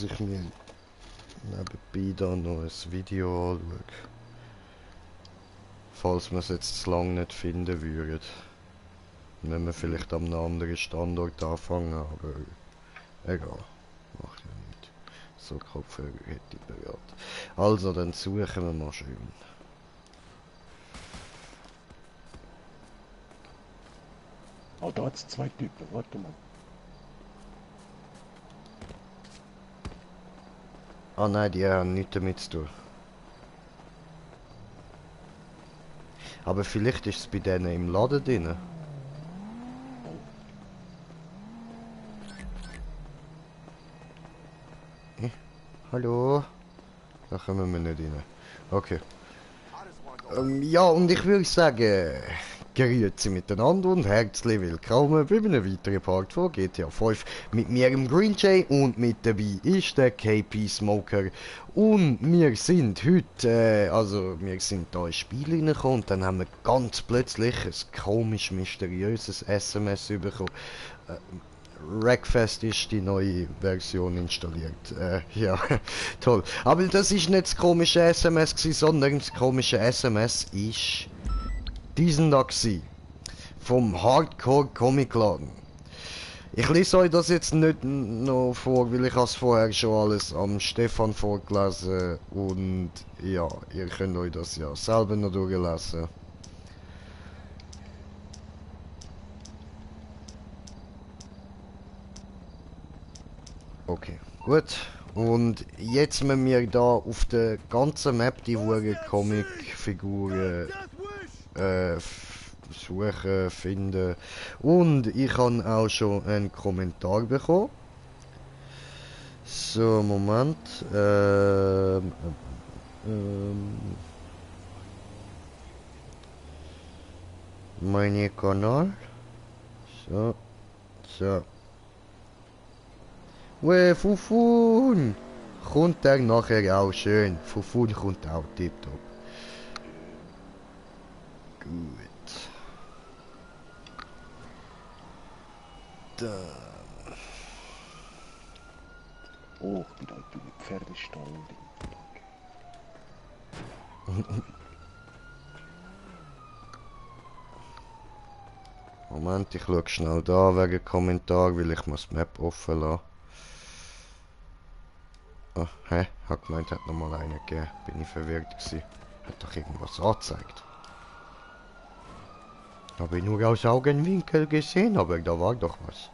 ich mir nebenbei da noch ein Video anschaue. Falls wir es jetzt zu lange nicht finden würden. Wenn wir vielleicht an einem anderen Standort anfangen, aber egal. Macht ja nichts. So Kopfhörer hätte ich bereit. Also, dann suchen wir mal schön. Oh, da hat es zwei Typen, warte mal. Ah nein, die haben nichts damit zu tun. Aber vielleicht ist es bei denen im Laden drin. Hallo? Da kommen wir nicht rein. Okay. Ja, und ich würde sagen, grüezi miteinander und herzlich willkommen bei einem weiteren Part von GTA 5 mit mir, dem Green Jay, und mit dabei ist der KP Smoker. Und wir sind heute, wir sind da ins Spiel reingekommen und dann haben wir ganz plötzlich ein komisch mysteriöses SMS bekommen. Wreckfest ist die neue Version installiert. Ja, toll. Aber das ist nicht das komische SMS gewesen, sondern das komische SMS ist diesen da gewesen. Vom Hardcore Comic Laden. Ich lese euch das jetzt nicht noch vor, weil ich es vorher schon alles am Stefan vorgelesen und ja, ihr könnt euch das ja selber noch durchlesen. Okay, gut. Und jetzt müssen wir da auf der ganzen Map die Comic-Figuren suchen, finden. Und ich habe auch schon einen Kommentar bekommen. So, Moment. Mein Kanal. So. So. Fufun! Kommt der nachher auch schön. Fufun kommt auch tipptopp. Gut. Dann. Oh, ich bin da im Pferdestall. Moment, ich schaue schnell da wegen Kommentar, weil ich muss die Map offen lassen. Ah, hä? Hat gemeint, hat nochmal einen gegeben. Bin ich verwirrt gewesen. Hat doch irgendwas angezeigt. Habe ich nur aus Augenwinkel gesehen, aber da war doch was.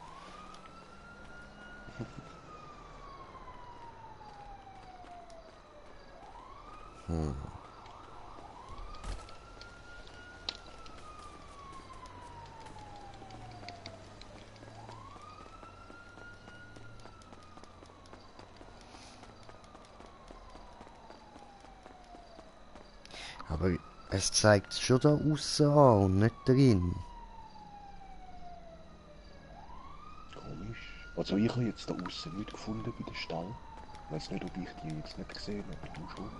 Aber es zeigt schon da außen an und nicht drin. Komisch. Also ich habe jetzt da außen nichts gefunden bei dem Stall. Ich weiß nicht, ob ich die jetzt nicht gesehen habe, aber du schon.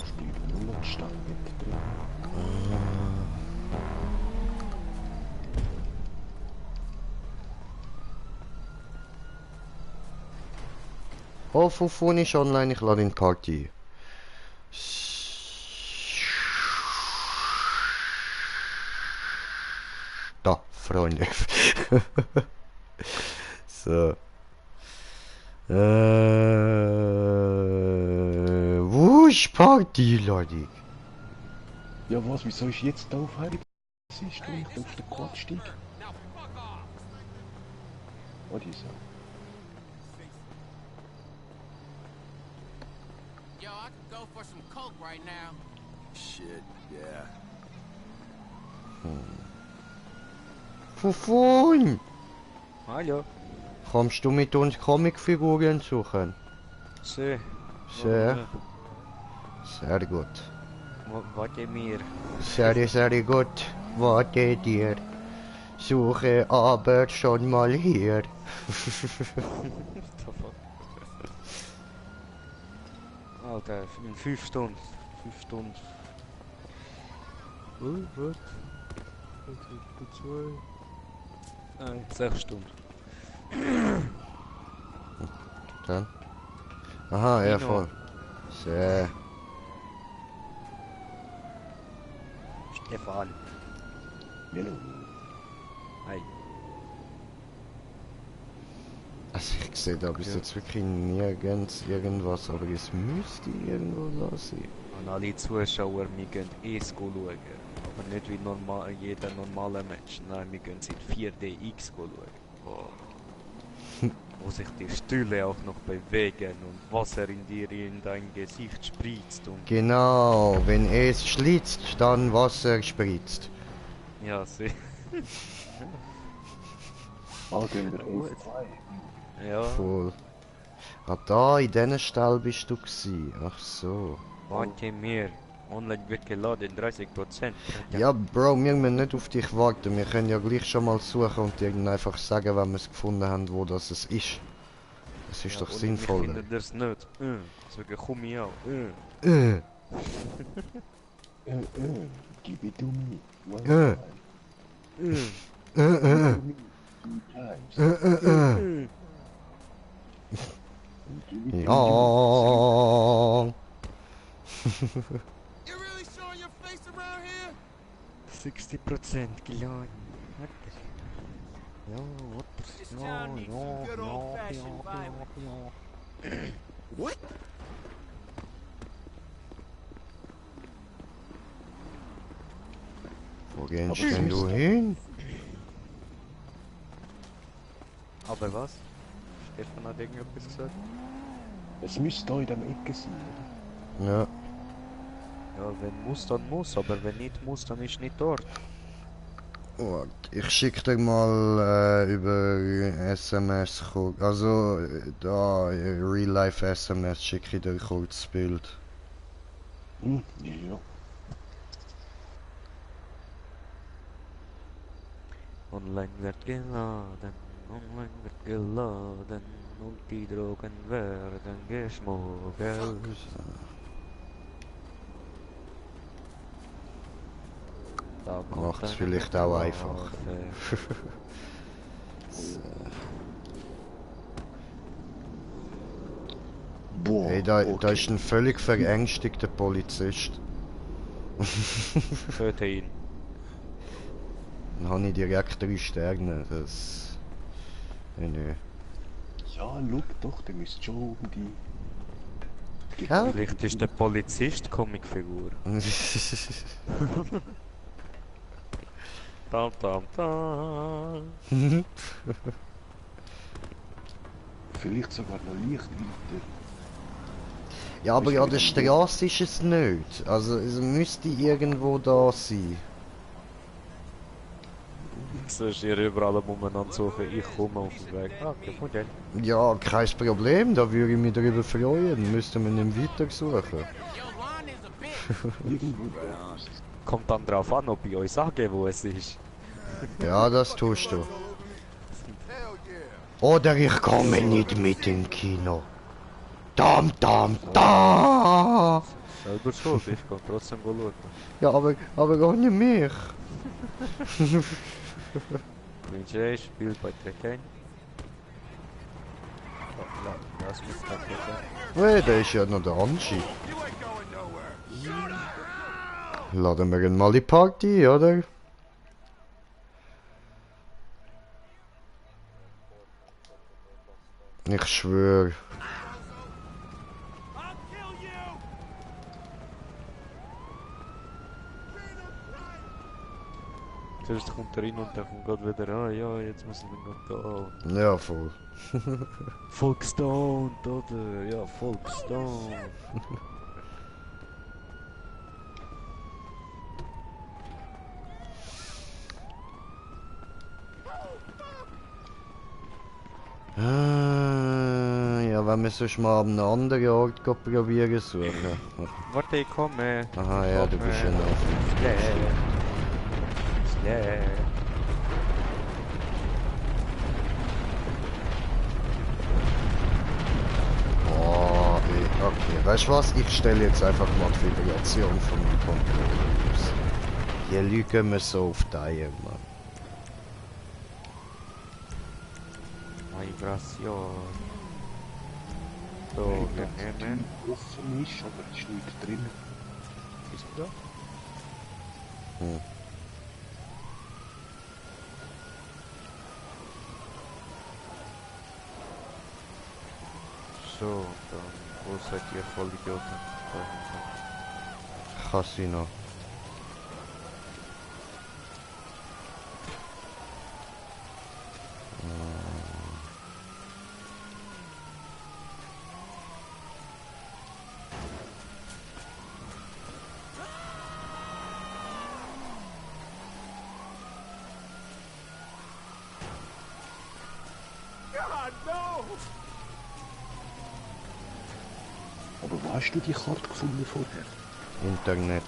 Spielt nur noch Stall mit drin. Oh, Fufun ist online, ich lade in die Party. Da, Freunde. So. Wo ist Party, Leute? Ja was, wieso ist jetzt da auf Heilig? Was ist du nicht auf den Quadstieg? Was ist er? Yo, I could go for some coke right now. Shit, yeah. Fufun! Hallo. Kommst du mit uns Comicfiguren suchen? So. Sehr, sehr gut. Warte mir. Sehr, sehr gut. Warte dir. Suche aber schon mal hier. What the fuck? Alter, in 5 Stunden. 5 Stunden. Was? 2. Nein, 6 Stunden. Dann. Aha, ja, Nino. voll. Sehr. Stefan. Hallo. Hi. Also ich sehe da bis jetzt wirklich nirgends irgendwas, aber es müsste irgendwo da sein. Und alle Zuschauer, wir gehen schauen. Aber nicht wie jeder normale Mensch. Nein, wir gehen in 4DX schauen. Oh. Wo sich die Stühle auch noch bewegen und Wasser in dein Gesicht spritzt und... Genau, wenn es schlitzt, dann Wasser spritzt. Ja, sie... Ah, gehen wir Gut. vorbei. Ja, Voll. Ah, da, in diesen Stall bist du gsi. Ach so. warte mir. Online wird geladen, 30%. Ja, Bro, wir müssen nicht auf dich warten. Wir können ja gleich schon mal suchen und dir dann einfach sagen, wenn wir es gefunden haben, wo das es ist. Das ist doch Ich sinnvoll. finde das nicht. Sogar komm ich auch. Give it to me. One Äh. time. Two times. Give it to Ja. You really showing your face around here? 60% geladen. Warte. Ja, warte. This town needs some good old-fashioned violence. What? Wo gehst Aber denn du sonst- hin? Aber was? Stefan hat irgendetwas gesagt? Es müsste da in der Ecke sein, oder? Ja. Ja, wenn muss, dann muss. Aber wenn nicht muss, dann ist nicht dort. Warte, ich schick dir mal über SMS kurz. Also da, Real Life SMS schicke ich dir kurz das Bild. Ja. Online wird geladen. Online wird geladen. Und die Drogen werden geschmuggelt. Da kommt Macht's eine vielleicht auch Waffe. einfach. Boah, Hey, da okay. ist ein völlig verängstigter Polizist. Töte ihn. Dann habe ich direkt 3 Sterne. Das. Nö. Ja, schau doch, der müsste schon um die... Ja. Vielleicht ist der Polizist Comicfigur. Tam tam tam. Vielleicht sogar noch leicht weiter. Ja, aber an der Straße ist es nicht. Also es müsste irgendwo da sein. So ist hier überall umeinander suchen. Ich komme auf den Weg. Ah, gefunden. Ja, kein Problem, da würde ich mich darüber freuen. Müssten wir nicht weiter suchen. Your line is a bitch. Irgendwo da ist es. Kommt dann drauf an, ob ich euch sage, wo es ist. Ja, das tust du. Oder ich komme nicht mit im Kino. Dam, dam, da. Selber schuld, ich kann trotzdem schauen. Ja, aber ohne mich. Mensch, spielt bei Trecken. Lass mich das bitte. Nee, der ist ja noch der Anschi. Laden wir ihn mal die Party, oder? Ich schwör. Zuerst kommt er rein und dann kommt Gott wieder, ah ja, jetzt müssen wir gehen da. Ja, voll. Volkstoned, oder? Ja, Volkstoned. Ja, wenn wir sonst mal an einem anderen Ort probieren suchen. Warte, ich komme. Aha, ja, du bist ja noch. Leer. Oh, ey. Okay, weißt du was? Ich stelle jetzt einfach mal die Vibration von dem Controller aus. Hier lügen wir so auf die Eier, Mann. Vibration. So, wir nehmen. Offen ist, aber es ist nichts drin. Bist du da? Hm. So, dann, wo seid ihr Vollidioten? Casino. Aber wo hast du die Karte gefunden vorher? Internet.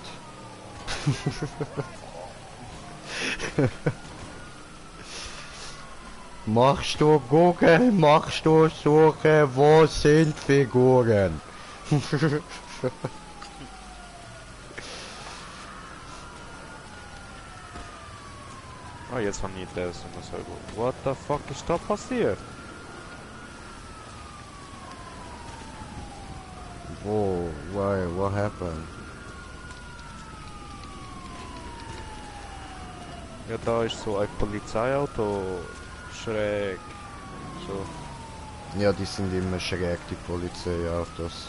Machst du Google, machst du Suche, wo sind Figuren? Ah, jetzt haben die das und das halt. What the fuck ist da passiert? Wo, why, what happened? Ja, da ist so ein Polizeiauto schräg. So. Ja, die sind immer schräg, die Polizeiautos.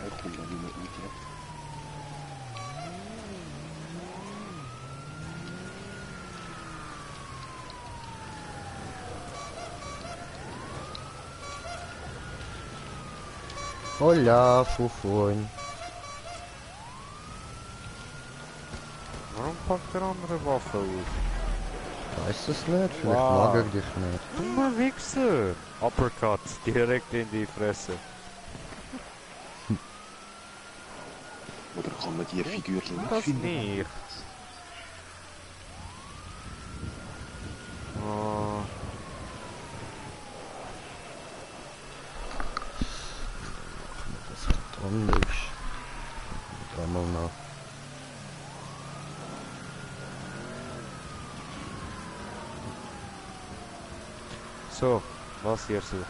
Ich bin ja nicht mehr mit dir. Hola, Fufun. Warum packt der andere Waffe auf? Weiß es nicht, vielleicht Wow. mag er dich nicht. Dummer Wichser! Uppercut, direkt in die Fresse. Oder kann man die Figürchen nicht Das finden? nicht. Oh, Das hat anders. Dreimal nach. so, was ihr sucht.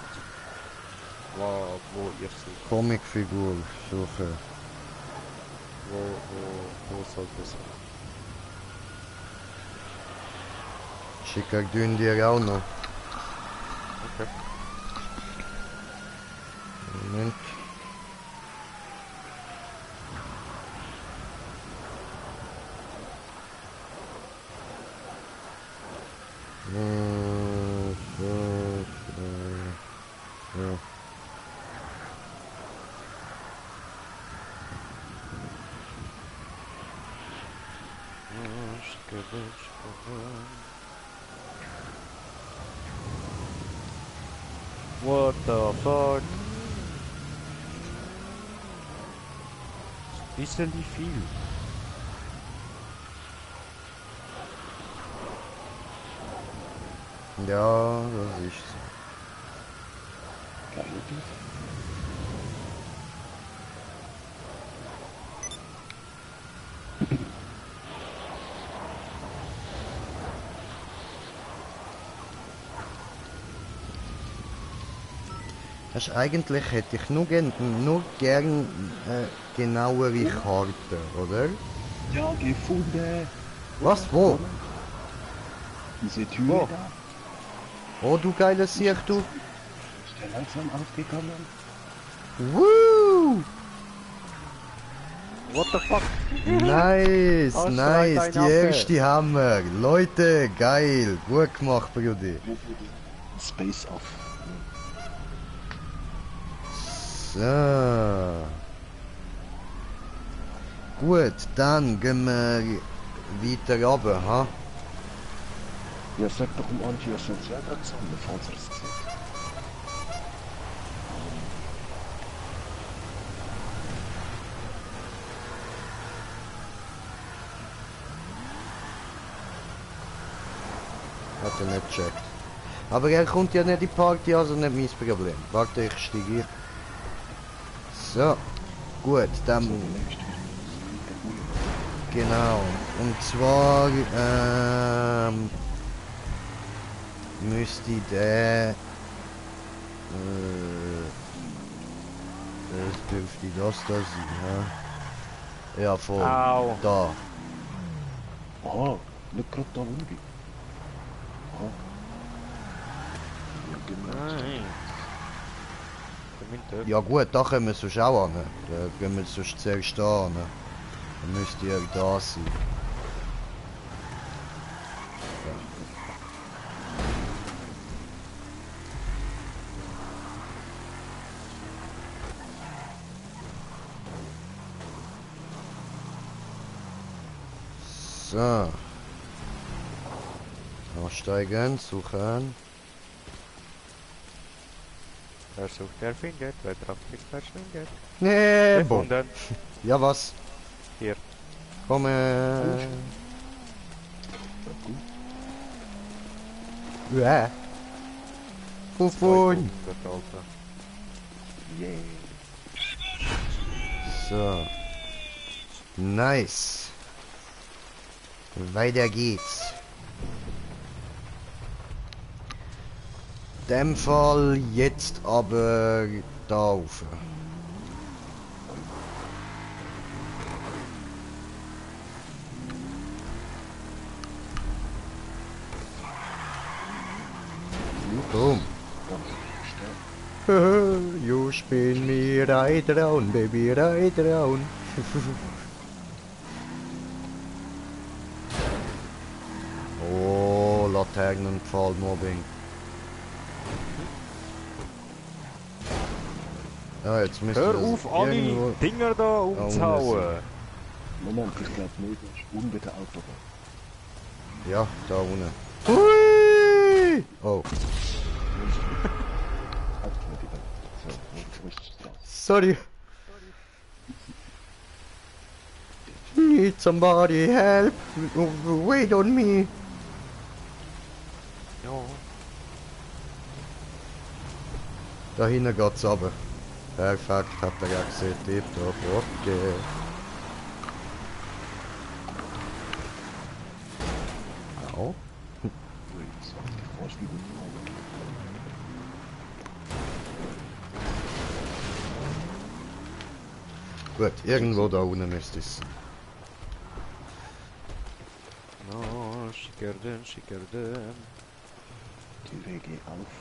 Wo ihr sucht. Comicfigur suche. Wo soll das sein? Schicker dünn dir auch noch. Okay. Moment. Ja. What the fuck? Bisschen wie viel. Ja, das ist so. Geil, oder? Weißt, eigentlich hätte ich nur gern genauere Karten, oder? Ja, gefunden! Was? Wo? Diese Tür Wo? da Oh, du geiles Sieg, du. ist ja langsam aufgegangen. Woo! What the fuck? Nice, Ausschreit nice, ein die Affe. erste Hammer. Leute, geil, gut gemacht, Brudi. Space off. So. Gut, dann gehen wir weiter runter, ha? Ja, sag doch dem Anti, er soll es ja gerade sammeln, falls er es sieht. Hat er nicht gecheckt. Aber er kommt ja nicht in die Party, also nicht mein Problem. Warte, ich steige hier. So, gut, dann So, der nächste ist der Uhr. genau. Und zwar müsste der das dürfte das da sein, ja? Ja, voll. Au. Da. Aha, nicht gerade da, wo ich bin. Aha. Ja, genau. Nein. Ich bin dort. Ja gut, da können wir sonst auch an. Da gehen wir sonst zuerst da an. Dann müsste er da sein. So. Aussteigen, suchen. Wer sucht, der findet. Wer drauf klickt, verschwindet. Nee, boah. Gefunden. Ja, was? Hier. Komme. Ja. Fufun. 200 Alter. Yeah. So. Nice. Weiter geht's. In dem Fall jetzt aber da rauf. Boom. You spin me right round, baby, right round. Oh, Laternenpfahlmobbing. Ja, jetzt müssen Hör wir auf, alle irgendwo... Dinger da umzuhauen. Moment, ich glaube nicht, das ist unter der Autobahn. Ja, da unten. Hui! Oh, Halt nicht die Welt. So, wo ist es dran? sorry. Need somebody help. Wait on me. Ja. Da hinten geht's runter. Perfekt, hat er ja gesehen. Tipptopp, okay. Au. Ui, jetzt hat sich fast wieder gefallen. Gut, irgendwo da unten müsste es sein. No, Schickerden, Schickerden. Tür geht auf.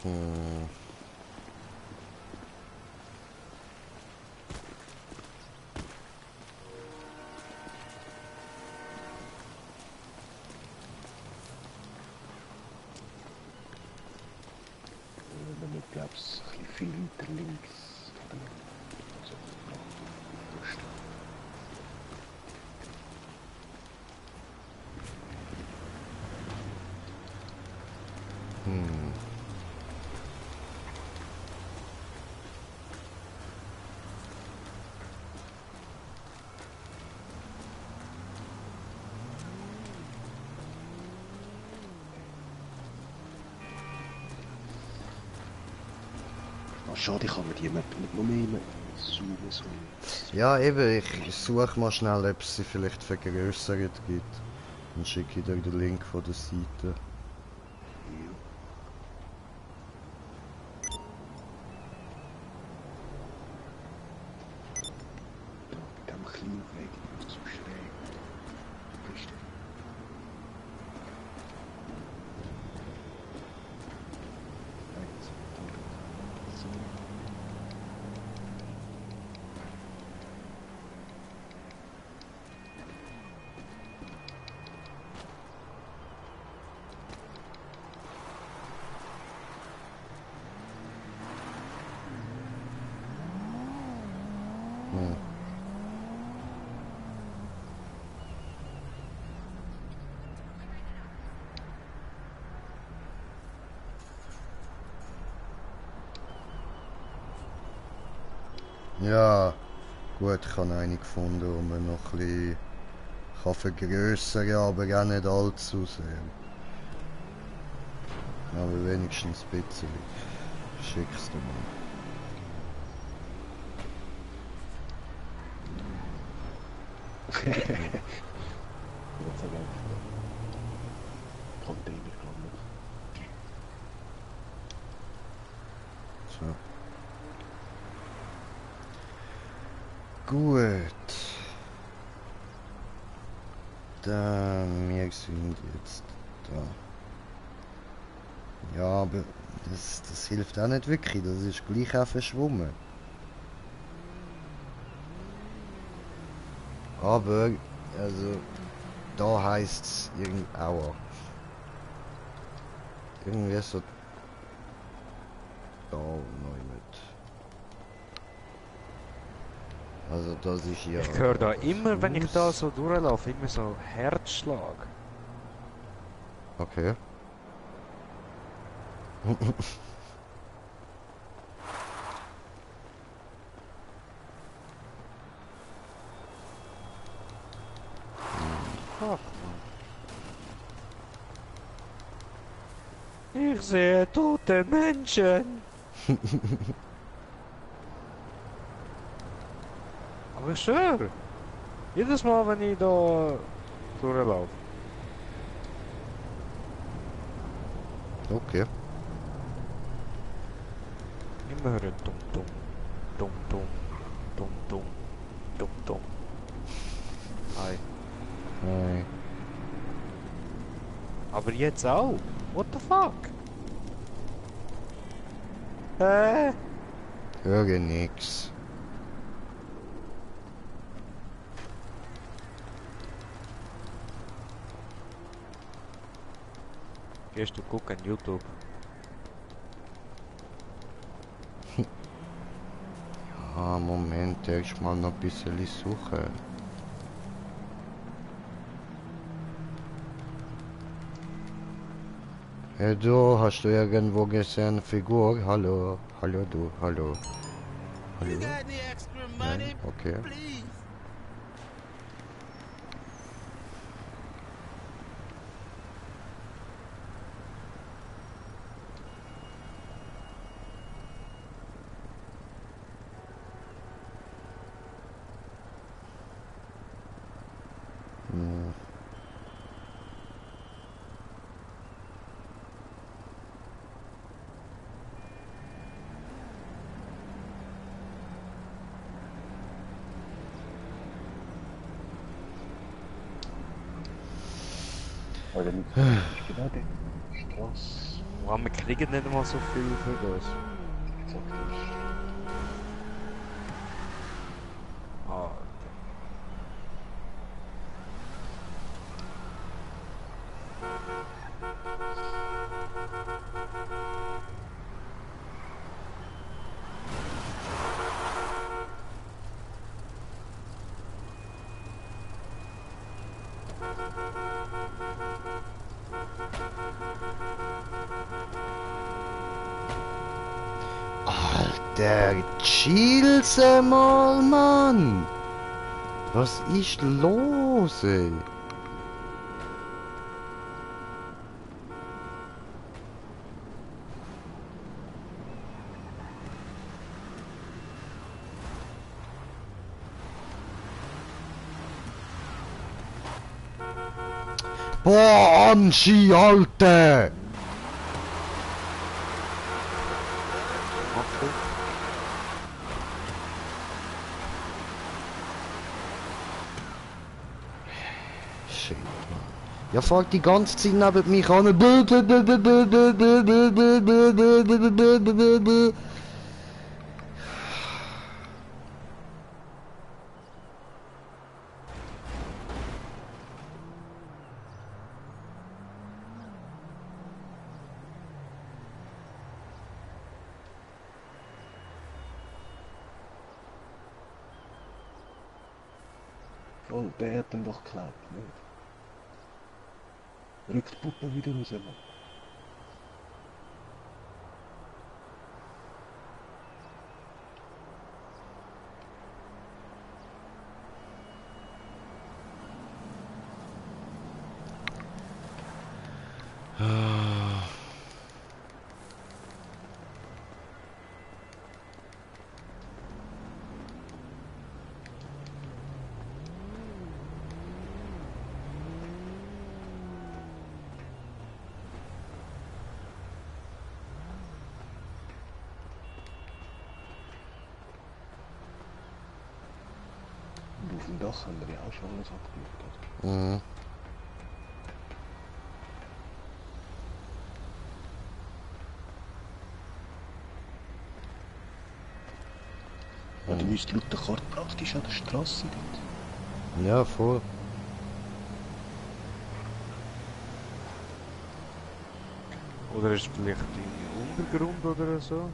Hm. Ich glaube, es ein bisschen viel weiter links. Oder so, noch. Hm. Oh, schade, ich kann mir die Map nicht noch mehr zoomen. So. Ja, eben, ich suche mal schnell, ob es sie vielleicht vergrößert gibt. Dann schicke ich dir den Link von der Seite. Ja. Da, mit dem kleinen Weg ist so schräg. Ist der? Eins, so. Hm. Ja, gut, ich habe eine gefunden, wo man noch ein bisschen kann vergrössern, aber auch nicht allzu sehr. Aber wenigstens ein bisschen. Schickst du mal. Jetzt habe ich einfach Container gelandet. So. Gut. Dann, wir sind jetzt da. Ja, aber das hilft auch nicht wirklich. Das ist gleich auch verschwommen. Aber, also, da heisst es irgendwie Aua. Irgendwie so da neu mit. Also das ist ja... Ich höre da das immer, wenn ich da Haus. so durchlaufe, immer so Herzschlag. Okay. Ach Mann. Ich sehe tote Menschen. Aber ich schwöre, jedes Mal, wenn ich da durchlaufe. Okay. Immer hören dumm, dumm, dumm, dumm, dumm, dumm, dumm, dumm. Hi. Nein. Aber jetzt auch. What the fuck? Höre nix. Gehst du gucken YouTube? Ah, Moment, erstmal noch ein bisschen suchen. Hey du, hast du irgendwo gesehen eine Figur? Hallo, hallo du, hallo. Hallo? Nein, okay. Hm. Oder nicht? Ist genau die Straße. Wow, wir kriegen nicht mal so viel für das. Gesagt ist. Ah, Alter, chill's mal, Mann! Was ist los, ey? Boah, Anschi, Alter! machst du? Shit, Mann. Ja, fährt die ganze Zeit neben mich an. Voll, der hat ihn doch geklaut, nicht? Rück die Puppe wieder raus, Mann. Und auf dem Dach haben wir ja auch schon alles abgelegt, oder? Mhm. Ja, du bist laut der Karte praktisch an der Straße dort. Ja, voll. Oder ist vielleicht im Untergrund oder so?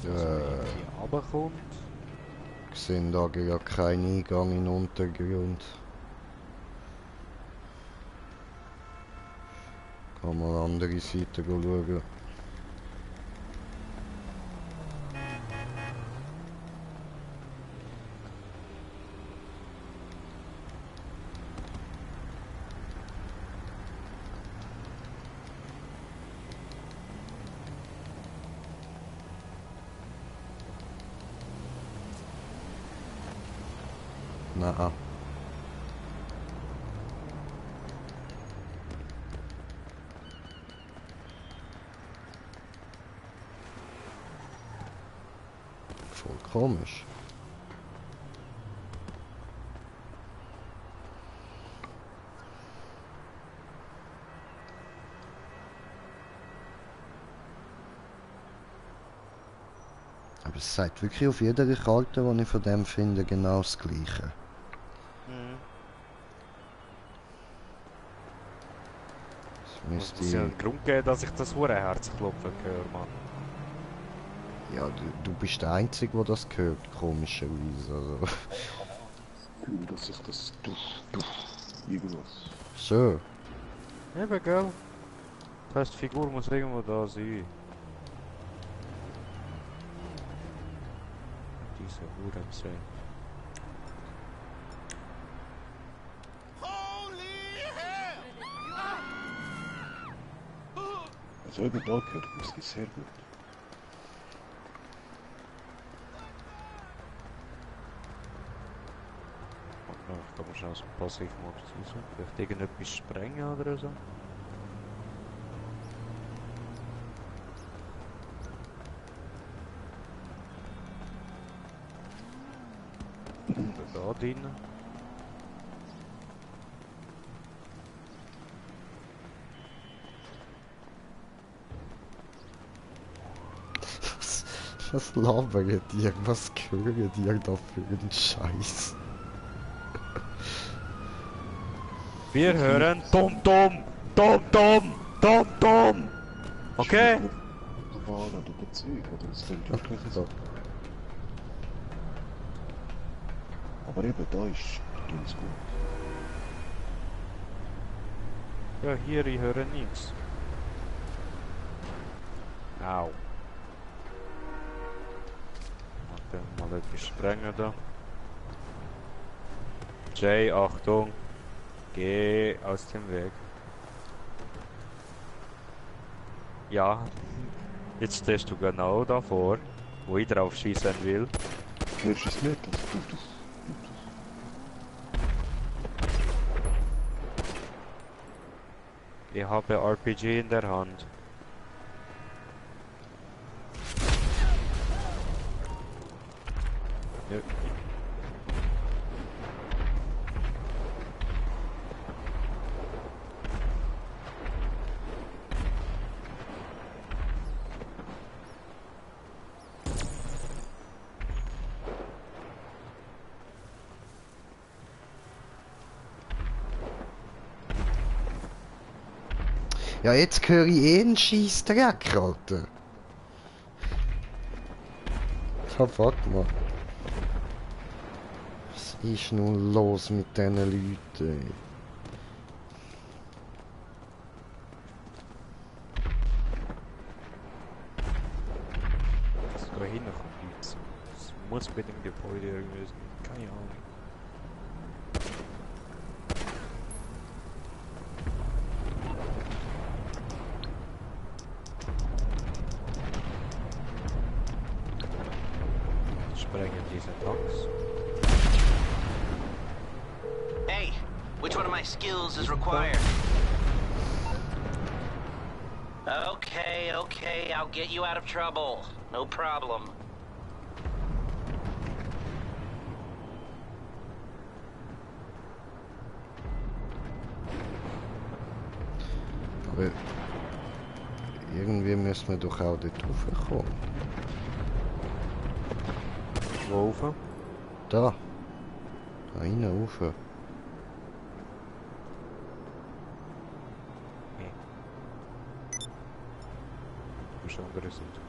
Also wenn irgendwie runterkommt. Ich sehe da ja keinen Eingang in den Untergrund. Kann man an andere Seite schauen. Nein. Voll komisch. Aber es sagt wirklich auf jeder Karte, die ich von dem finde, genau das Gleiche. Mhm. Das Es müsste muss ja einen Grund geben, dass ich das Hurenherzklopfen höre, Mann. Ja, du bist der Einzige, der das hört, komischerweise. Also. Gefühl, dass ich das irgendwas. So. Eben, gell? Das heisst, die Figur muss irgendwo da sein. Diese Hurensäue. Also eben da gehört man sie sehr gut. Ich kann mal schnell aus dem Passivmodus raus. Vielleicht irgendetwas sprengen oder so. Oder da drinnen. Was labern die? Was hören die da für einen Scheiß? Wir hören Tom Tom! Tom Tom! Tom Tom! Okay? Da war oder der Zeug, oder das klingt wirklich so. Aber eben da ist ganz gut. Ja, hier, ich höre nichts. Au. Warte, mal etwas sprengen da. Jay, Achtung! Geh aus dem Weg. Ja, jetzt stehst du genau davor, wo ich drauf schießen will. Hörst du es nicht? Also tut es. Ich habe RPG in der Hand. Ja. Ja, jetzt höre ich eh einen Scheissdreck, Alter. Ja, fuck mal. Was ist nun los mit diesen Leuten? Das da hinten kommt nichts. Das muss mit dem Gebäude irgendwie sein. Keine Ahnung. sprengen diesen Tanks. Hey, which one of my skills is required? Okay, I'll get you out of trouble. No problem. Aber irgendwie müssen wir doch auch dort raufkommen. Wo rauf? Da. Da rein, rauf. Wo ist andere Seite?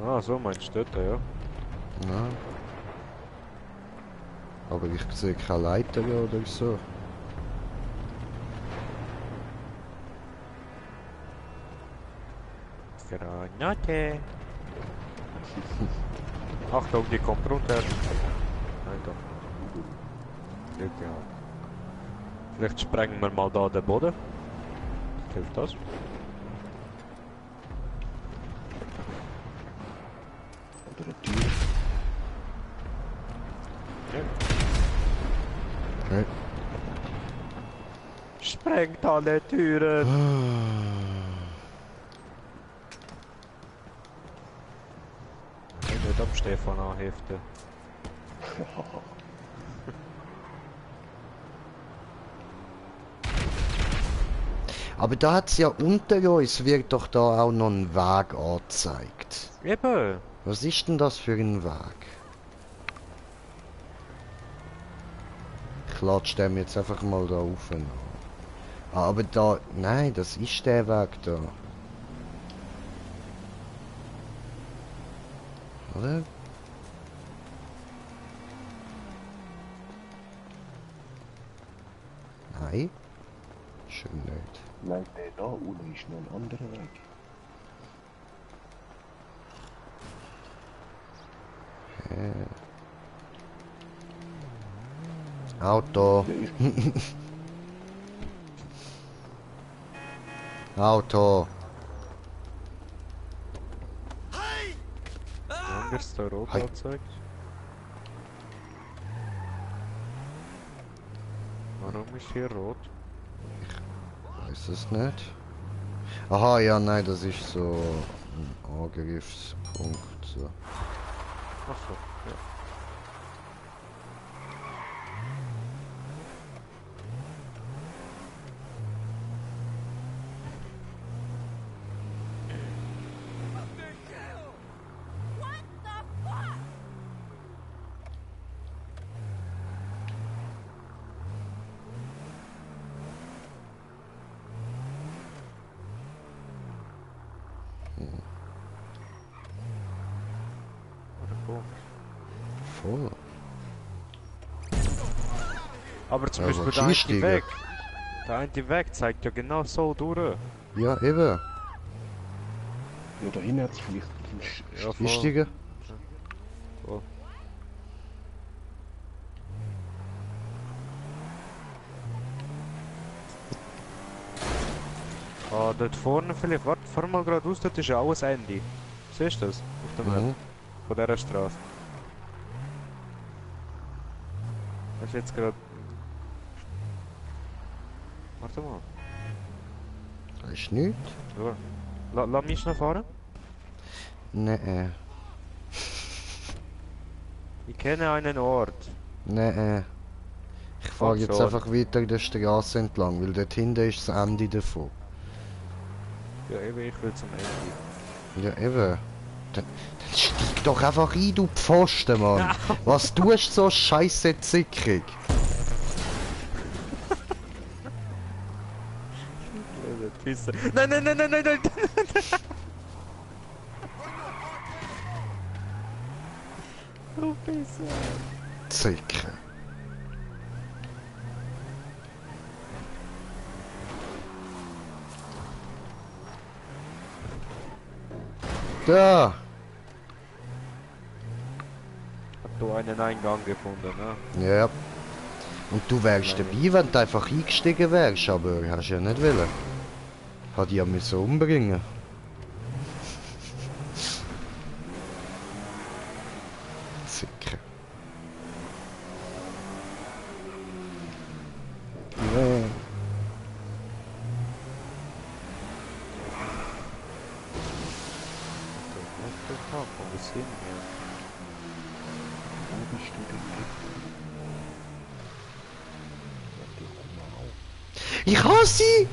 Ah, so meinst du dort, ja? Ja. Aber ich sehe keine Leiter oder so. Granate! Achtung, die kommt runter! Nein, doch. Gut, ja. Vielleicht sprengen wir mal da den Boden. Hilft das? Oder eine Tür. Okay. Sprengt alle Türen! Nicht ab Stefan anheften. Aber da hat's ja unter uns, wird doch da auch noch ein Weg angezeigt. Eben! Was ist denn das für ein Weg? Ich latsch dem jetzt einfach mal da rauf. Ah, aber da... Nein, das ist der Weg da. Oder? Nein. Schön nicht. Nein, der da unten ist noch ein anderer Weg. Auto. Auto. Warum wird's da rot Hi. angezeigt? Warum ist hier rot? Weiß es nicht. Aha, ja, nein, das ist so ein Angriffspunkt. So. Achso, ja. Voll. Aber zum Ja, Beispiel was der eine ist die? Weg. Der eine Weg zeigt ja genau so durch. Ja, eben. Ja, da hinten hat es vielleicht ein Ja, voll. Wichtige. Voll. Ah, dort vorne vielleicht. Warte, fahr mal geradeaus, dort ist ja auch ein Ende. Siehst du das? Auf der Map. Mhm. Von dieser Straße. Das ist jetzt gerade. Warte mal. Da ist nichts. Ja. Lass mich noch fahren. Nee. Ich kenne einen Ort. Nee. Ich fahre Ach jetzt so. einfach weiter der Straße entlang, weil dort hinten ist das Ende davon. Ja, eben, ich will zum Ende. Ja, eben. Dann steig doch einfach ein, du Pfosten, Mann. Was tust du so scheiße zickig? Pisse. Nein, nein, nein, nein, nein, nein! Du Pisse. Zicke. Da! Hab du einen Eingang gefunden, ne? Ja. Und du wärst dabei, wenn du einfach eingestiegen wärst, aber hast ja nicht wollen. Hat die ja müssen umbringen. Sicher. Ja. What the fuck? Wo sind wir? Wo bist du denn weg? Ich hasse sie!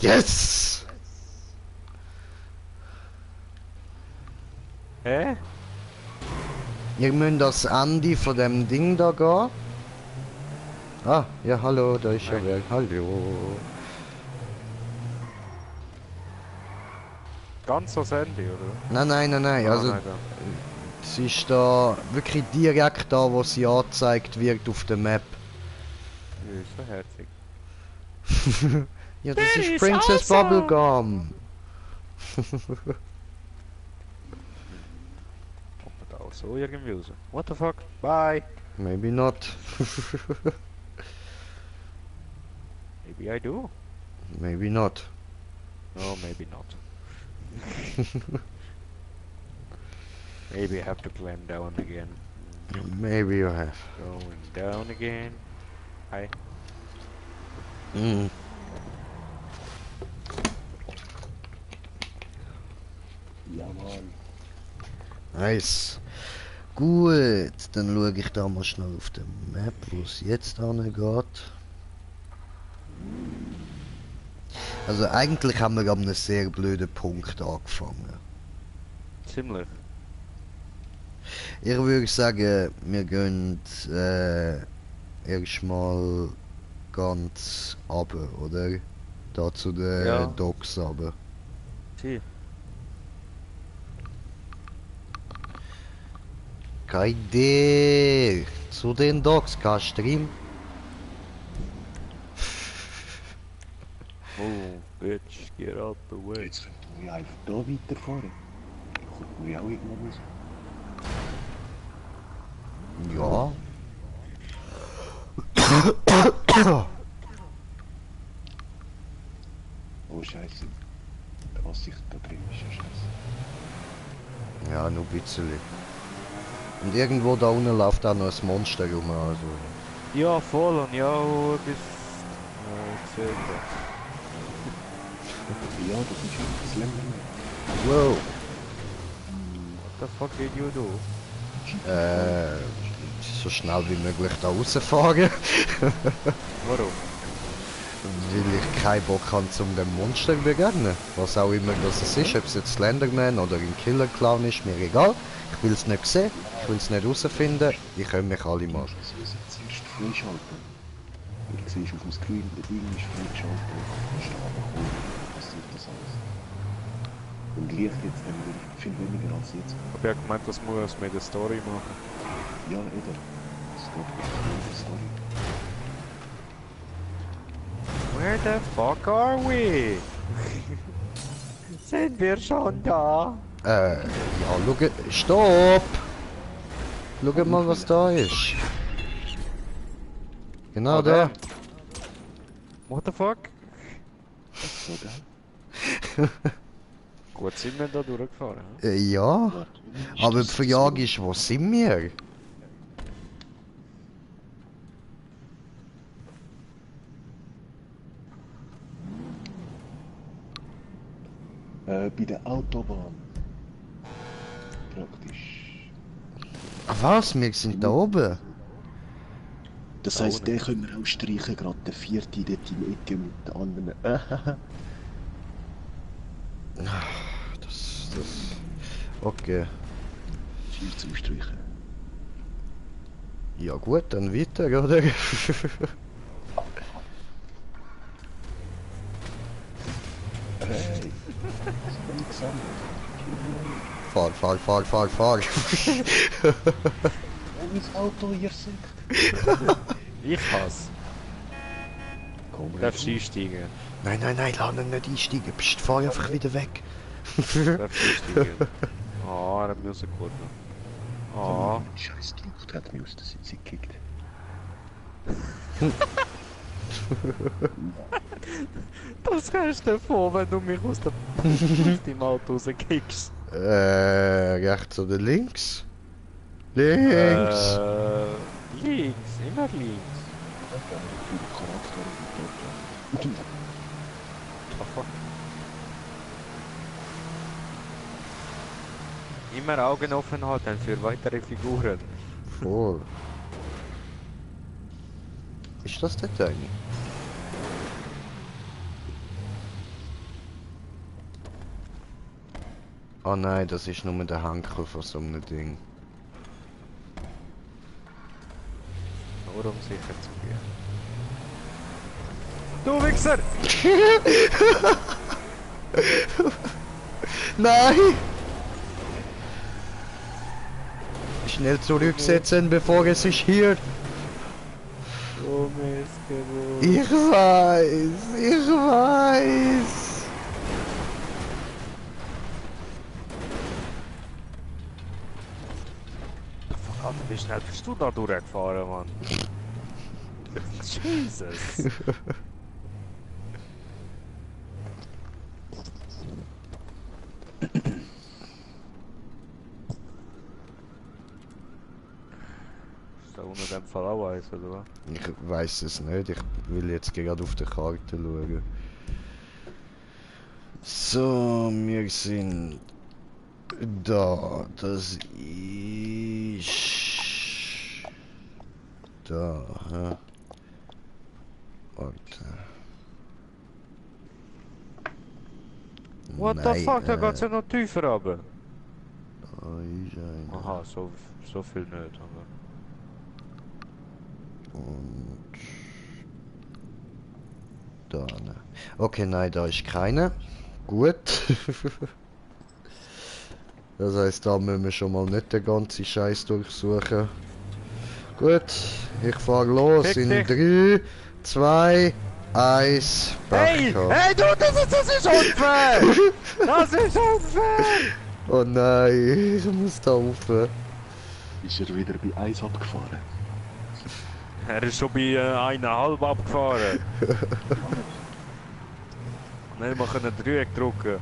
Yes! Hä? Wir müssen das Ende von dem Ding da gehen. Ah, ja, hallo, da ist ja wer. Hallo. Ganz ans Ende, oder? Nein, nein, nein, nein. Also, nein, da. es ist da wirklich direkt da, wo sie angezeigt wird auf der Map. Ja, ist so herzig. Ja, das That ist is Princess awesome. Bubblegum. Kommt man da auch so irgendwie raus? What the fuck? Bye! Maybe not. Maybe I do. Maybe not. No, maybe not. Maybe I have to climb down again. Maybe you have. Going down again. Hi. Mm. Jawohl. Nice. Gut, dann schaue ich da mal schnell auf der Map, wo es jetzt angeht. Also eigentlich haben wir an einem sehr blöden Punkt angefangen. Ziemlich. Ich würde sagen, wir gehen erstmal ganz runter, oder? Da zu den Ja. Docks runter. Sie. Keine Idee! Zu den Docks, kein Stream. Oh, bitch, get out the way. Jetzt könnten wir einfach da weiterfahren. Kommt wir auch irgendwann raus. Ja. Oh Scheiße. Die Aussicht da drin ist ja scheiße. Ja, nur ein bisschen. Und irgendwo da unten läuft auch noch ein Monster rum, also. Ja, voll und ja, bis... Zählt Ja, das ist schon das Länder. Wow. What the fuck did you do? So schnell wie möglich da rausfahren. Warum? Weil ich keinen Bock habe, um dem Monster zu begegnen. Was auch immer das ist, ob es jetzt Slenderman oder ein Killer Clown ist, mir egal. Ich will es nicht sehen, ich will es nicht herausfinden, ich können mich alle mal. Du musst es zuerst freischalten. Weil du siehst, auf dem Screen, der Ding ist freigeschaltet. Du musst runterkommen, passiert das alles. Und Licht jetzt dann wieder viel weniger als jetzt. Ich hab gemeint, das muss mit der Story machen. Ja, eben. Es geht um die Story. Where the fuck are we? Sind wir schon da? Ja, schau, stopp! Schau mal, was da ist. Genau Oh, da. damn. What the fuck? So geil. Gut, sind wir da durchgefahren? Hm? Ja, Warte, ist aber die das Frage ist, wo sind wir? bei der Autobahn. Praktisch. Ah, was? Wir sind da oben? Das Da heisst, unten. den können wir auch streichen, gerade der vierte dort in Ecke mit den anderen. Das... Okay. Vier zum Streichen. Ja gut, dann weiter, oder? Hey! Das war Fahr. Oh, mein Auto, ihr seht. Ich hasse. Komm, Darfst du einsteigen? Nein, lass ihn nicht einsteigen. Psst, fahr einfach wieder weg. Darfst du einsteigen? Ah, er muss kurz. Ah, Scheiß Druck hat mich aus der Sitzung gekickt. Das kannst du dir vor, wenn du mich aus dem Auto rauskickst. Rechts oder links? Links! Links, immer links. Aha. Immer Augen offen halten für weitere Figuren. Voll. Ist das der Teil? Oh nein, das ist nur der Henkel von so einem Ding. Nur um sicher zu gehen. Du Wichser! Nein! Schnell zurücksetzen, bevor es sich hier. Oh Mistgeburt. Ich weiß. Alter, wie schnell bist du da durchgefahren, Mann? Jesus! Ist da unter dem Fall auch eins, oder was? Ich weiß es nicht, ich will jetzt gerade auf die Karte schauen. So, wir sind da, das ist da, hä? Warte. What the Nein, fuck, da geht's ja noch tiefer runter. Da ist einer. Aha, so viel nicht, aber... Und da, ne. Okay, nein, da ist keiner. Gut. Das heißt, da müssen wir schon mal nicht den ganzen Scheiß durchsuchen. Gut, ich fahr los Fick in dich. 3, 2, 1. Hey! Hey, du, das ist unfair! Das ist unfair! Oh nein, ich muss da rauf. Ist er wieder bei 1 abgefahren? Er ist schon bei 1,5 abgefahren. Nicht mal können Dreieck drücken.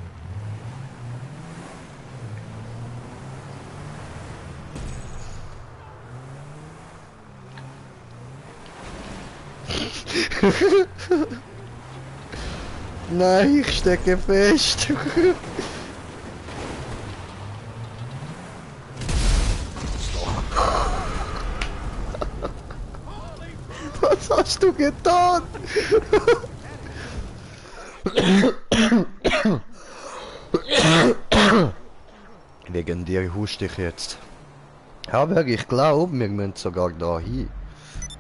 Nein, ich stecke fest. Was hast du getan? Wegen dir huste ich jetzt. Aber ich glaube, wir müssen sogar da hin,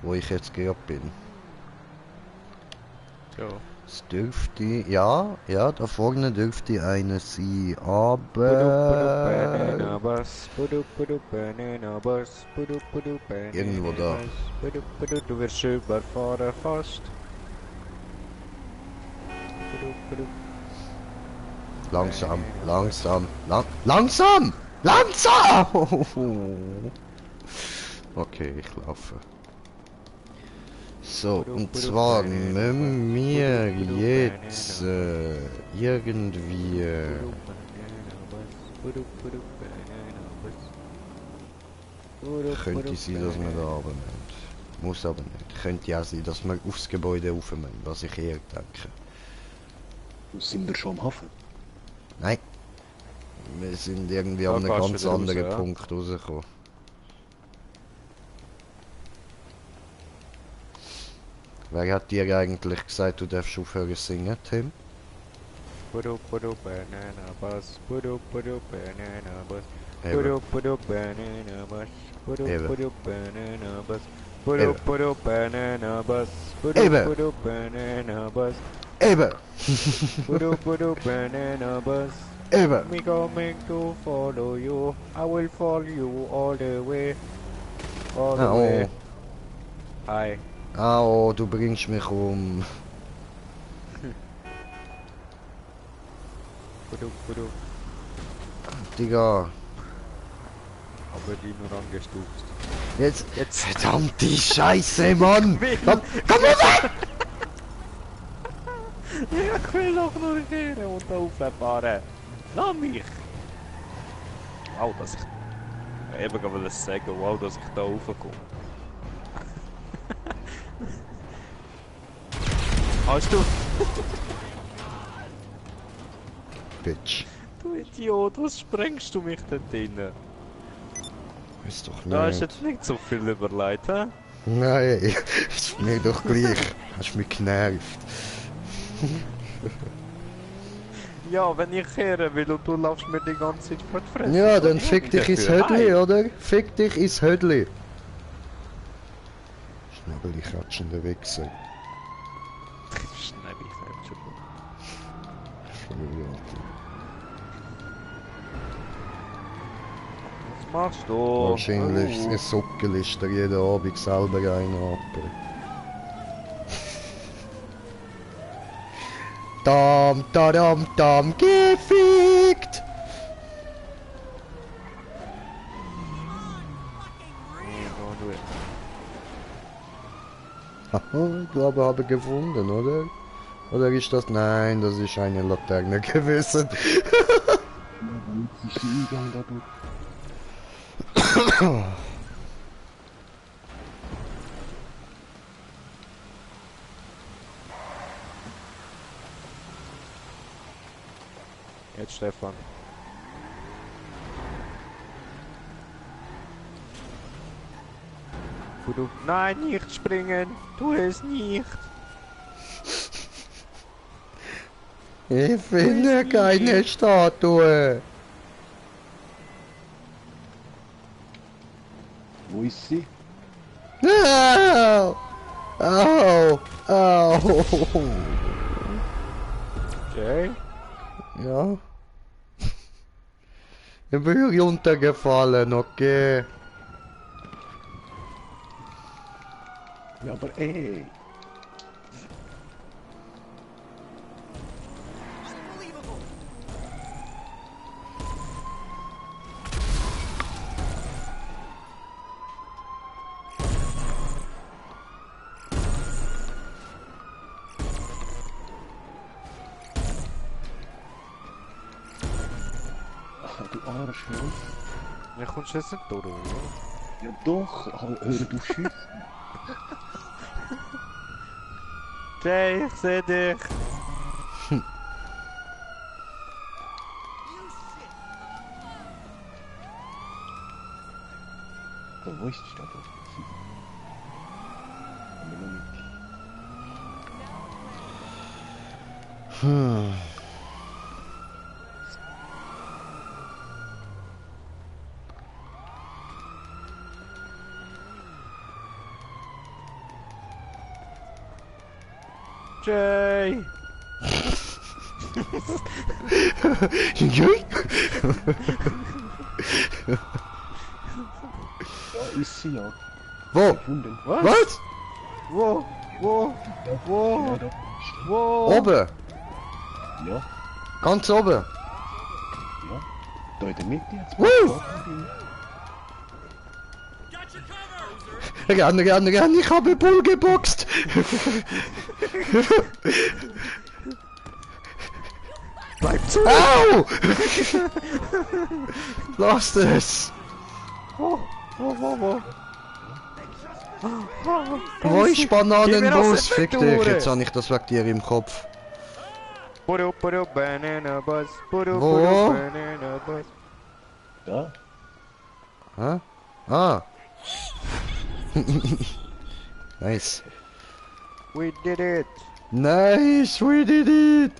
wo ich jetzt gerade bin. Ja. Es dürfte, ja, da vorne dürfte eine sein, aber... Irgendwo da. Du wirst überfahren fast. Langsam, langsam, langsam! Okay, ich laufe. So, und zwar müssen wir jetzt irgendwie... Könnte sein, dass wir da runter müssen. Muss aber nicht. Könnte ja sein, dass wir aufs Gebäude rauf müssen, was ich eher denke. Sind wir schon am Hafen? Nein. Wir sind irgendwie Da an einem gehst du ganz wieder raus, anderen ja? Punkt rausgekommen. Wer hat dir eigentlich gesagt, du darfst aufhören zu singen, Tim? Banana bus, banana bus, Eben. banana bus, Eben. banana bus, Eben. banana bus, Eben. banana bus, Eben! banana bus. Eben! Me coming to follow you. I will follow you all the way. All the way. Oh. Hi. Oh, du bringst mich um. Digga. Aber die nur angestupst. Jetzt verdammte Scheiße, Mann! Komm weg! Ich will doch nur kehren und rauffahren. Lass mich! Wow, dass ich... Eben wollte ich sagen, wow, dass ich da raufkomme. Hast du... Bitch. Du Idiot, was sprengst du mich denn drinnen? Ist doch Da hast nicht. jetzt nicht so viel überlegt, hä? Nein, ist mir doch gleich. Hast mich genervt. Ja, wenn ich kehren will und du laufst mir die ganze Zeit vor die Fresse. Ja, was dann hab fick ich dich ins dafür? Hödli, Nein. oder? Fick dich ins Hödli. Schnabeli katschende Wichser. Schnell, ich sag schon. Was machst du? Wahrscheinlich Oh. ein Sockel ist er jeden Abend selber einer ab. Dam, tadam, dam, gefickt! Haha, ich glaube, habe gefunden, oder? Oder ist das... Nein, das ist eine Laterne gewesen. Ist der Eingang da durch? Jetzt Stefan. Wo du... Nein, nicht springen! Tu es nicht! Ich finde keine Statue. Wo ist sie? Au! Au! Au! Okay. Ja. Ich bin hier runtergefallen, okay. Ja, aber ey. Ach, du Arschloch. Ja, kommst du jetzt nicht durch, oder? Ja doch, hör auf schießen. Jay, ich seh dich! So, wo ist die Stadt? Aber noch nicht. Hm. Jay! Jui. Da ist sie ja. Wo? Gefunden. Was? Wo? Wo? Ja, Wo? da. Wo? Oben. Ja, Ganz oben. ja. Da in der Mitte jetzt. Woo! Renn, renn, renn, ich habe Bull geboxt. Bleib zu! Au! Lass es. Wo? Wo? Wo ist Gib mir Bananenbus? das Fick nicht, dich, Hure. jetzt habe ich das weg dir im Kopf. Puro, banana bus. Puro, Wo? banana bus. Da? Hä? Ah. Nice. We did it! Nice, we did it.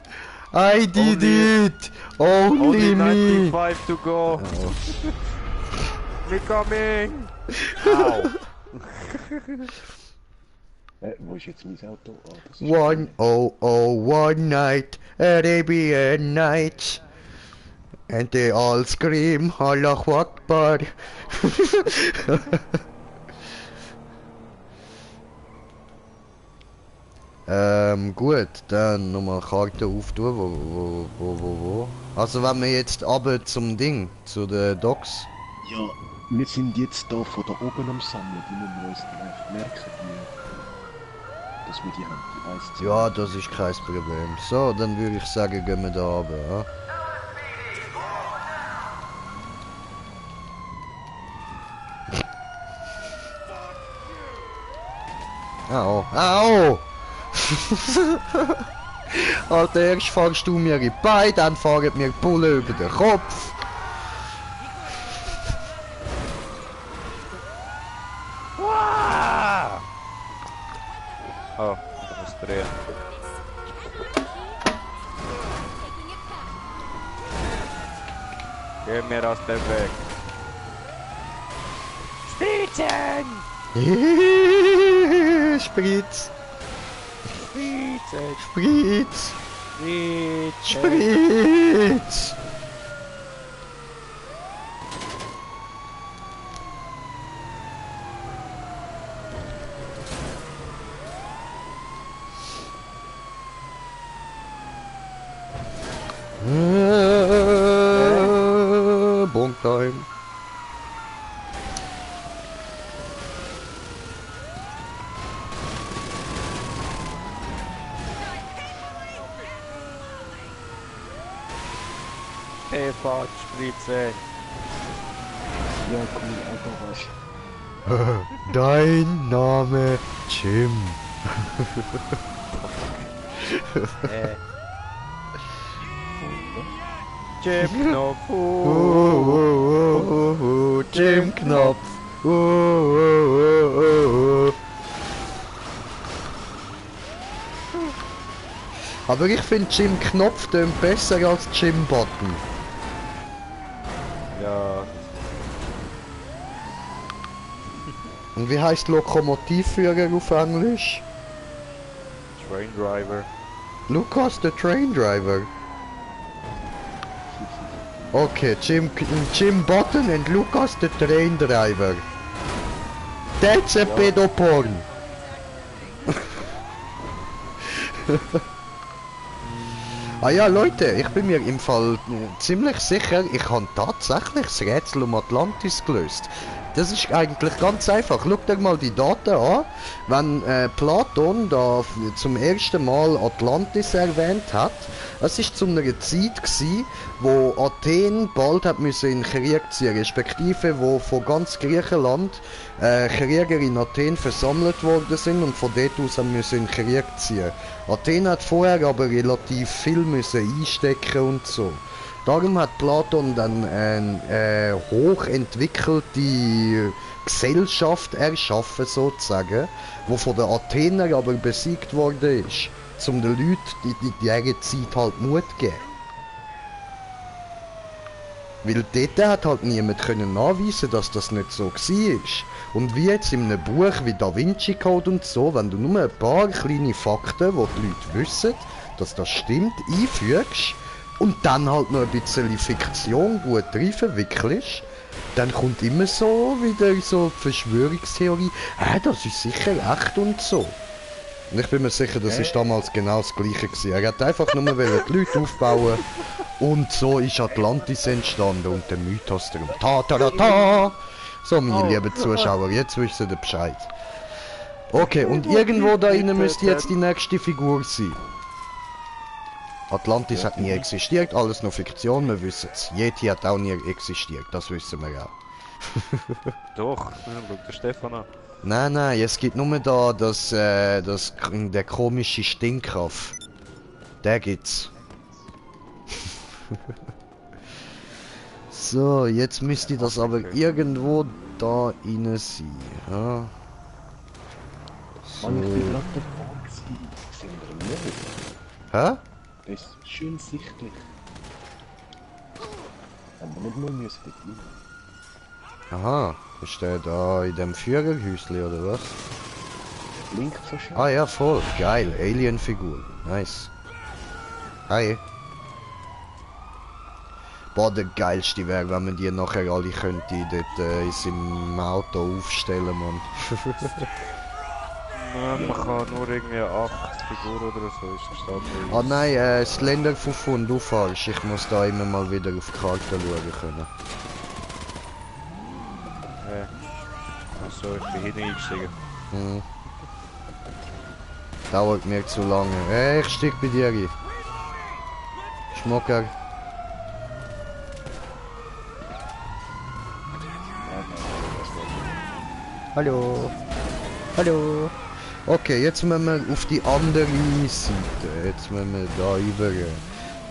I did Only- it. Only me. 95 to go! Oh. We coming! Au! Wo ist jetzt mein Auto? Ah, das ist 1001 night, Arabian night. And they all scream, Allahu Akbar. Gut, dann nochmal Karte auftun, wo. Also wenn wir jetzt runter zum Ding, zu den Docks. Ja, wir sind jetzt da von da oben am Sammeln, die müssen wir uns einfach merken. dass wir die haben. Die Eis Ja, das ist kein Problem. So, dann würde ich sagen, gehen wir da runter. Ja? Au, au! Alter, erst fährst du mir in die Beine, dann fahren mir die Bullen über den Kopf. Oh, ich muss drehen. Geh mir aus dem Weg. Spritzen! Spritz, Spritzen! Spritz, Spritzen! Spritz. Bonk time. Eva, Spritzen! Ja, komm, einfach was. Dein Name Jim. Jim Knopf! Jim Knopf. Aber ich finde Jim Knopf tönt besser als Jim Button. Ja, Und wie heißt Lokomotivführer auf Englisch? Train Driver. Lucas the Train Driver. Okay, Jim Button and Lucas the Train Driver. That's a pedoporn. Ah ja, Leute, ich bin mir im Fall ziemlich sicher, ich habe tatsächlich das Rätsel um Atlantis gelöst. Das ist eigentlich ganz einfach. Schaut euch mal die Daten an. Wenn Platon da zum ersten Mal Atlantis erwähnt hat, es ist zu einer Zeit gsi, wo Athen bald hat müssen in Krieg ziehen, respektive wo von ganz Griechenland Krieger in Athen versammelt worden sind und von dort aus haben müssen in Krieg ziehen. Athen hat vorher aber relativ viel müssen einstecken und so. Darum hat Platon dann eine hochentwickelte Gesellschaft erschaffen, sozusagen, wo von den Athenern aber besiegt worden ist, um den Leuten in dieser Zeit halt Mut zu geben. Weil dort hat halt niemand können nachweisen, dass das nicht so war. Und wie jetzt in einem Buch wie Da Vinci Code und so, wenn du nur ein paar kleine Fakten, die die Leute wissen, dass das stimmt, einfügst, und dann halt noch ein bisschen Fiktion gut rein verwickelst, dann kommt immer so wieder so die Verschwörungstheorie, das ist sicher echt und so. Und ich bin mir sicher, das ist damals genau das Gleiche gewesen. Er hat einfach nur die Leute aufbauen und so ist Atlantis entstanden und der Mythos darum. Ta ta ta ta! So, meine lieben Zuschauer, jetzt wisst ihr Bescheid. Okay, und irgendwo da innen müsste jetzt die nächste Figur sein. Atlantis hat nie existiert, alles nur Fiktion, wir wissen es. Yeti hat auch nie existiert, das wissen wir auch. Doch, schau den Stefan an. Nein, es gibt nur da der komische Stinkkraft. Der gibt's. So, jetzt müsste das aber irgendwo da innen sein. Ja. So. Mann, ich bin gerade davor gewesen. Sind wir nicht? Hä? Das ist schön sichtlich. Haben wir nicht mal müssen dort rein. Aha, ist der da in dem Führerhäusli oder was? Blinkt so schön. Ah ja, voll, geil, Alien-Figur, nice. Hi. Boah, der geilste wäre, wenn man die nachher alle könnte dort in seinem Auto aufstellen, Mann. Nein, man kann nur irgendwie 8 Figuren oder so, ist gestanden. Ah nein, das Länderfufu du fährst, ich muss da immer mal wieder auf die Karte schauen können. Achso, ich bin hinten eingestiegen. Hm. Dauert mir zu lange. Hey, ich steig bei dir ein. Schmucker. Hallo. Hallo. Okay, jetzt müssen wir auf die andere Seite. Jetzt müssen wir da über.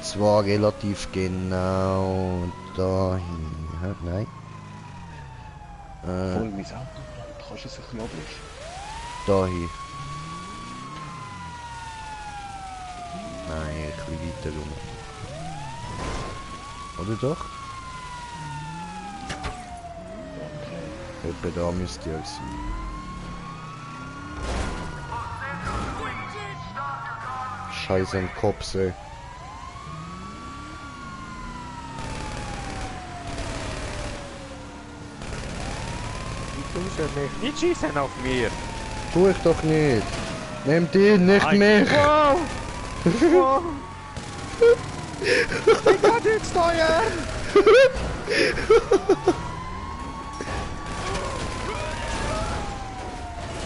Zwar relativ genau dahin. Hä? Nein. Voll mein Auto, kannst du es ein bisschen ablöschen? Dahin. Nein, ein bisschen weiter rum. Oder doch? Okay. Etwa da müsste ihr sein. Scheiße im Kopf, ey. Nicht schießen auf mir! Tu ich doch nicht. Nehmt ihn, nicht mich. Wow! Wow! Ich kann nicht steuern!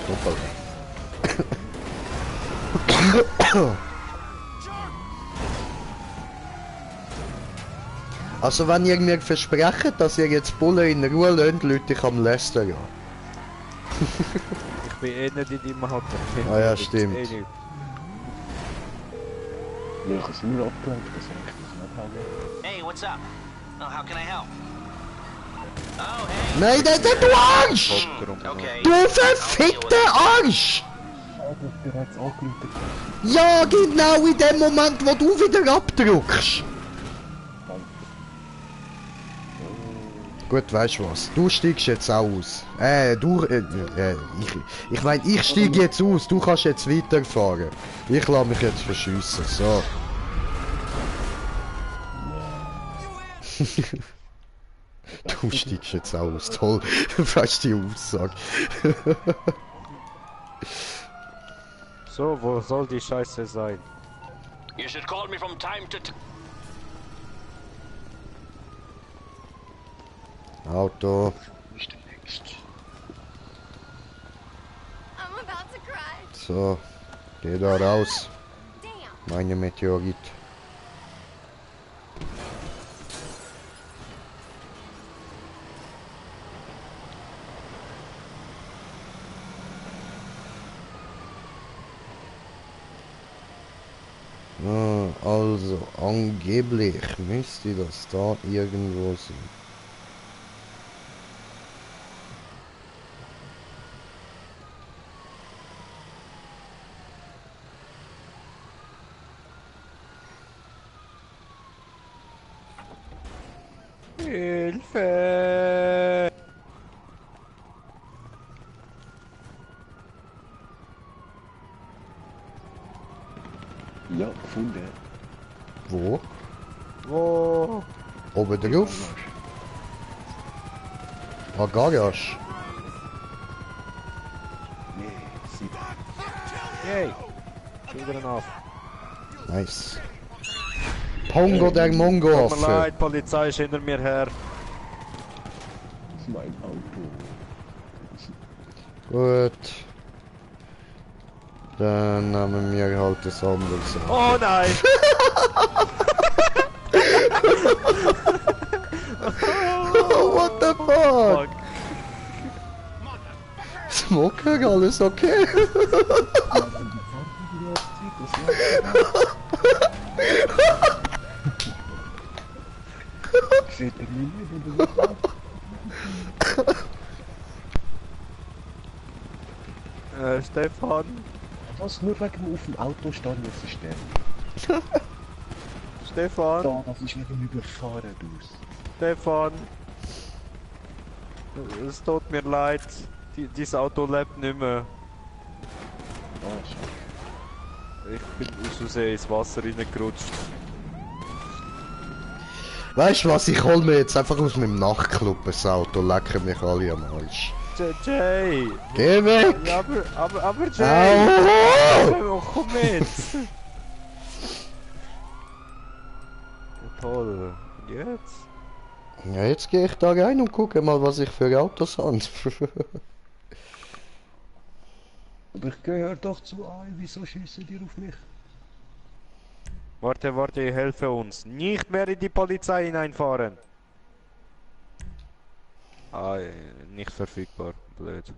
Doppel. Also wenn ihr mir versprecht, dass ihr jetzt Bulle in Ruhe lasst, Leute, ich am Lester ja. Ich bin eh nicht in deinem Hacker. Ah ja, stimmt. Ja, ich habe es nur abgelenkt, das habe ich nicht haben. Hey, what's up? Oh, how can I help? Oh, hey. Nein, du Arsch! Okay. Du verfickter Arsch! Ah, du hast bereits angerufen. Ja, genau in dem Moment, wo du wieder abdrückst. Gut, weißt du was? Du steigst jetzt aus. Ich meine, ich steige jetzt aus. Du kannst jetzt weiterfahren. Ich lasse mich jetzt verschiessen. So. Du steigst jetzt aus. Toll. Weißt du die Aussage? So, wo soll die Scheiße sein? You should call me from time to time. Auto. Nicht demnächst. I'm about to cry. So. Geh da raus. Damn. Meine Meteorit. Also, angeblich müsste das da irgendwo sein. Hilfe! Ja, gefunden. Wo? Wo? Oben drauf? Ah, Garage. Nee, sie Yay! Wieder auf. Nice. Pongo der Mongo Tut mir Affe. leid, Polizei ist hinter mir her. ist mein Auto. Gut. Dann nehmen wir halt das andere. Oh nein! Oh, what the fuck? Fuck. Smoker, alles okay? Seht ihr nicht? Stefan? Was, nur wegen dem auf dem Auto stehen muss ich sterben? Stefan? Da, das ist wegen dem Überfahren aus. Stefan? Es tut mir leid. Dieses Auto lebt nicht mehr. Ah, schade. Ich bin aus Versehen ins Wasser reingerutscht. Weißt du was, ich hol mir jetzt einfach aus meinem Nachtclub ein Auto, lecken mich alle am Arsch. Jay! Geh weg! Ja, aber Jay! Au! Komm mit! Ja, toll. Und jetzt? Ja, jetzt gehe ich da rein und gucke mal, was ich für Autos habe. Aber ich gehöre doch zu ein, wieso schießen die auf mich? Warte, warte, ich helfe uns. Nicht mehr in die Polizei hineinfahren. Ah, nicht verfügbar. Blöd.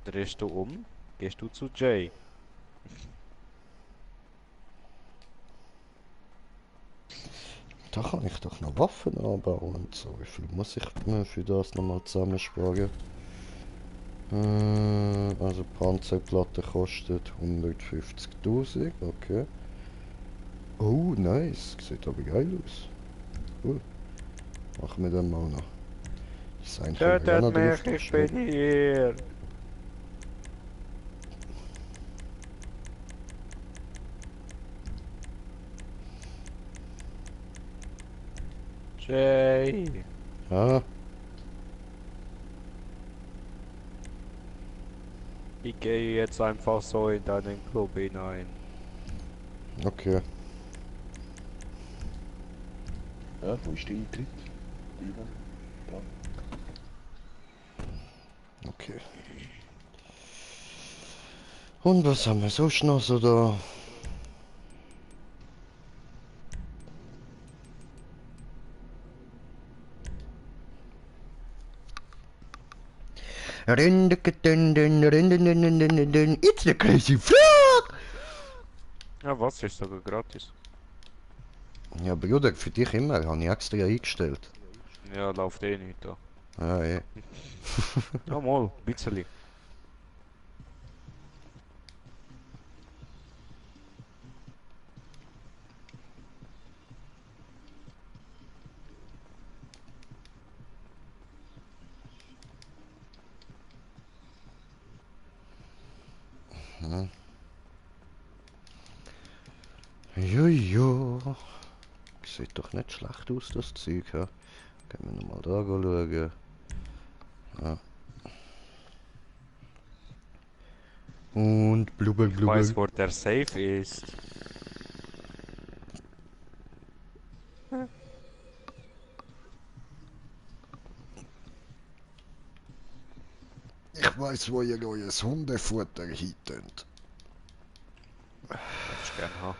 Drehst du um? Gehst du zu Jay? Da kann ich doch noch Waffen anbauen und so. Wie viel muss ich mir für das nochmal zusammensparen? Also Panzerplatte kostet 150.000, okay. Oh, nice. Sieht aber geil aus. Cool. Machen wir dann mal noch. Design können wir ja noch Tötet drauf mich, ich bin schreiben. hier. Jay. Ah, Ich gehe jetzt einfach so in deinen Club hinein. okay. Ja, wo ist der Eintritt? Da. Okay. Und was haben wir sonst noch so da? It's the crazy frog! Ja, was ist sogar gratis? Ja, Bruder, für dich immer, habe ich extra eingestellt. Ja, läuft eh nicht da. Ja, ja. Ja, mal, ein bisschen. Jojo. Sieht doch nicht schlecht aus, das Zeug. Ja. Gehen wir nochmal da schauen. Ja. Und blubber, Ich blubber. weiß, wo der Safe ist. Ich weiß, wo ihr euer Hundefutter hintönt. Darfst gern haben.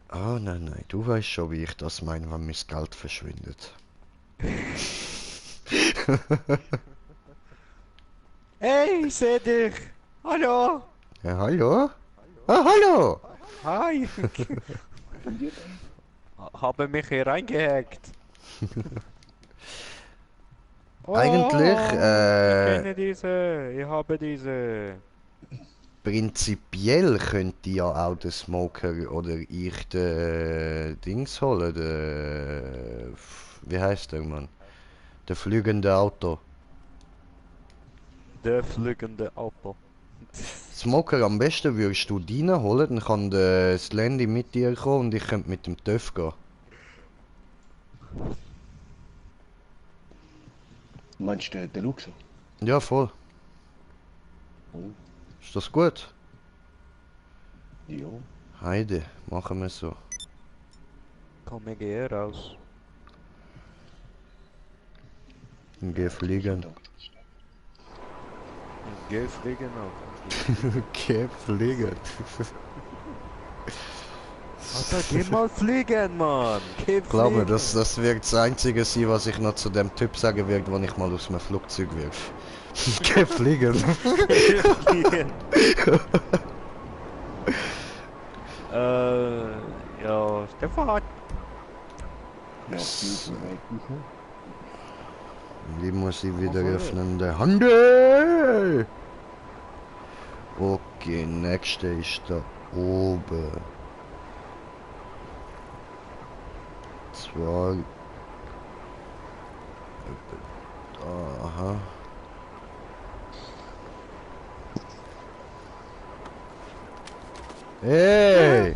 Ah, nein, nein, du weißt schon, wie ich das meine, wenn mein Geld verschwindet. Hey, ich seh dich! Hallo! Ja, hallo? Ah, hallo! Hi! Habe mich hier reingehackt. Eigentlich, Ich kenne diese, ich habe diese. Prinzipiell könnte ja auch der Smoker oder ich den Dings holen, den... Wie heißt der, Mann? Der fliegende Auto. Der fliegende Auto. Smoker, am besten würdest du deinen holen, dann kann der Slendy mit dir kommen und ich könnte mit dem TÜV gehen. Meinst du den Luxo? Ja, voll. Oh, Ist das gut? ja. Heide, machen wir so. Komm, ich gehe raus. Dann geh fliegen. Geh fliegen, Alter. Geh fliegen. Alter, geh mal fliegen, Mann! Geh Glaub mir, fliegen. das wird das Einzige sein, was ich noch zu dem Typ sagen werde, wenn ich mal aus dem Flugzeug wirf. Geh fliegen. Geh fliegen. Ja, Stefan. Ja, auf dem Weg raus. Die muss ich wieder öffnen. Der Handel! Okay, nächste ist da oben. Zwar... Aha. Hey!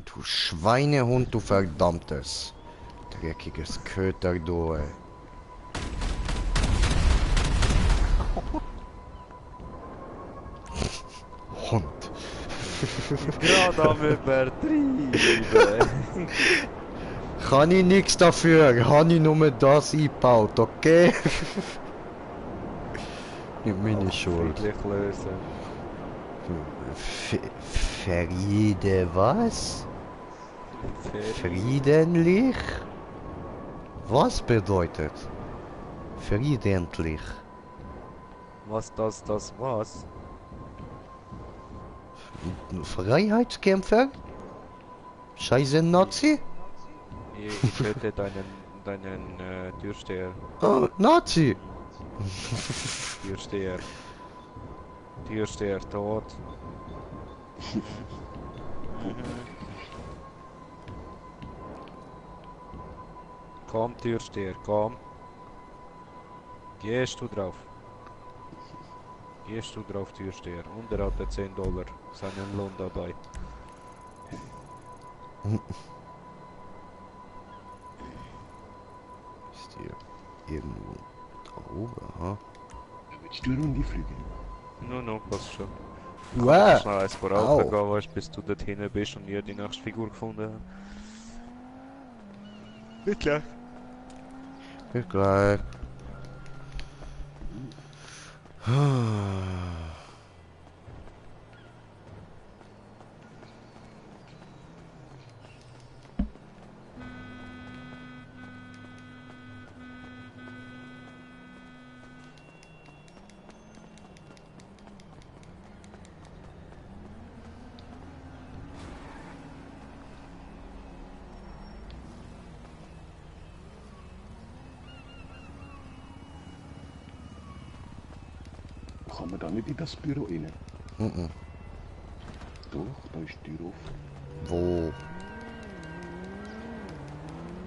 Du Schweinehund, du verdammtes. Dreckiges Köter, du, ey. Hund. Gerade am Übertrieben. Kann ich nichts dafür, habe ich nur das eingebaut, okay? Nicht meine Schuld. Friedlich lösen. Friede was? Friedenlich? Was bedeutet? Friedentlich. Was das was? Freiheitskämpfer? Scheiße Nazi? Ich töte deinen Türsteher. Oh, Nazi! Türsteher. Türsteher tot. Komm, Türsteher, komm. Gehst du drauf? Gehst du drauf, Türsteher? Und er hatte $10 seinen Lohn dabei. Ist hier irgendwo da oben, ha? Willst du eine Runde fliegen? No, passt schon. Wow! Schnell eins voraus gehen, weißt, bis du dort hinten bist und ihr die nächste Figur gefunden habt. Nicht gleich. Bis gleich. Kann man da nicht in das Büro rein? Mhm. Doch, da ist die Tür offen. Wo?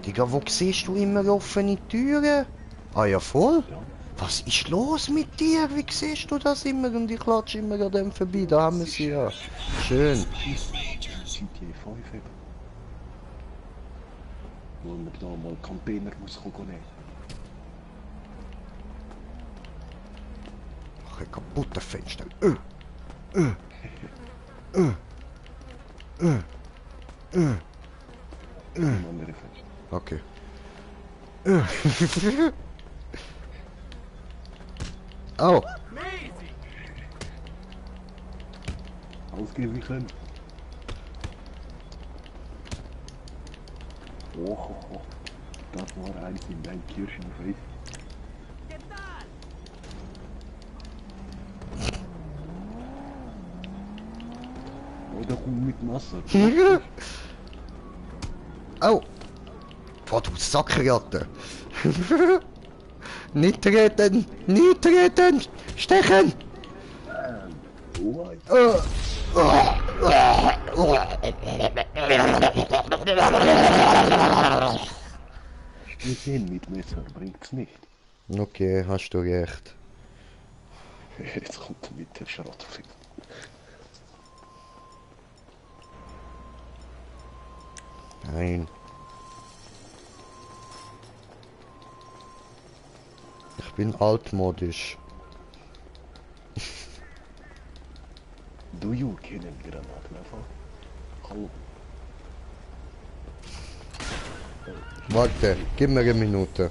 Digga, wo siehst du immer offene Türen? Ah ja, voll? Ja. Was ist los mit dir? Wie siehst du das immer? Und ich klatsche immer an dem vorbei. Da haben wir sie ja. Schön. CTA 5 haben. Wo man da mal Container muss nehmen. Ach, ein kaputtes Fenster. Ein anderes Fenster. Okay. Au. Ausgewichen. Oh, das war eigentlich in dein Kirchenfest. Oh, da kommt mit Messer. Au. Boah, du Sackratte. Nicht treten, nicht treten, stechen. Oh, Stehen mit Messer bringt's nicht. Okay, hast du recht. Jetzt kommt er mit der Schrottfinger. Nein. Ich bin altmodisch. Do you kennen Granatwerfer? Hallo. Warte, gib mir eine Minute.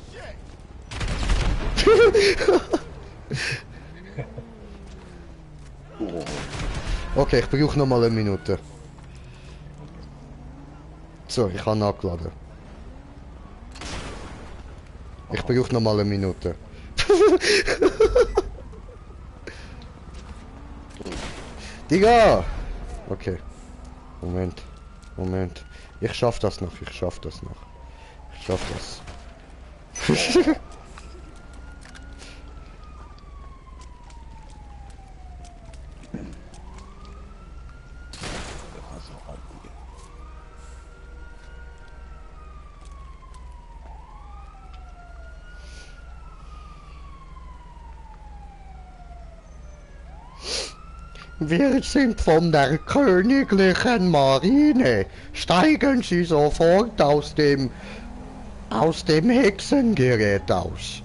Oh, Okay, ich brauche noch mal eine Minute. So, ich habe nachgeladen. Ich brauche noch mal eine Minute. Digga! Okay. Moment. Moment. Ich schaff das noch, ich schaff das noch. Ich schaff das. da hast du auch Digga. Wir sind von der königlichen Marine. Steigen Sie sofort aus dem Hexengerät aus.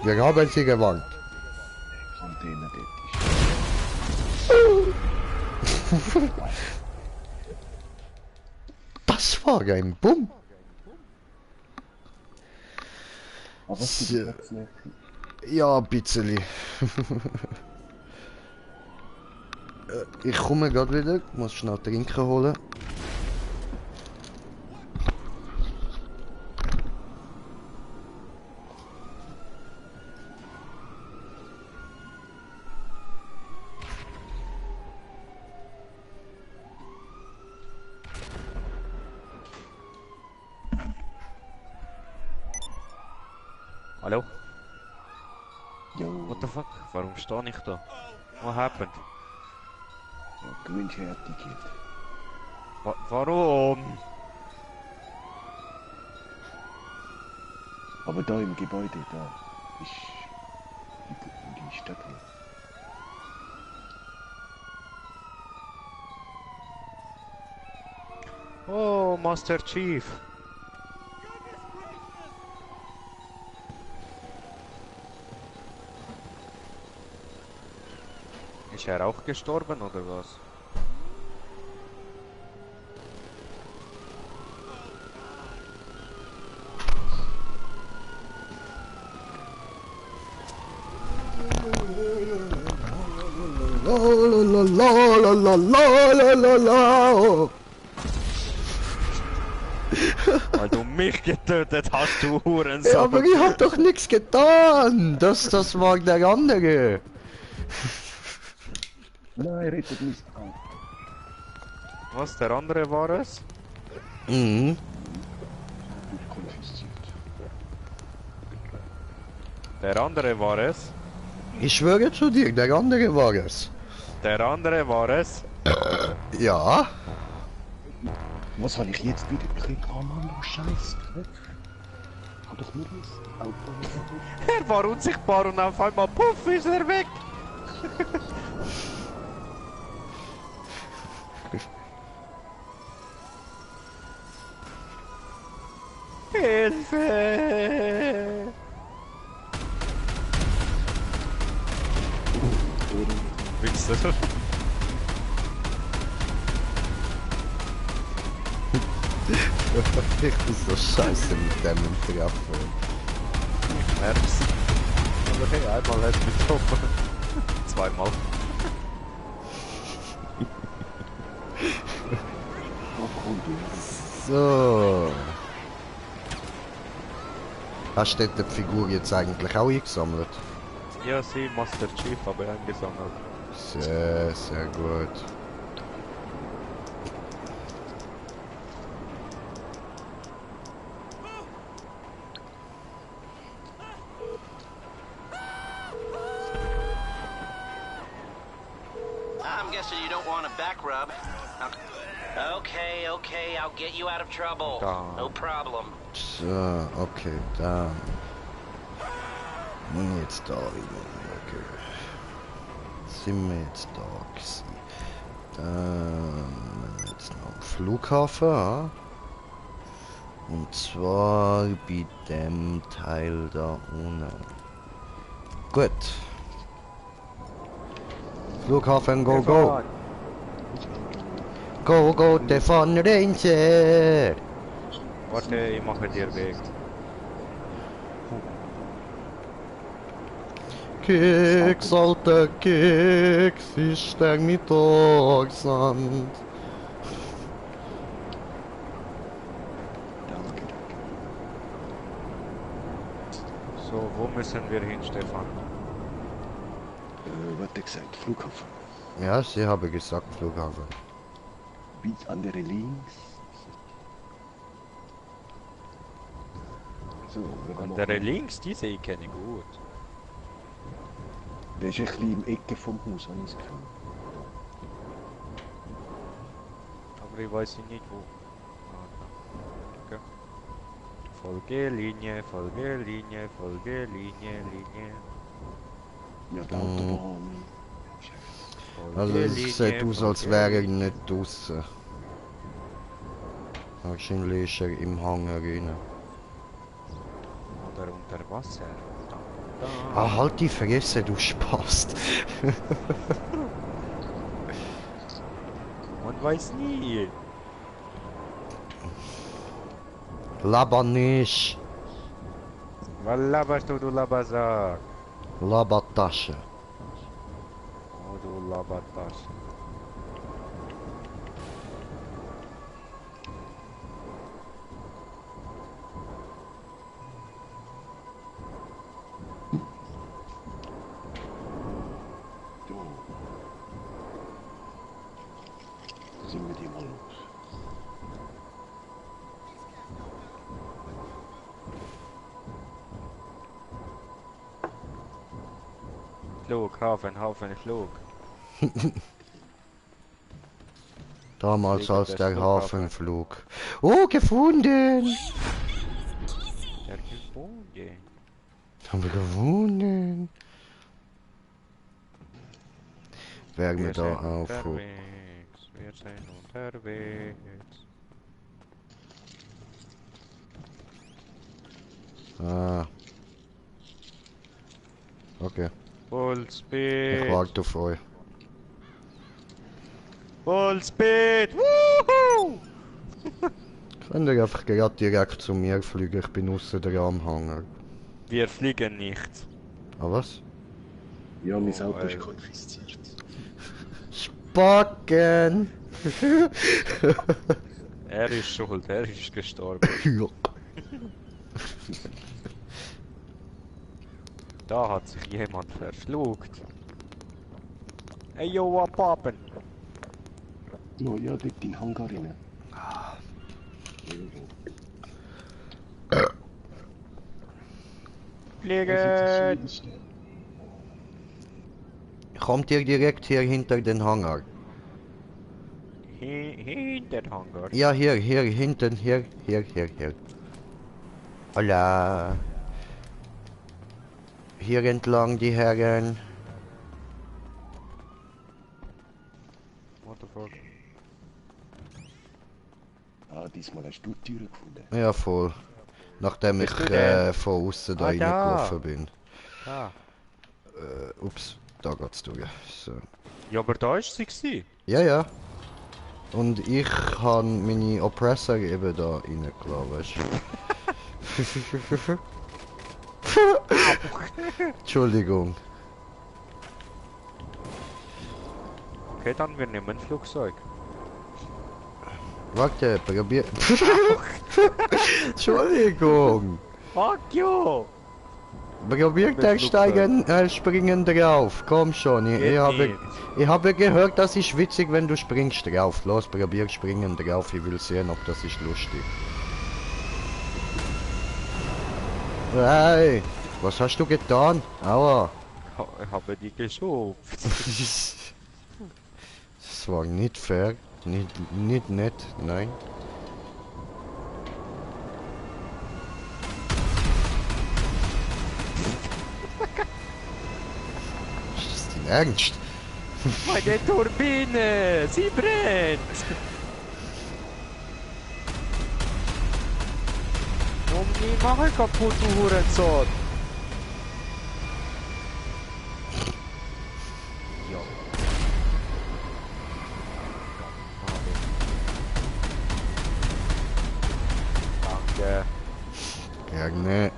Wir haben Sie gewarnt. Container, Das war ein Bumm. Aber was ist So. jetzt nicht? Ja, ein bisschen. Ich komme gerade wieder. Muss schnell trinken holen. Hallo? Jo, What the fuck? Warum stehe ich da? What happened? Gewinnshertigkeit. Warum? Aber da im Gebäude, da ist die Stadt hier. Oh, Master Chief. Ist er auch gestorben oder was? La la la la la la la la. Weil du mich getötet hast, du Hurensohn. Ja, aber ich hab doch nichts getan. Das war der andere. Nein, rettet mich. Was, der andere war es? Mhm. Konfisziert. Der andere war es? Ich schwöre zu dir, der andere war es. Der andere war es? Ja. Was habe ich jetzt wieder gekriegt? Oh Mann, du Scheiß. Hab doch nur das Auto. Er war unsichtbar und auf einmal puff ist er weg. Hilfe! Wichser. Ich bin so scheiße mit dem Treffen. Merk's. Aber hey, einmal hast du mich getroffen. Zweimal. So. Hast du die Figur jetzt eigentlich auch eingesammelt? Ja, sie, Master Chief, habe ich eingesammelt. Sehr, sehr gut. I'm guessing you don't want a back rub. Okay, okay, I'll get you out of trouble. No problem. So, okay, dann. Und jetzt da rein. Okay. Sind wir jetzt da gewesen. Dann jetzt noch am Flughafen. Ja? Und zwar bei dem Teil da unten. Gut. Flughafen, go, go! Go, go, Stefan Ranger! Warte, ich mache dir Weg. Keks, alter Keks, ich steig mit Ochsand. Danke. So, wo müssen wir hin, Stefan? Was hat er gesagt? Flughafen. Ja, sie habe gesagt Flughafen. Wie andere links. So, wir gehen Der mal- links, diese kenne ich gut. Der ist ein bisschen im Ecke vom Haus, habe ich das Gefühl. Aber ich weiß nicht wo. Ah, da. Okay. Folgelinie, Folgelinie, Folgelinie, Linie. Ja, die Autobahn. Scheiße. Also es sieht aus, als wäre er nicht draussen. Wahrscheinlich ist er im Hangar rein. Oder unter Wasser. Da, Ah, halt die Fresse, du Spast. Man weiß nie. Laber nicht. Was laberst du Labersack? Labertasche. Oh, du Labertasche. So. Sind wir die mal los. Flug, Hafen, Flug. Damals Fliegen als des der Flughafen. Hafen flog. Oh, gefunden! Der Gebäude. Haben wir gewonnen? Werden wir da auf. unterwegs. Wir sind unterwegs. Ah. Okay, Full ich Speed. warte auf euch. Full Speed. Woohoo! Könnt ihr einfach gerade direkt zu mir fliegen? Ich bin aussen der am Hangar. Wir fliegen nicht. Ah, was? Ja, mein Oh, Auto ist ey. konfisziert. Spacken! Er ist schuld, er ist gestorben. Ja. Da hat sich jemand verschluckt. Ey, yo, was poppen? Oh ja, dort in Hangar rein. Fliegen! Kommt ihr direkt hier hinter den Hangar? Hinter Hangar. Ja, hier, hinten, hier. Hola. Hier entlang, die Herren. What the fuck? Ah, diesmal hast du die Tür gefunden. Ja, voll. Nachdem Bist ich du der? von außen da Ah, da. reingelaufen bin. Ah. Ups, da geht's durch. So. Ja, aber da ist sie gewesen. Ja. Und ich habe meine Oppressor eben da reingelassen, weißt du? Entschuldigung. Okay, dann wir nehmen ein Flugzeug. Warte, probier. Entschuldigung. Fuck you! Probiert der steigen, springen drauf. Komm schon, Geht ich habe gehört, das ist witzig, wenn du springst drauf. Los, probier springen drauf. Ich will sehen, ob das ist lustig. Hey, was hast du getan? Aua. Ich habe die geschupft. Das war nicht fair. Nicht nett, nein. Ist das dein Ernst? Meine Turbine! Sie brennt! Komm, nie machen kaputt, du Hurensohn! Ja. Danke. Gerne.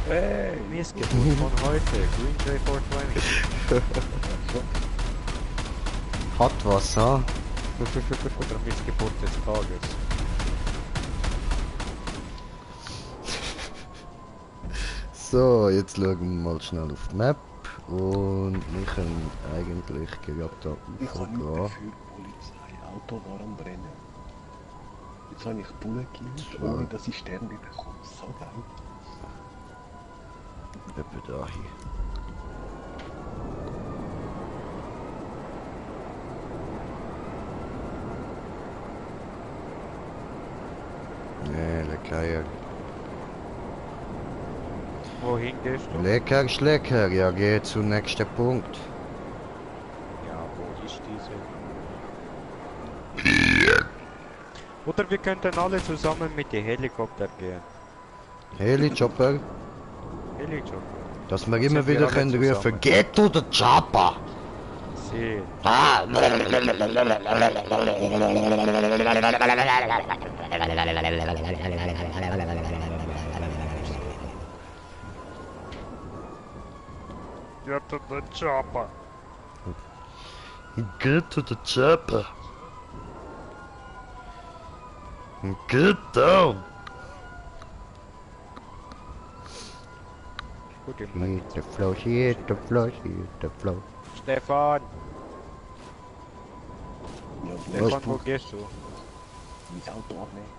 Hey, Missgeburt von heute. Green J 420. Hat was, ha? Oder Missgeburt des Tages. So, jetzt schauen wir mal schnell auf die Map. Und wir können eigentlich gerade da Ich kann nicht raufgehen. dafür, Polizei, Auto war am Brennen. Jetzt habe ich Bullen gekillt, ohne dass ich Sterne bekomme. So geil. Etwa da hier. Nee, lecker. Wohin gehst du? Lecker, schlecker. Ja, geh zum nächsten Punkt. Ja, wo ist diese? Oder wir könnten alle zusammen mit dem Helikopter gehen. Heli-Chopper. Heli-Chopper. Dass wir Dann immer sind wir wieder alle können rufen, zusammen. geht to the Chopper! See. Ah. Get to the chopper. Get to the chopper. Get down. Gut, im Hit the flow, hit the flow, hit the flow. Stefan! Ja, Stefan, wo gehst du? mein Auto abnehmen.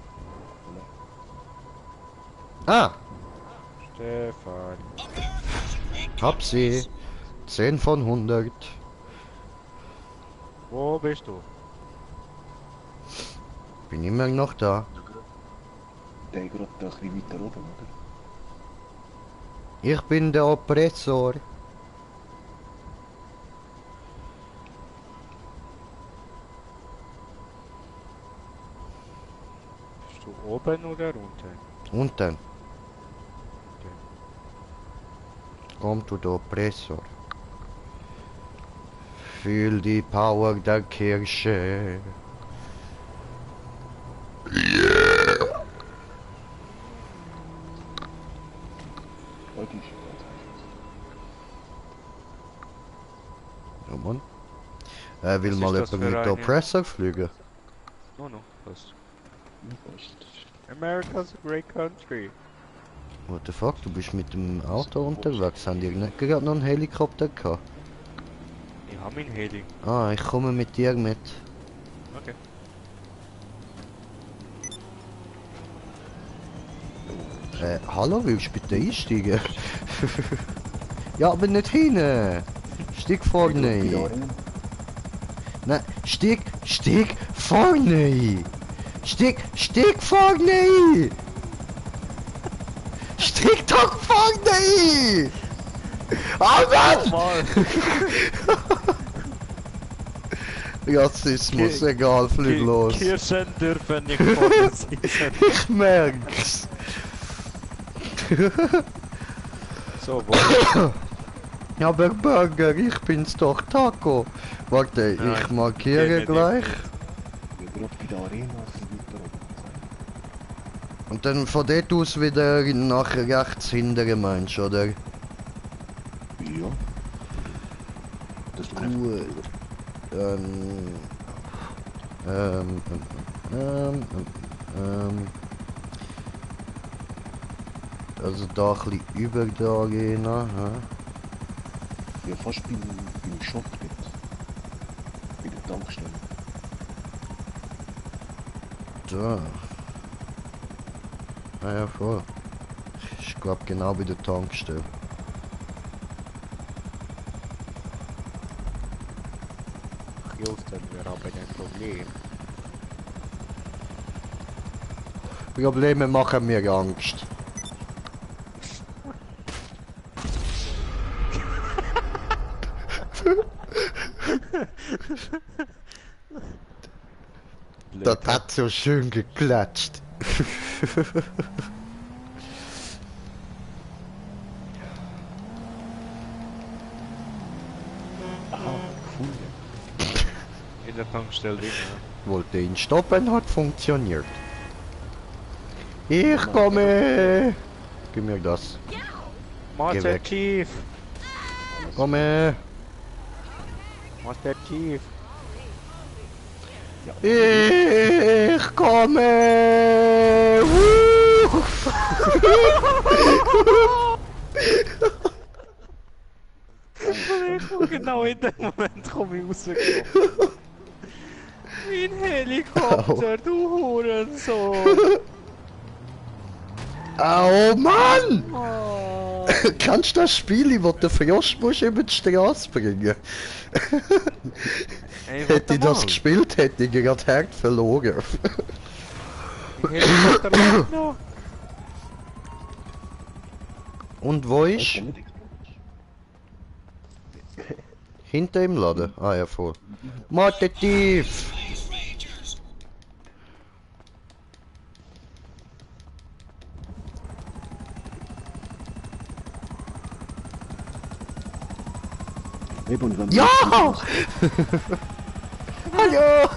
Ah, Stefan. hab sie. 10 von 100. Wo bist du? Bin immer noch da. Der gerade ein bisschen weiter oben, oder? Ich bin der Oppressor. Bist du oben oder unten? Unten. Komm du der Oppressor. Fühl die Power der Kirche. Oh, die ist ganz einfach. Ja, Mann. Er will Was mal ist das jemand für mit der eine? Oppressor fliegen. No, no, was? Was? America's a great country. What the fuck, du bist mit dem Auto unterwegs. Haben die nicht gerade noch einen Helikopter gehabt? Ich hab mein Heli. Ah, ich komme mit dir mit. Okay. Hallo, willst du bitte einsteigen? Ja, aber nicht hin! Steig vorne ein. Nein, steig vorne ein! Steig vorne ein! Steig doch vorne ein! Alter! Rassismus, egal, flieg los. Kirschen dürfen nicht vorne sitzen. Ich merk's. So, wo? Ja, aber Burger, ich bin's doch, Taco. Warte, Nein, ich markiere geht nicht, gleich. Ja, gerade bei der Arena ein bisschen weiter oben. Und dann von dort aus wieder nach rechts hinten, meinst du, oder? Ja. Das ist Gut. Also da ein bisschen über die Arena, ja, fast beim Shop dort. Bei der Tankstelle. Da. Ah ja, voll. Ich glaube genau bei der Tankstelle. Jungs, dann wäre aber ein Problem. Probleme machen mir Angst. Das hat so schön geklatscht. Aha, gefunden. In der Tankstelle drin, ja. Wollte ihn stoppen, hat funktioniert. Ich komme! Gib mir das. Master weg. Chief! Komme! Master Chief! Ich komme! Genau in dem Moment komme ich rausgekommen. Mein Helikopter, du Hurensohn! Oh Mann! Oh. Kannst du das Spiel, wo du Frosch musst über die Straße bringen? Ey, Hätte ich das gespielt, hätte ich gerade hart verloren. Mein Helikopter läuft noch. Und wo ist? Ich kann nicht explodieren. Hinter im Laden? Ah ja, voll. Motiv! Eben, und wenn Ja! Hallo!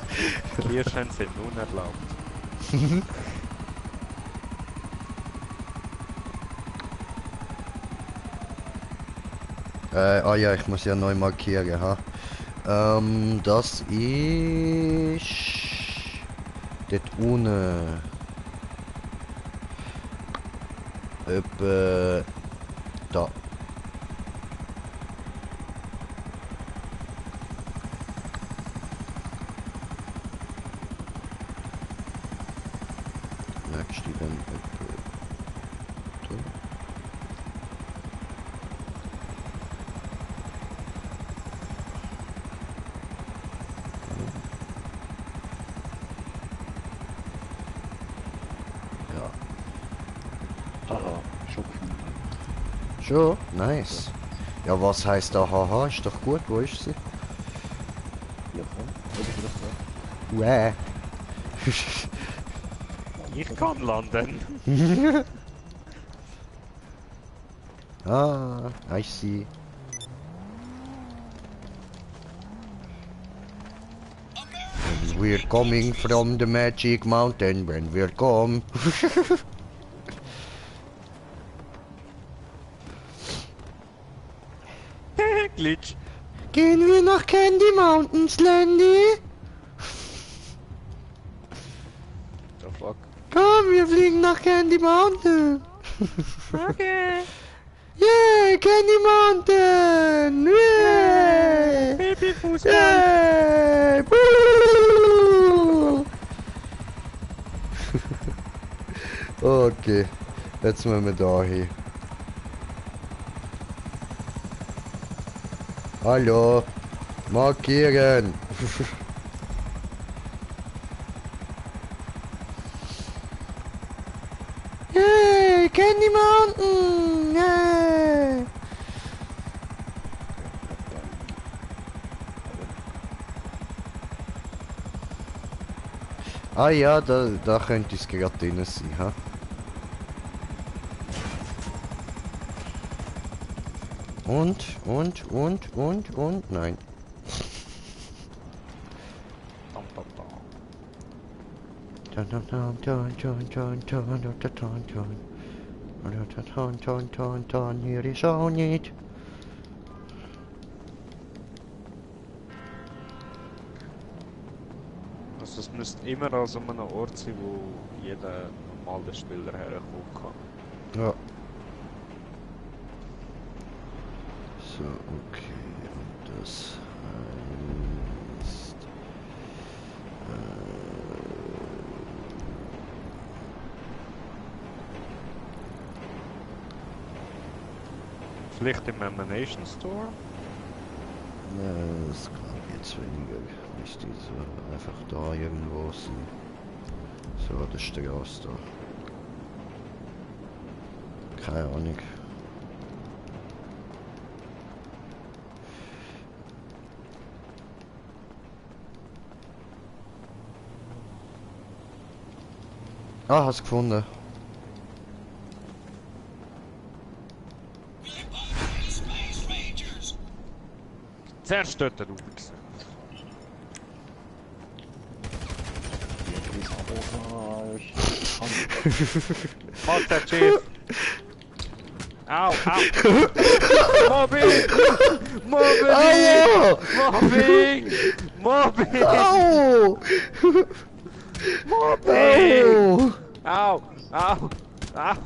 Clearschein sind unerlaubt. Ah ja, ich muss ja neu markieren, ha. Das ist... dort unten. Etwa... da. Nächste dann etwa... da. Ja. Haha, schon gefunden. Schon? Nice. Ja, was heißt da haha? Ist doch gut, wo ist sie? Ja, komm. Hab ich doch gesagt. Wäh. Ich kann landen. Ah, I see. And we're coming from the magic mountain when we're come. Glitch. Gehen wir nach Candy Mountains, Landy? The fuck? Komm, wir fliegen nach Candy Mountain. Okay. Yeah, Candy Mountain! Yeah! Babyfußball. Yeah! Okay, jetzt müssen wir da hin. Hallo, markieren. Yay, Candy Mountain! Yeah! Ah ja, da könnte es gerade drin sein, ha? Und, nein. Hier ist auch nicht. Also es müsste immer an so einem Ort sein, wo jeder normale Spieler herkommen kann. Ja. So, okay. Und das heißt... Vielleicht im Emanation Store? Das glaube ich jetzt weniger. Müsste so einfach da irgendwo sein. So an der Straße da. Keine Ahnung. Ah, hast gefunden. Zuerst dort raus. Fuck der Chief! Au, au! Mobbing! Mobbing! Au! Mobbing! Mobbing! Au! Mobbing! Au! Au! Au! Au!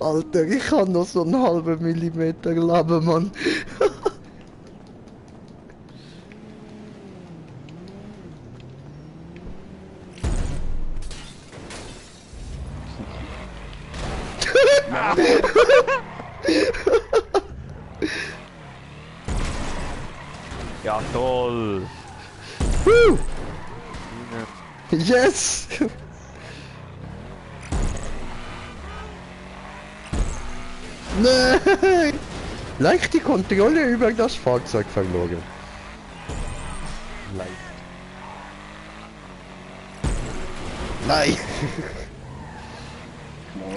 Alter, ich kann noch so einen halben Millimeter leben, Mann. Ja, toll! Woo! Yes! Nein! Leicht die Kontrolle über das Fahrzeug verloren. Leicht. Nein! Genau,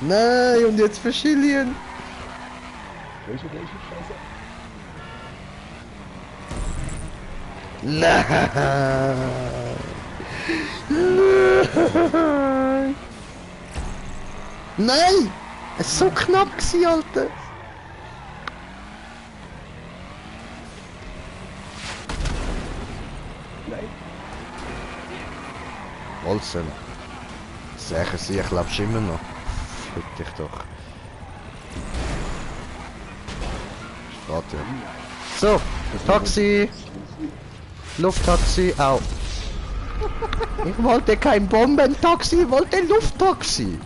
Nein, und jetzt für Chilien. Gleich, Scheiße. Nein. Nein. Nein. Es ist so knapp gewesen, Alter. Nein. Olsen. Sicher sie, ich glaub's immer noch. Fick dich doch. Warte. So, Taxi. Lufttaxi, au. Ich wollte kein Bombentaxi, ich wollte Lufttaxi.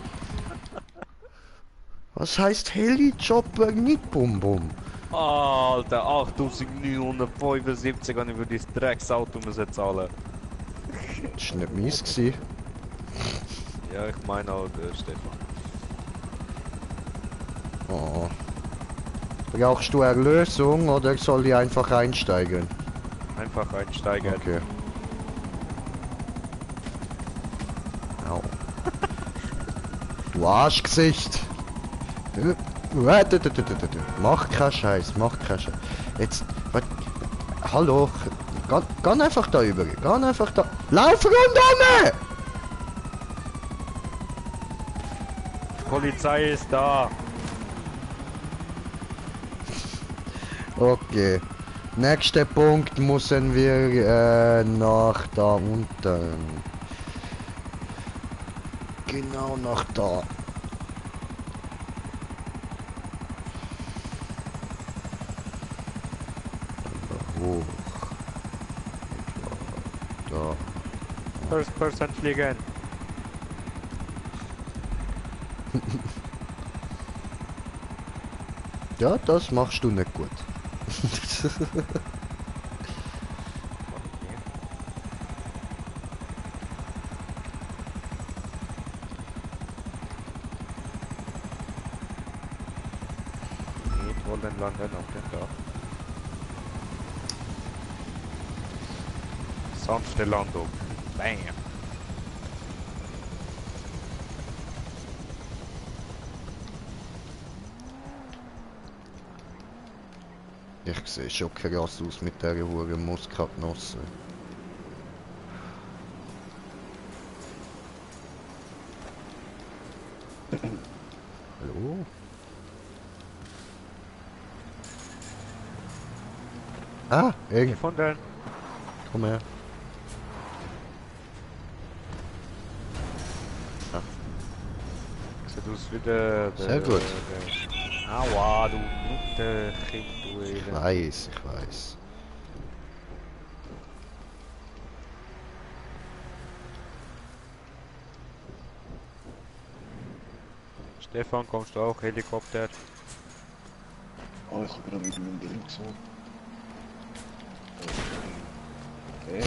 Was heißt Heli-Chopper, nicht Bum-Bum? Alter, 8975 habe ich für dieses Drecksauto müssen zahlen. Das war nicht meins gewesen. Ja, ich meine auch, Stefan. Oh. Brauchst du Erlösung oder soll ich einfach einsteigen? Einfach einsteigen. Okay. Au. Du Arschgesicht! Mach keinen Scheiß, mach keinen Scheiß. Jetzt, was? Hallo, geh einfach da über, geh einfach da. Lauf rundum! Die Polizei ist da. Okay. Nächster Punkt müssen wir nach da unten. Genau nach da. Hoch. Da. First person fliegen. Ja, das machst du nicht gut. Nicht wollen landen auf dem Dach. Sanfte Landung. Bam. Ich sehe schon krass aus mit dieser hohen Muskatnuss. Hallo? Ah, Gefunden. Komm her. Sieht aus wie der... Sehr gut. Aua, du Nuttenkind, du Ich Elend. weiß, ich weiß. Stefan, kommst du auch? Helikopter? Oh, ich habe gerade wieder meinen Bild gesehen. Okay.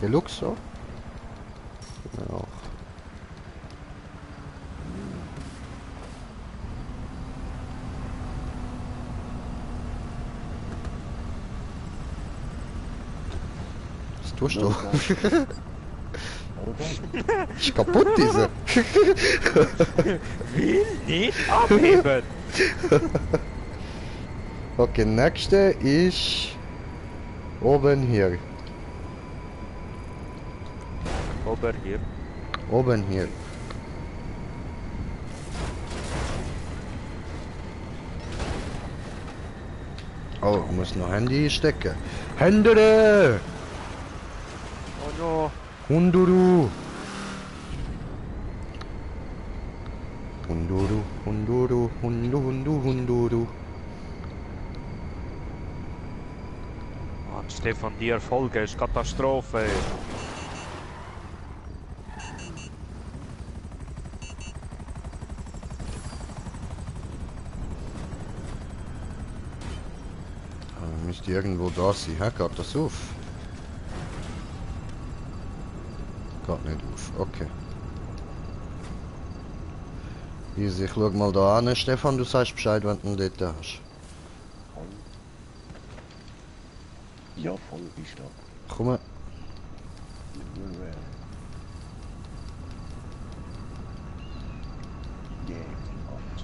Der Luxor? Ja, auch. Was tust du? Ist kaputt, diese. Will nicht abheben! Okay, nächste ist oben hier. Ober hier. Oben hier. Oh, ich muss noch Handy stecken. Hände! Oh no. Hunduru! Hunduru, Hunduru, Hunduru. Mann, Stefan, die Erfolge ist Katastrophe. Müsste irgendwo da sein. Hä? Geht das auf? Geht nicht auf. Okay. Easy, ich schau mal da an. Stefan, du sagst Bescheid, wenn du ihn dort hast. Voll. Ja, voll ist da. Komm. Nur,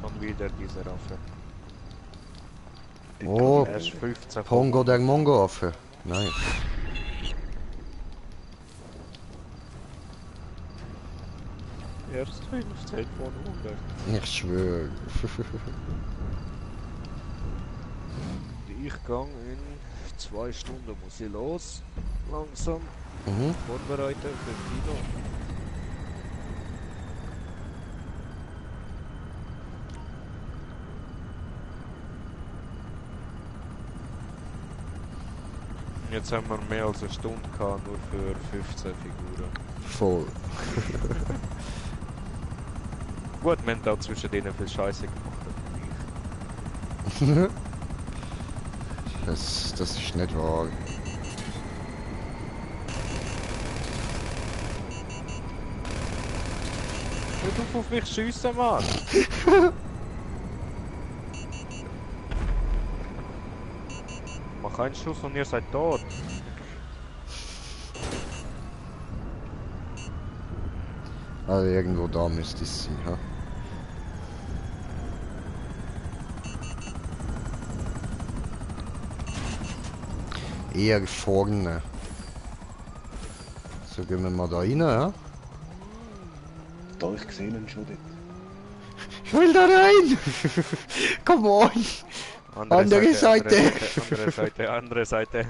Schon wieder diese Affe. Oh, Er ist 15 Pongo der Mongo Affe. Nice. Erst 15 von 100. Ich schwöre. Ich gang in 2 Stunden muss ich los. Langsam Mhm. vorbereiten für Kino. Jetzt haben wir mehr als eine Stunde gehabt, nur für 15 Figuren. Voll. Gut, wir haben da zwischen denen viel Scheiße gemacht. Das ist nicht wahr. Hör auf mich schiessen, Mann! Mach einen Schuss und ihr seid tot. Also irgendwo da müsste es sein, ha? Eher vorne. So gehen wir mal da rein, ja? Da, ich sehe ihn schon dort. Ich will da rein! Come on! Andere Seite. Andere Seite, andere Seite.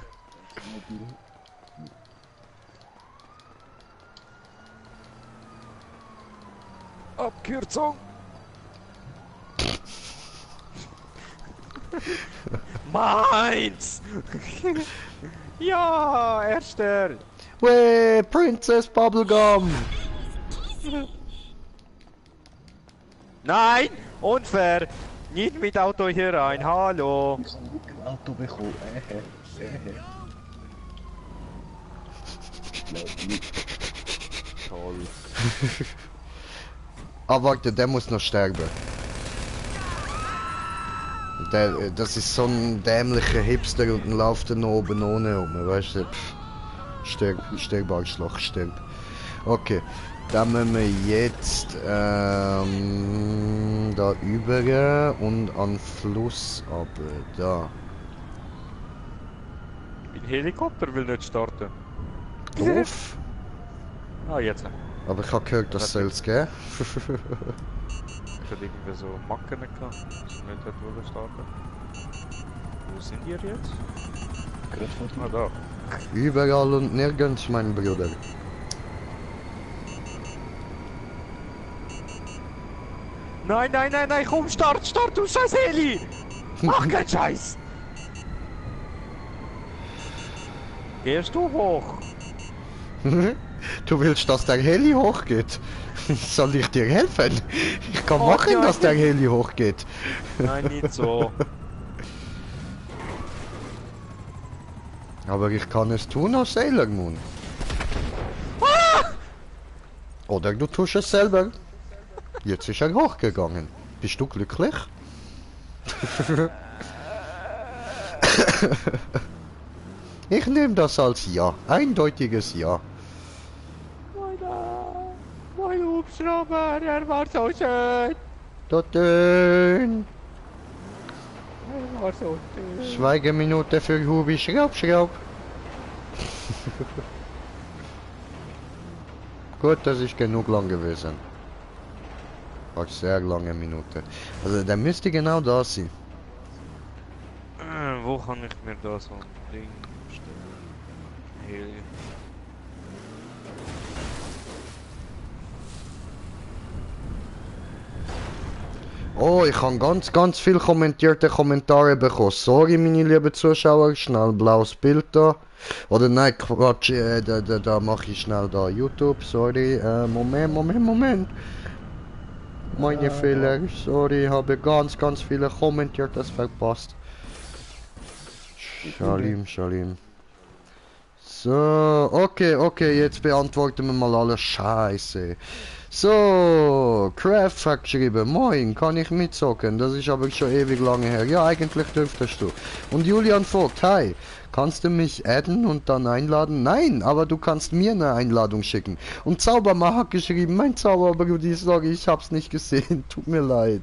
Abkürzung! Meins! Ja, erster! Way, Princess Bubblegum! Nein! Unfair! Nicht mit Auto hier rein, hallo! Ich habe ein Auto bekommen. Toll. Ah, warte, der muss noch sterben. Das ist so ein dämlicher Hipster und dann läuft er noch oben ohne rum, weißt du? Stirb, Arschloch, stirb. Okay, dann müssen wir jetzt da über und an Fluss ab. Da. Mein Helikopter will nicht starten. Doof. Ah, jetzt. Aber ich habe gehört, das soll es geben. Ich hatte irgendwie so Macken gehabt, dass ich nicht hätte wollen starten. Wo sind ihr jetzt? Gerade vor dir. Ah, da. Überall und nirgends, mein Bruder. Nein, nein, nein, nein, komm, start, du scheiß Heli! Mach keinen Scheiß! Gehst du hoch? Du willst, dass der Heli hochgeht? Soll ich dir helfen? Ich kann machen, ja, dass der Heli hochgeht. Nein, nicht so. Aber ich kann es tun aus Sailor Moon. Oder du tust es selber. Jetzt ist er hochgegangen. Bist du glücklich? Ich nehme das als Ja. Eindeutiges Ja. Mein Hubschrauber, er war so schön. Dotön. Er war so schön. Schweigeminute für Hubi. Schraub, schraub. Gut, das ist genug lang gewesen. War sehr lange Minute. Also der müsste genau da sein. Wo kann ich mir da so ein Ding stellen? Heli. Oh, ich habe ganz viel kommentierte Kommentare bekommen. Sorry, meine lieben Zuschauer, schnell blaues Bild da. Oder nein, Quatsch, da mache ich schnell da YouTube, sorry. Moment. Meine Fehler, sorry, ich habe ganz viele Kommentiertes verpasst. Shalim. So, okay, jetzt beantworten wir mal alle Scheiße. So, Craft hat geschrieben, moin, kann ich mitzocken? Das ist aber schon ewig lange her. Ja, eigentlich dürftest du. Und Julian Vogt, hi. Kannst du mich adden und dann einladen? Nein, aber du kannst mir eine Einladung schicken. Und Zaubermann hat geschrieben, mein Zauberbrudi, sorry, ich hab's nicht gesehen. Tut mir leid.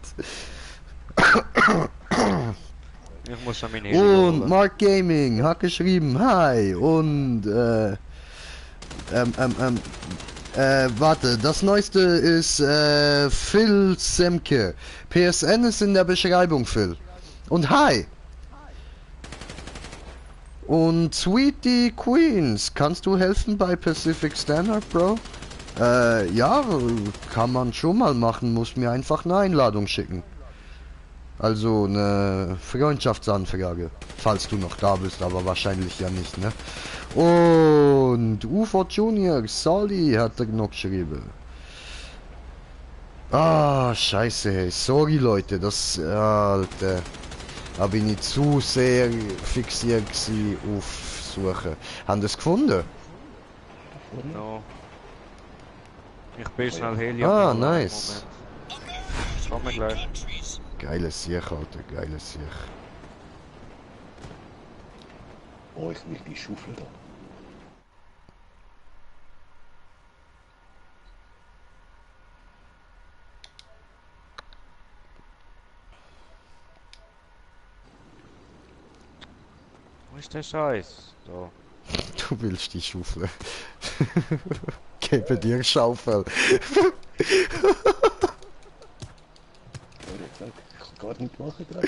Ich muss an mein Und Handy holen. Mark Gaming hat geschrieben, hi. Und, warte, das neueste ist Phil Semke. PSN ist in der Beschreibung, Phil. Und hi. Und Sweetie Queens, kannst du helfen bei Pacific Standard, Bro? Ja, kann man schon mal machen, muss mir einfach eine Einladung schicken. Also eine Freundschaftsanfrage, falls du noch da bist, aber wahrscheinlich ja nicht, ne? Und UFO Junior, Sally hat er noch geschrieben. Ah, scheiße, hey. Sorry Leute, das, Alter, da bin ich zu sehr fixiert gewesen auf Suche. Haben das gefunden? No. Ich bin schnell Helium. Ah, nice. Komm mir gleich. Geiles Sieg, Alter, geiles Sieg. Oh, ich will die Schaufel da. Wo ist der Scheiß? Da. Du willst die Schaufel. Gebe dir Schaufel. Ich kann gar nicht machen gerade.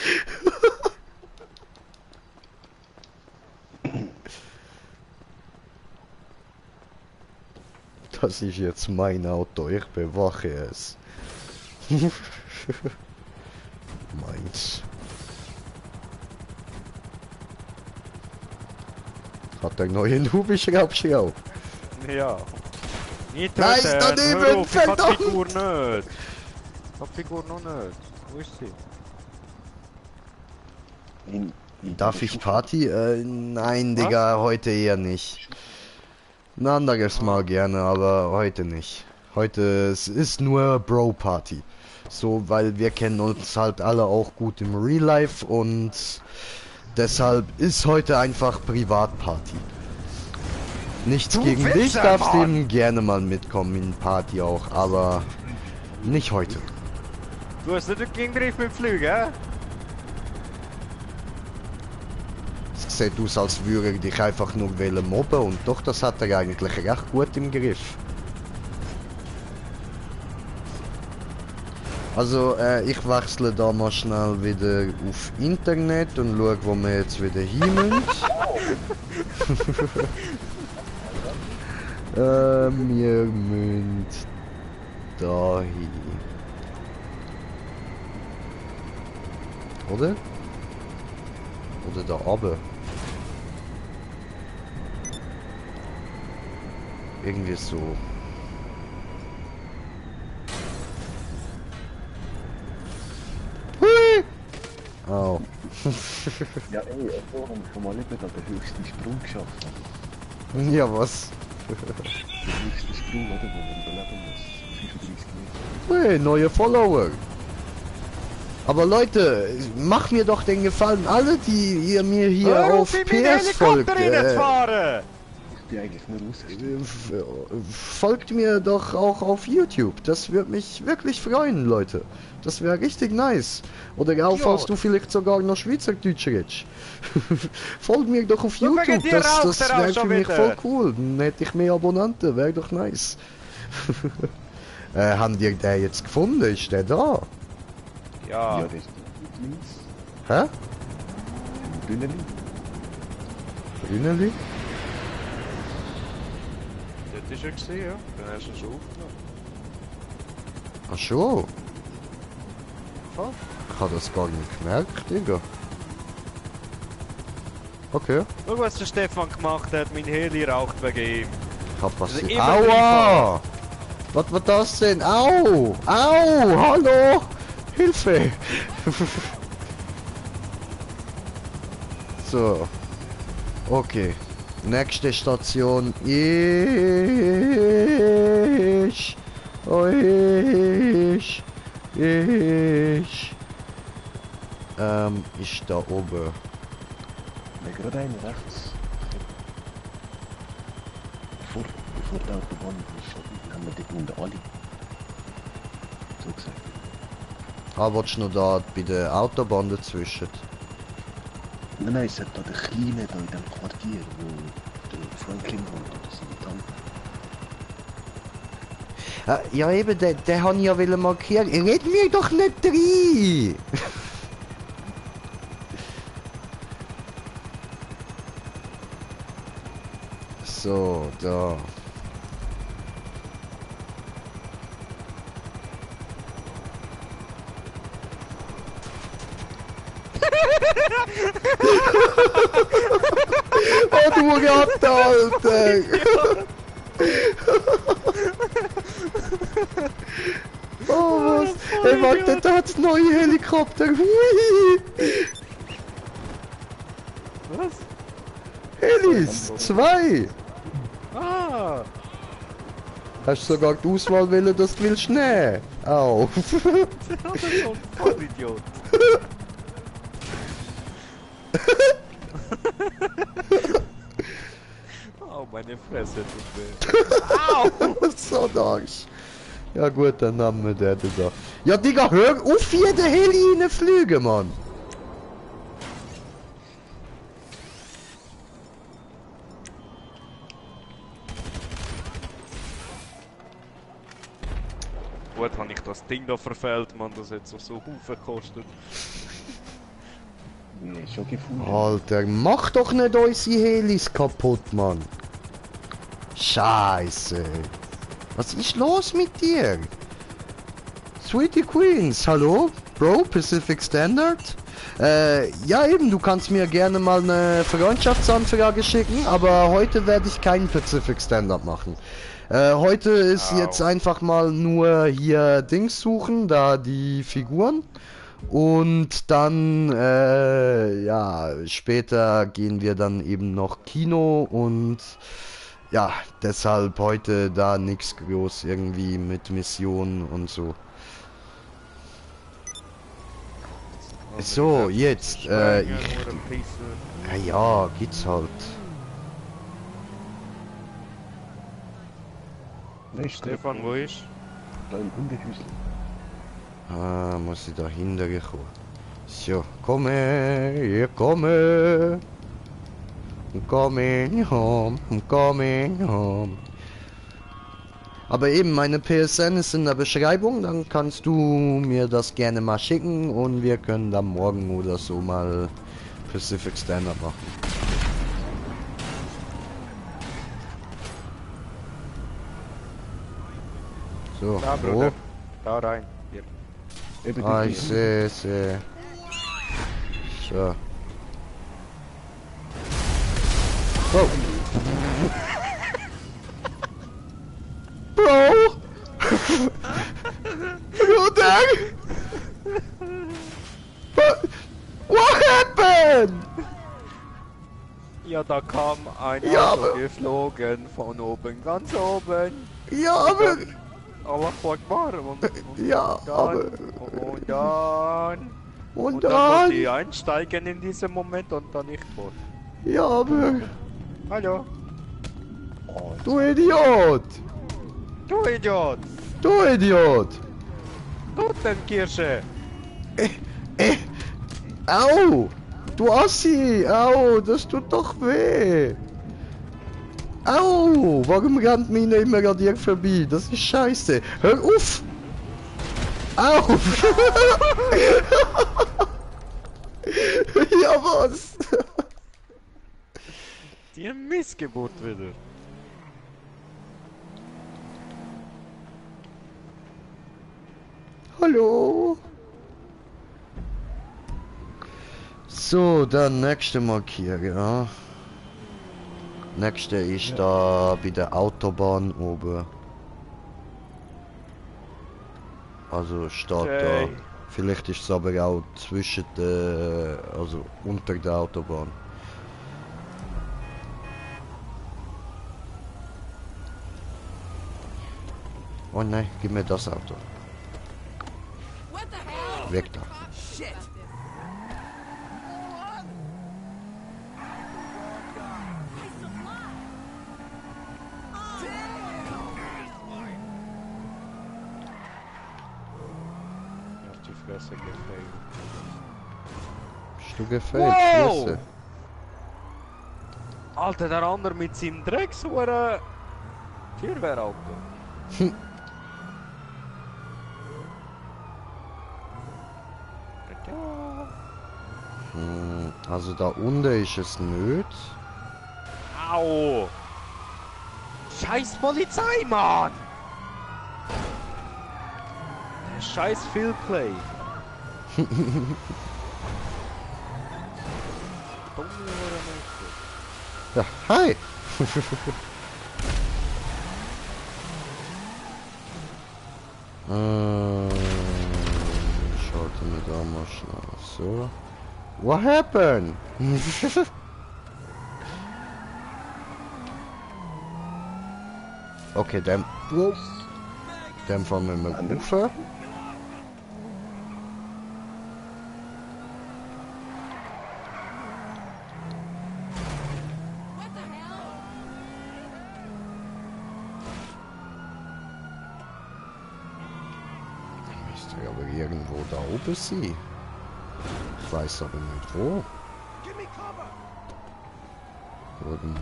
Das ist jetzt mein Auto, ich bewache es. Meins. Hat der neue Hubschrauber? Ja. Nicht Nein, töten, daneben, hör auf, ich hab verdammt! die Figur nicht. Ich hab die Figur noch nicht. Wo ist sie? Darf ich Party? Nein, Digga, heute eher nicht. Ein anderes Mal gerne, aber heute nicht. Heute es ist nur Bro Party. So, weil wir kennen uns halt alle auch gut im Real Life und deshalb ist heute einfach Privatparty. Nichts gegen dich, darfst eben gerne mal mitkommen in Party auch, aber nicht heute. Du hast nicht gegen Griff mit Flügen, hä? Es sieht aus, als würde er dich einfach nur mobben und doch, das hat er eigentlich recht gut im Griff. Also, ich wechsle da mal schnell wieder auf Internet und schaue, wo wir jetzt wieder hin müssen. Wir müssen da hin. Oder? Oder da oben. Irgendwie so. Hui! Au. Ja, ey, so haben wir schon mal nicht den höchsten Sprung geschafft. Ja, was? Der höchste Sprung, oder, wo man überleben muss. 35 Meter. Hey, neue Follower. Aber Leute, macht mir doch den Gefallen, alle, die ihr mir hier Hör auf in meinen PS folgt, Helikopter reinzufahren! Ich bin eigentlich nur rausgestiegen. folgt mir doch auch auf YouTube. Das würde mich wirklich freuen, Leute. Das wäre richtig nice. Oder auch, falls du vielleicht sogar noch Schweizerdeutsch redest. Folgt mir doch auf Schau, wegen YouTube. dir raucht Das er auch wäre für schon mich wieder. voll cool. Dann hätte ich mehr Abonnenten. Wäre doch nice. Haben die den jetzt gefunden? Ist der da? Ja, Ja, der ist links. Hä? Dünneli. Grüneli? das ist er gewesen, ja. Dann hast du ihn schon aufgenommen. Ach schon. Voll. Ich habe das gar nicht gemerkt, Digga. Okay. Schau, was der Stefan gemacht hat, mein Heli raucht wegen ihm. Ich hab was. Also immer Aua! Was war das denn? Au! Au! Hallo! Hilfe! So. Okay. Nächste Station ist Oh, ich. Ich da oben. Ne, gerade einen rechts. Bevor die Autobahn ist, haben wir dort unten alle. So gesagt. Ah, willst du noch da bei der Autobahn dazwischen? Nein, es hat da den Kleinen da in dem Quartier, wo der Franklin wohnt oder so. Ja eben, der habe ich ja wollen markieren. Red mir doch nicht rein! So, da. Oh, du Ratte, Alter! Oh, was? Ey, warte, da hat's neue Helikopter. Hui! Was? Helis, 2! Ah! Hast du sogar die Auswahl wählen, dass du willst nehmen? Au! Das ist so ein Vollidiot. Oh, meine Fresse tut weh. So nice. Ja gut, dann haben wir den da. Ja Digga, hör auf jeden Heli reinfliegen, Mann! Gut, habe ich das Ding da verfehlt, Mann, das hat so Haufen gekostet. Nee, schon gefunden. Alter, mach doch nicht unsere Helis kaputt, Mann! Scheiße! Was ist los mit dir? Sweetie Queens, hallo? Bro, Pacific Standard? Ja eben, du kannst mir gerne mal eine Freundschaftsanfrage schicken, aber heute werde ich keinen Pacific Standard machen. Heute ist jetzt einfach mal nur hier Dings suchen, da die Figuren. Und dann, ja, später gehen wir dann eben noch Kino und ja, deshalb heute da nichts groß irgendwie mit Missionen und so. So, jetzt, ja, geht's halt. Stefan, wo ist? Da im Hundehüsli. Ah, muss ich da hinterher kommen. So, komme, hier komme. I'm coming home, I'm coming home. Aber eben, meine PSN ist in der Beschreibung, dann kannst du mir das gerne mal schicken und wir können dann morgen oder so mal Pacific Standard machen. So, Da, wo? Bruder. Da rein. Hier. Ah, ich sehe. So. Oh. Bro! Good day! What happened? Ja, da kam ein Ja, Auto aber- geflogen von oben, ganz oben. Ja, aber... Allah Akbar. Ja, aber... Und dann... Und dann dann... wollte ich einsteigen in diesem Moment und dann nicht vor. Ja, aber... Hallo? Du Idiot! Du Idiot! Du Idiot! Totenkirsche! Au! Du Assi! Au! Das tut doch weh! Au! Warum rennt Mine immer an dir vorbei? Das ist scheiße! Hör auf! Au! Ja, was? Die Missgeburt wieder. Hallo? So, dann nächste Markier, ja. Nächste ist da bei der Autobahn oben. Also steht da. Vielleicht ist es aber auch zwischen der, also unter der Autobahn. Oh nein, gib mir das Auto. What the hell? Weg da. Shit. Auf die Fresse gefällt. Bist du gefällt? Wow! Fresse. Alter, der andere mit seinem Dreckshuren Feuerwehrauto. Also da unten ist es nicht. Au! Scheiß Polizei, Mann! Der scheiß Philplay. Dumme Hurenmächte. Ja, hi! Schalte mir da mal schnell so. What happened? Okay, dem fahren wir mal rauf. What the hell? Müsste ja aber irgendwo da oben sein. Ich weiß aber nicht wo. Warte mal.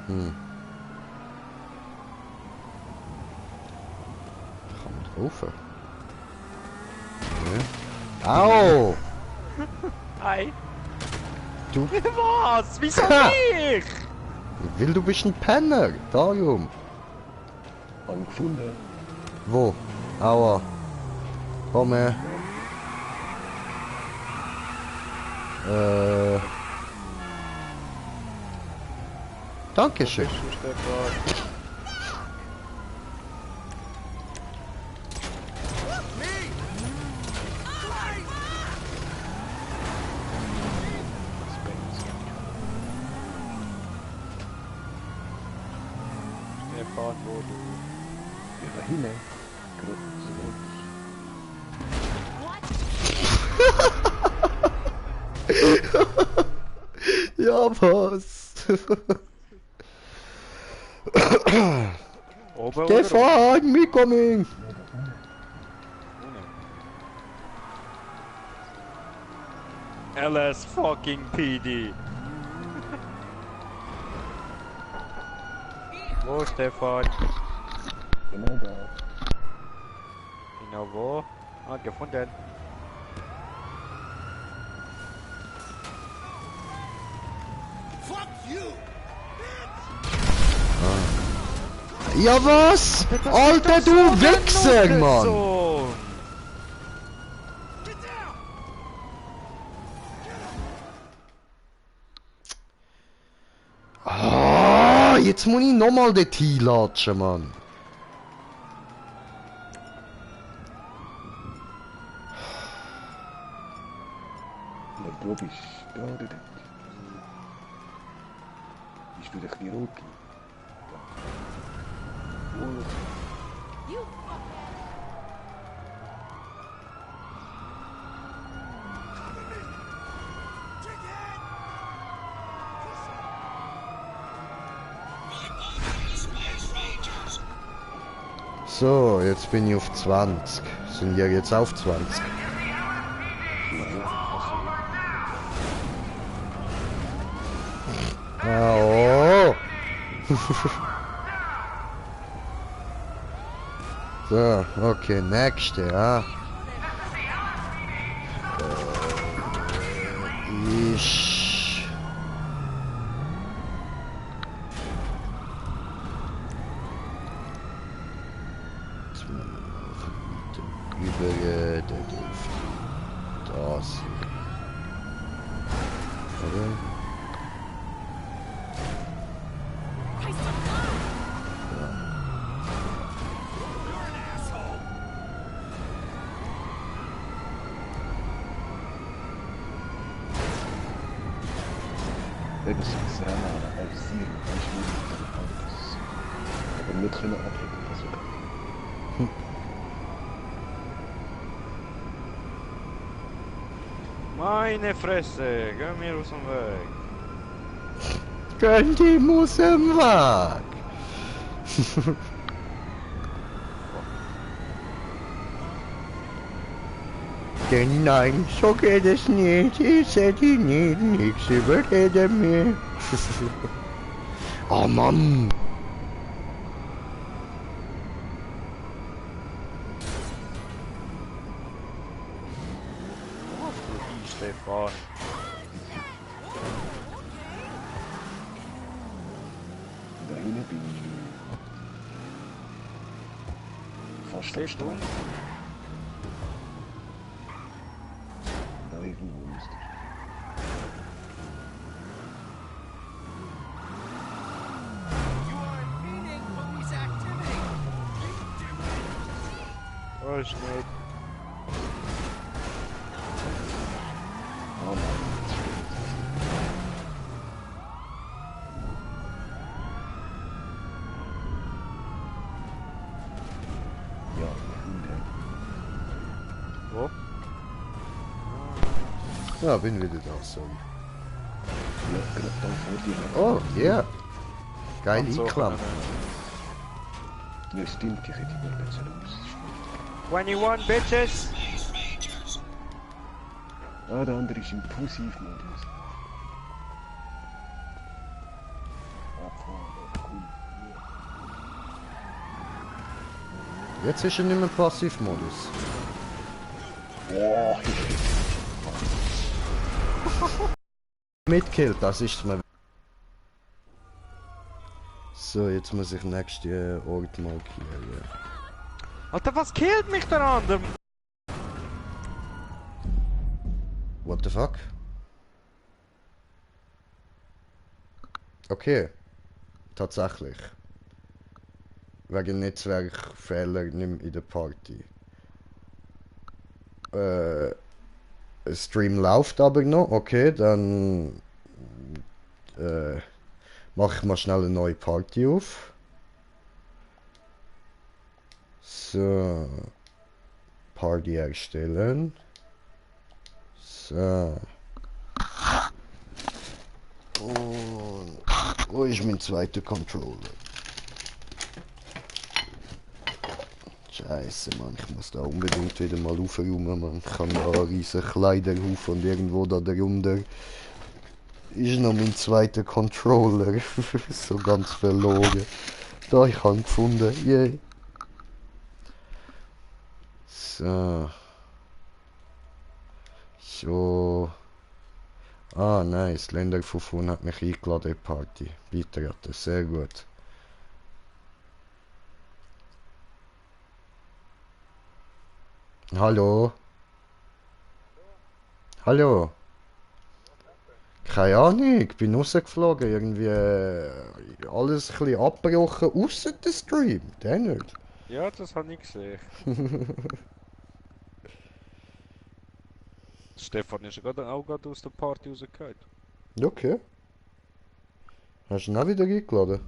Kann man drauf? Ja. Au! Hi. Du, Was? Wieso Ha! ich? will du bist ein Penner, darum. Hab ich gefunden. Wo? Aua. Komm her. Dankeschön. Stefan, wo du? Ja, da hinten. Gerade so. Ja, was? Oben oder Stefan, me coming. LS fucking PD. Wo, Stefan? Genau da. Genau wo? Ah, gefunden. Ja, was? Alter, du Wichser, Mann. Ah, jetzt muss ich nochmal den Tee latschen, Mann. Ja, du bist da oder dort? Bist du der kleine Rote? You fuck. So, jetzt bin ich auf 20. Sind wir jetzt auf 20? Oh. So, okay, nächste, ja. Ich... Jetzt müssen wir mal auf den Übrige, der dürfte da sein. Oder? Wegen Susanna oder F-Zero, weißt du, mit den Autos. Aber nicht können abheben, das wäre geil. Meine Fresse, geh mir aus dem Weg. Könnt ihr muss im Weg. Denn nein, so geht es nicht. Ich hätte nicht nichts überreden mir. Oh Mann. Was machst du hier, Stefan? Da hinten bin ich fast am Siehst du? Strand. Da irgendwo müsste ich. Oh, ist nicht. Ah nein, das stimmt. Ja, Hunde. Wo? Ja, bin wieder da, sorry. Ja, gerade da vor dir. Oh, ja. Geil Ganz so eingeklemmt. Ja, stimmt, ich hätte mal besser aus. 21 Bitches! Ah, der andere ist im Impulsivmodus. Ah, cool. Jetzt ist er nicht mehr Passivmodus. Boah, Mitkillt, das ist mir. So, jetzt muss ich nächsten Ort markieren. Alter, was killt mich der andere? What the fuck? Okay. Tatsächlich. Wegen Netzwerkfehler nicht mehr in der Party. Stream läuft aber noch. Okay, dann mache ich mal schnell eine neue Party auf. So. Party erstellen. So. Und wo ist mein zweiter Controller? Scheiße, Mann, ich muss da unbedingt wieder mal aufräumen, man. Ich habe da einen riesen Kleiderhaufen und irgendwo da darunter ist noch mein zweiter Controller. So ganz verloren. Da, ich habe ihn gefunden. Yay. So. So. Ah, nice. Länder von hat mich eingeladen in die Party. Weiter hat das. Sehr gut. Hallo? Hallo? Keine Ahnung, ich bin rausgeflogen. Irgendwie alles ein bisschen abgebrochen, außer der Stream. Der nicht. Ja, das habe ich gesehen. Stefan ist ja auch gerade aus der Party rausgefallen. Okay. Hast du ihn auch wieder eingeladen?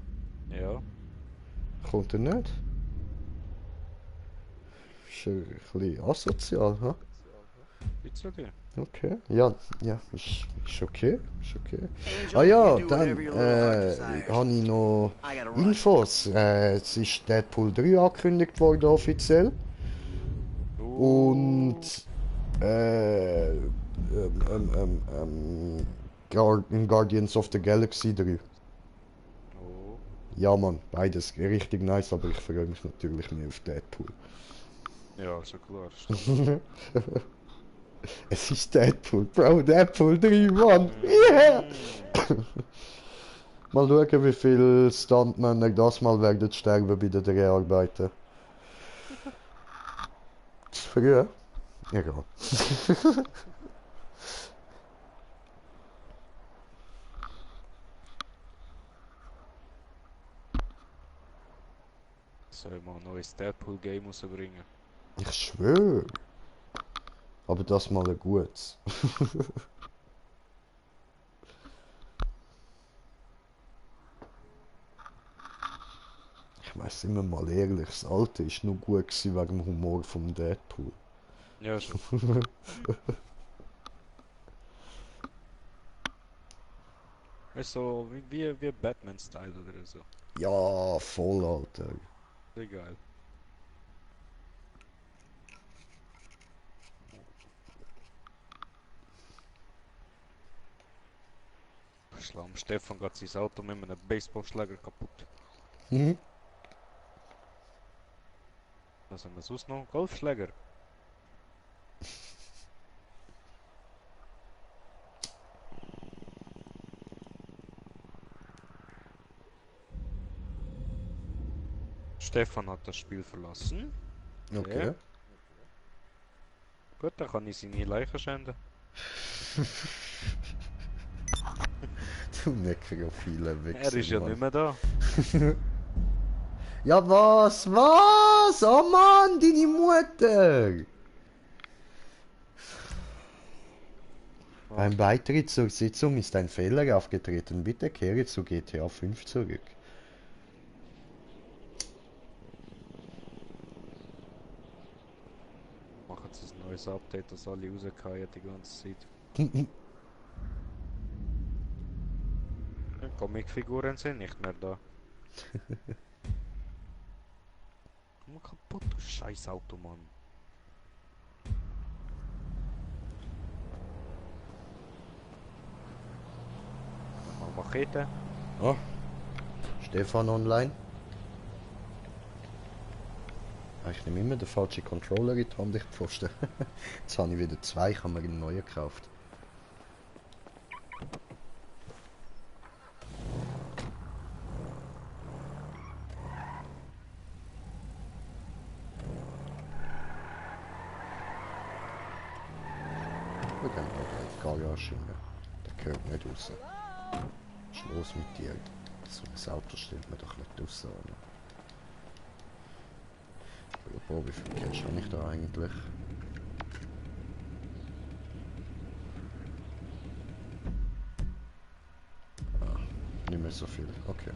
Ja. Kommt er nicht? Ist ein bisschen asozial, ha? Bitte dir. Okay. Ja, ja, ist okay. Ist okay. Ah ja, dann habe ich noch Infos. Es ist Deadpool 3 angekündigt worden offiziell. Und Guardians of the Galaxy 3. Oh. Ja Mann, beides richtig nice, aber ich freue mich natürlich mehr auf Deadpool. Ja, also klar. Stimmt. Es ist Deadpool, Bro, Deadpool 3, Mann! Yeah! Mal schauen, wie viel Stuntmänner das mal werden sterben bei den Dreharbeiten. Zu früh? Egal. Soll mal ein neues Deadpool-Game rausbringen? Ich schwöre. Aber das mal ein gutes. Sind wir mal ehrlich, das Alte ist nur gut gewesen wegen dem Humor vom Deadpool. Ja, schon. Ist so wie Batman-Style oder so. Ja, voll, Alter. Sehr geil. Schlamm Stefan geht sein Auto mit einem Baseballschläger kaputt. Mhm. Was haben wir sonst noch? Golfschläger. Stefan hat das Spiel verlassen. Okay. Gut, dann kann ich seine Leiche schänden. Du nekrophile Wichser. Er ist ja Mann. nicht mehr da. Ja, was? Was? Oh Mann, deine Mutter! Beim Beitritt zur Sitzung ist ein Fehler aufgetreten. Bitte kehre zu GTA 5 zurück. Machen sie ein neues Update, das alle rausgehen die ganze Zeit. Die Comicfiguren sind nicht mehr da. Komm kaputt, du scheiß Auto, Mann. Mal Machete. Oh. Stefan online. Ah, ich nehme immer den falschen Controller in die Hand, ich Pfosten. Jetzt habe ich wieder zwei, ich habe mir einen neuen gekauft. Wir gehen mal in die Garage rein. Der gehört nicht raus. Was ist los mit dir? So ein Auto stellt man doch nicht raus. Oder? Boah, wie viel Cash habe ich da eigentlich? Ah, nicht mehr so viel, okay.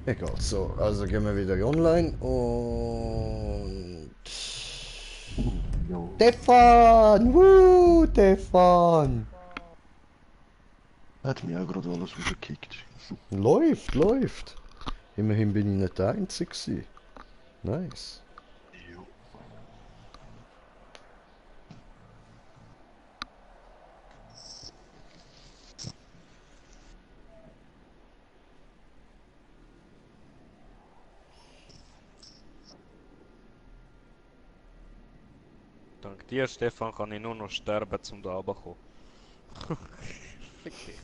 Egal, so, also gehen wir wieder online und... Jo. Stefan! Woo, Stefan! Hat mir auch gerade alles rausgekickt. Läuft, läuft. Immerhin bin ich nicht der Einzige gewesen. Nice. Jo. Dank dir, Stefan, kann ich nur noch sterben, um da runterzukommen. Fick dich.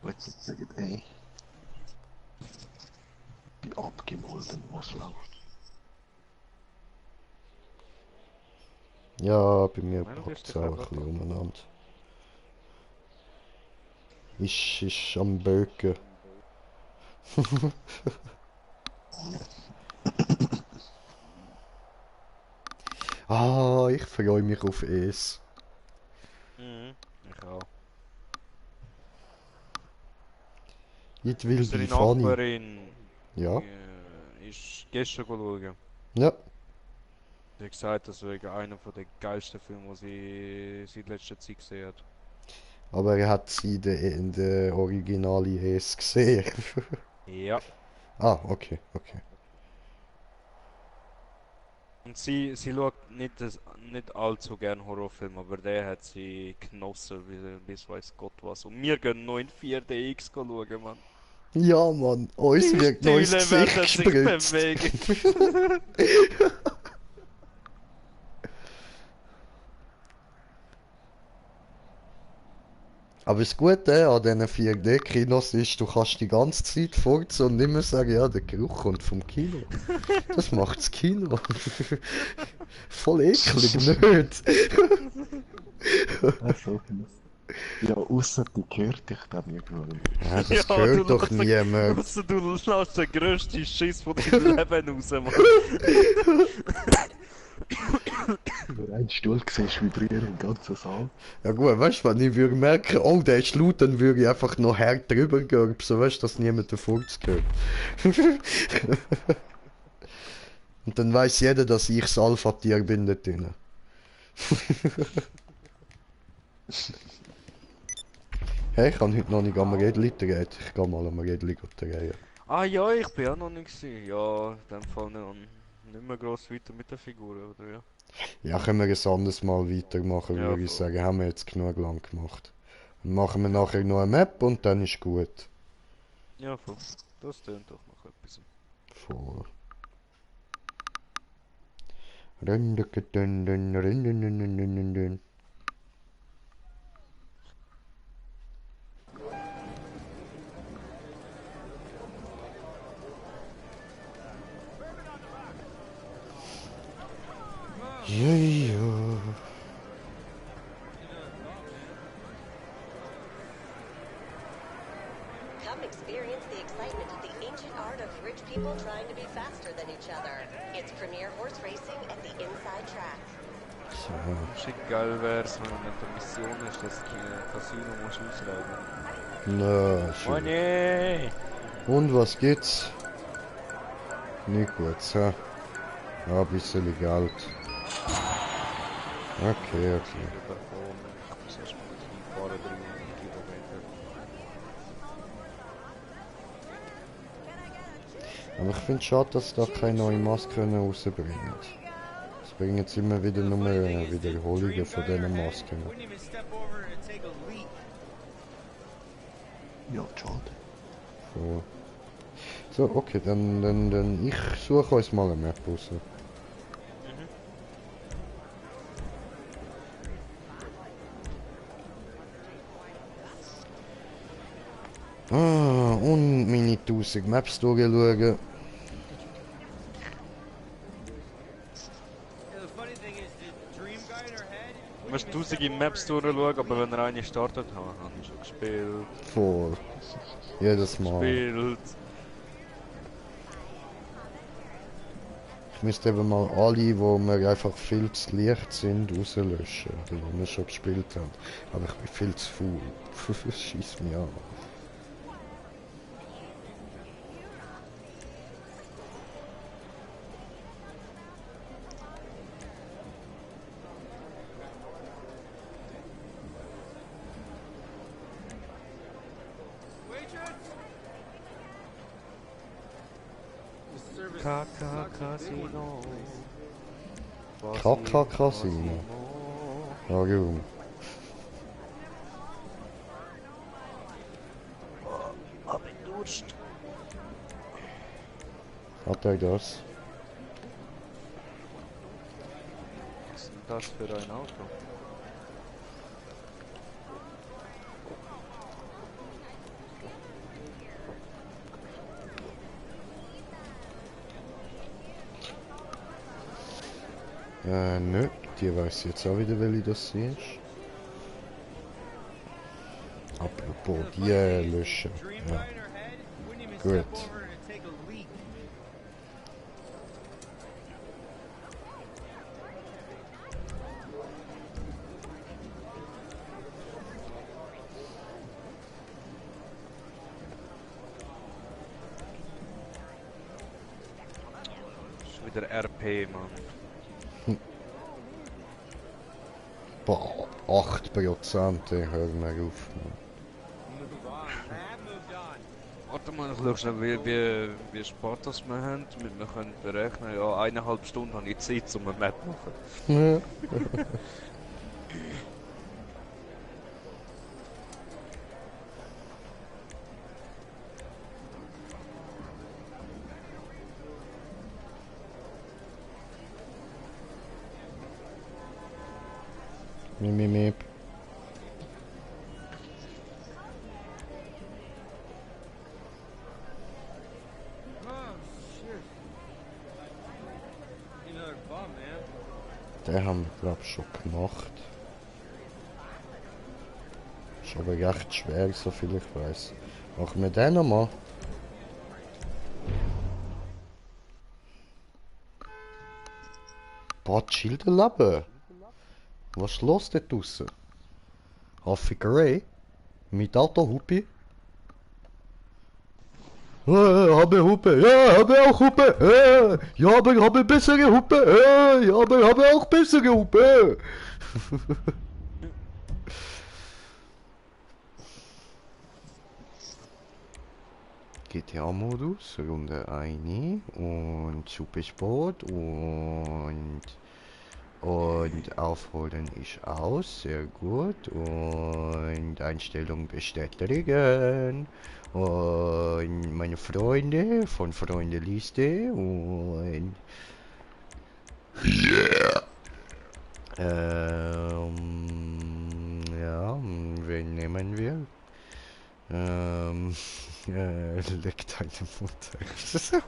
Was jetzt sagen, ey. Die abgemolten, was läuft. Ja, bei mir Nein, du packt bist es dich auch ein einfach bisschen umeinander. Ist am Böken. Ah, ich freue mich auf es. Mhm, ich auch. Jetzt will Unsere die Fanny. Nachbarin Ja, ist gestern schauen. ja. Sie hat gesagt, das wäre einer der geilsten Filme, die sie seit letzter Zeit gesehen hat. Aber er hat sie in der Originale es gesehen. Ja. Ah, okay, okay. Und sie schaut nicht allzu gern Horrorfilme, aber der hat sie genossen, bis weiß Gott was. Und wir gehen noch in 4DX schauen, Mann. Ja, Mann, uns Die wird neues Stühle Gesicht werden sich gespritzt. bewegen. Aber das Gute an diesen 4D-Kinos ist, du kannst die ganze Zeit fort und immer sagen, ja, der Geruch kommt vom Kino. Das macht das Kino. Voll eklig, nicht? Ach so, Ja, ausser die hört dich dann irgendwann. Ja, das gehört doch niemand. Also, du lässt den grössten Schiss von deinem Leben raus, Mann. Wenn du einen Stuhl siehst, vibrieren im ganzen Saal. Ja gut, weißt du, wenn ich würde merken, oh, der ist laut, dann würde ich einfach noch härter drüber gehen, so weißt du, dass niemand den Furz hört. Und dann weiß jeder, dass ich das Alpha-Tier bin dort drinnen. Hey, ich kann heute noch nicht am Rädchen drehen. Ich gehe mal am Rädchen drehen. Ah ja, ich bin auch noch nicht gewesen. Ja, in dem Fall nicht mehr gross weiter mit der Figur, oder ja? Ja, können wir ein anderes Mal weitermachen, Ja, würde ich voll. sagen. Haben wir jetzt genug lang gemacht. Dann machen wir nachher noch eine Map und dann ist gut. Ja, voll. Das tönt doch noch etwas. Voll. Dun, dun, dun, dun, dun, dun, dun, dun, dun, dun. Ja, ja. Come experience the excitement of the ancient art of rich people trying to be faster than each other. It's premier horse racing at the Inside Track. So. Schick geil wär's, wenn du eine Mission ist, dass du ein Casino musst ausrauben. Na, Oh schön. nee! Und was gibt's? Nicht gut, hä? Ja, ein bisschen Geld. Okay, okay. Überkommen. Ich muss erst mal hinfahren, 300 Kilometer. Aber ich finde es schade, dass da keine neue Masken rausbringen. Es bringen jetzt immer wieder nur Wiederholungen von diesen Masken. Wouldn't even step over to take a leak. Ja, schade. So, so okay, dann ich suche uns mal eine Map raus. Und meine 1000 Maps durchschauen. Yeah, the funny thing is, the dream guy in her head. Du musst tausende Maps durchschauen, aber wenn er eine startet, haben wir schon gespielt. Voll. Jedes Mal. Gespielt. Ich müsste eben mal alle, wo mir einfach viel zu leicht sind, rauslöschen. Die wir schon gespielt haben. Aber ich bin viel zu faul. Schieß mich an. Kaka Casino. Kaka Casino. Warum? Hab ich Durst. Hat er das? Was ist denn das für ein Auto? Nö, die weiß jetzt auch wieder, welche das ist. Apropos, die löschen. Dream Ja. guy in her head. Wouldn't even Good. step over to take a leak. Ist wieder RP, Mann. Boah, 8%, hör mal auf. Move on. I moved on. Warte mal, ich schau schnell, wie spät das wir haben. Wir können berechnen, ja, 1,5 Stunden habe ich Zeit, um eine Map zu machen. Mip. Oh, shit. Another bum, man. Den haben wir, glaube ich, schon gemacht. Ist aber recht schwer, so viel ich weiß. Machen wir den nochmal. Boah, chill den Leben. Was ist los dort draussen? Haffigerei? Mit Autohupi? Habe Hupe, ja, habe auch Hupe, ja, aber habe bessere Hupe, ja, aber habe auch bessere Hupe. GTA-Modus, Runde 1 und Supersport und aufholen ist aus, sehr gut und Einstellung bestätigen und meine Freunde von Freundeliste und ja, wen nehmen wir? Leck deine Mutter.